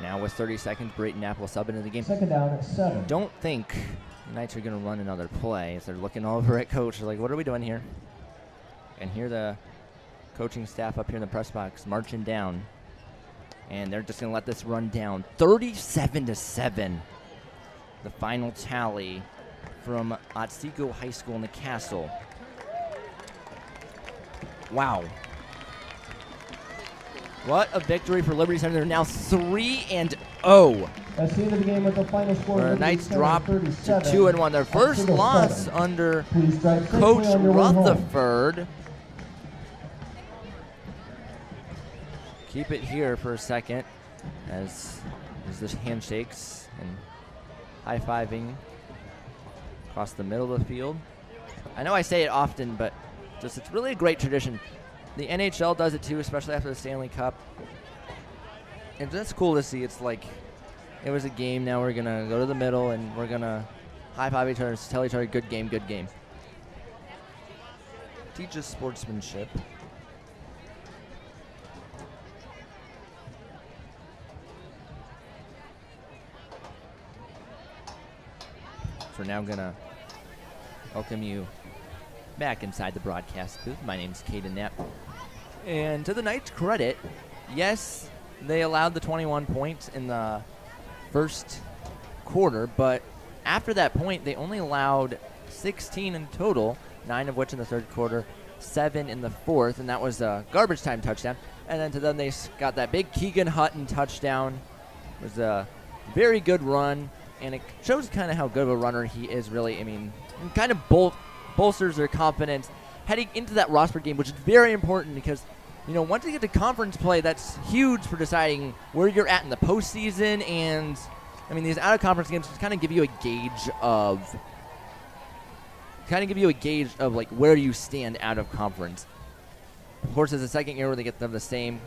[SPEAKER 3] Now with 30 seconds, Brayton Knapp will sub into the game.
[SPEAKER 5] Second down at 7.
[SPEAKER 3] Don't think the Knights are going to run another play. As they're looking over at coach, they're like, what are we doing here? And here the coaching staff up here in the press box marching down. And they're just going to let this run down. 37-7, the final tally from Otsego High School in the Castle. Wow. What a victory for Liberty Center. They're now 3-0.
[SPEAKER 5] That's the end of the game with the final score.
[SPEAKER 3] Where the Knights dropped to
[SPEAKER 5] 37,
[SPEAKER 3] 2-1. Their first
[SPEAKER 5] Otsego
[SPEAKER 3] loss
[SPEAKER 5] 7.
[SPEAKER 3] under
[SPEAKER 5] Please drive safely
[SPEAKER 3] Coach
[SPEAKER 5] on your way home.
[SPEAKER 3] Rutherford. Keep it here for a second as there's handshakes and high-fiving across the middle of the field. I know I say it often, but it's really a great tradition. The NHL does it too, especially after the Stanley Cup. And that's cool to see. It's like it was a game. Now we're going to go to the middle and we're going to high-five each other and tell each other, good game, good game. Teaches sportsmanship. we're now going to welcome you back inside the broadcast booth. My name's Caden Knapp. And to the Knights' credit, yes, they allowed the 21 points in the first quarter, but after that point, they only allowed 16 in total, 9 of which in the third quarter, 7 in the fourth, and that was a garbage time touchdown. And then to them, they got that big Keegan Hutton touchdown. It was a very good run, and it shows kind of how good of a runner he is, really. I mean, it kind of bolsters their confidence heading into that Rossford game, which is very important because, you know, once you get to conference play, that's huge for deciding where you're at in the postseason. And, I mean, these out-of-conference games just kind of give you a gauge of like where you stand out of conference. Of course, it's the second year where they get them the same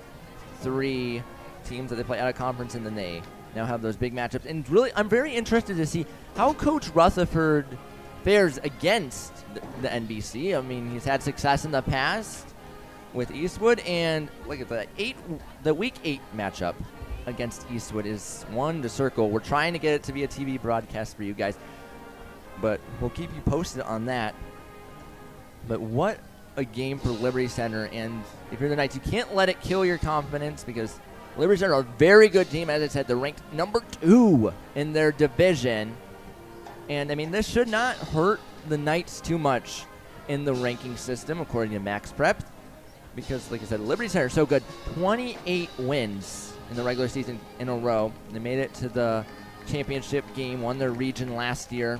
[SPEAKER 3] 3 teams that they play out of conference, and then they now have those big matchups. And really, I'm very interested to see how Coach Rutherford fares against the NBC. I mean, he's had success in the past with Eastwood, and look at the Week 8 matchup against Eastwood is one to circle. We're trying to get it to be a TV broadcast for you guys, but we'll keep you posted on that. But what a game for Liberty Center, and if you're the Knights, you can't let it kill your confidence because Liberty Center are a very good team. As I said, they're ranked number 2 in their division, and I mean, this should not hurt the Knights too much in the ranking system according to Max Prep, because like I said, Liberty Center is so good. 28 wins in the regular season in a row. They made it to the championship game, won their region last year,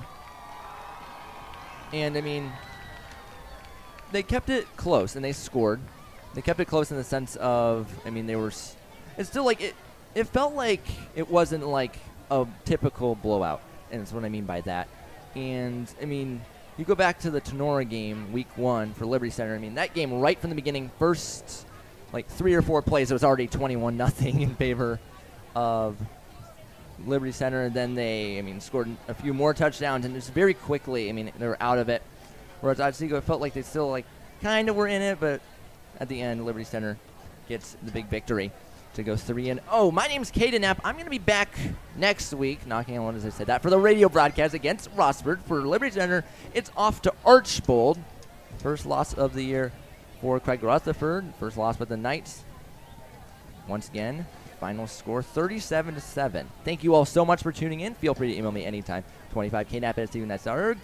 [SPEAKER 3] and I mean, they kept it close, and they scored. They kept it close in the sense of, I mean, it's still like, it felt like it wasn't like a typical blowout, and that's what I mean by that. And, I mean, you go back to the Tenora game, week 1 for Liberty Center. I mean, that game right from the beginning, first, like, 3 or 4 plays, it was already 21-0 in favor of Liberty Center. And then they, I mean, scored a few more touchdowns, and just very quickly, I mean, they were out of it. Whereas Otsego, it felt like they still, like, kind of were in it, but at the end, Liberty Center gets the big victory to go 3-0. My name's Caden Knapp. I'm going to be back next week, knocking on wood as I said that, for the radio broadcast against Rossford. For Liberty Center, it's off to Archbold. First loss of the year for Craig Rutherford. First loss with the Knights. Once again, final score 37-7. Thank you all so much for tuning in. Feel free to email me anytime. 25knapp@STUKnights.org.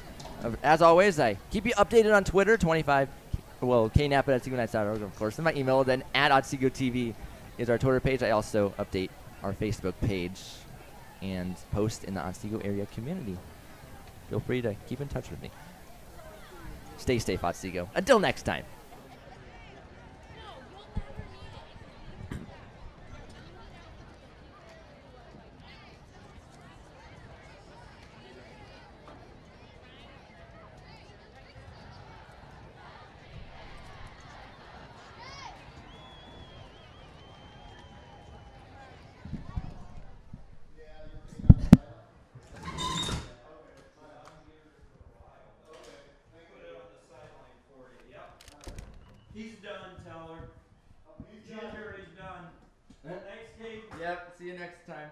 [SPEAKER 3] As always, I keep you updated on Twitter, knapp@STUKnights.org, of course. And my email then @Otsego TV is our Twitter page. I also update our Facebook page and post in the Otsego area community. Feel free to keep in touch with me. Stay safe, Otsego. Until next time.
[SPEAKER 6] He's done, tell her. Ginger is done. Thanks, Kate.
[SPEAKER 3] Yep, see you next time.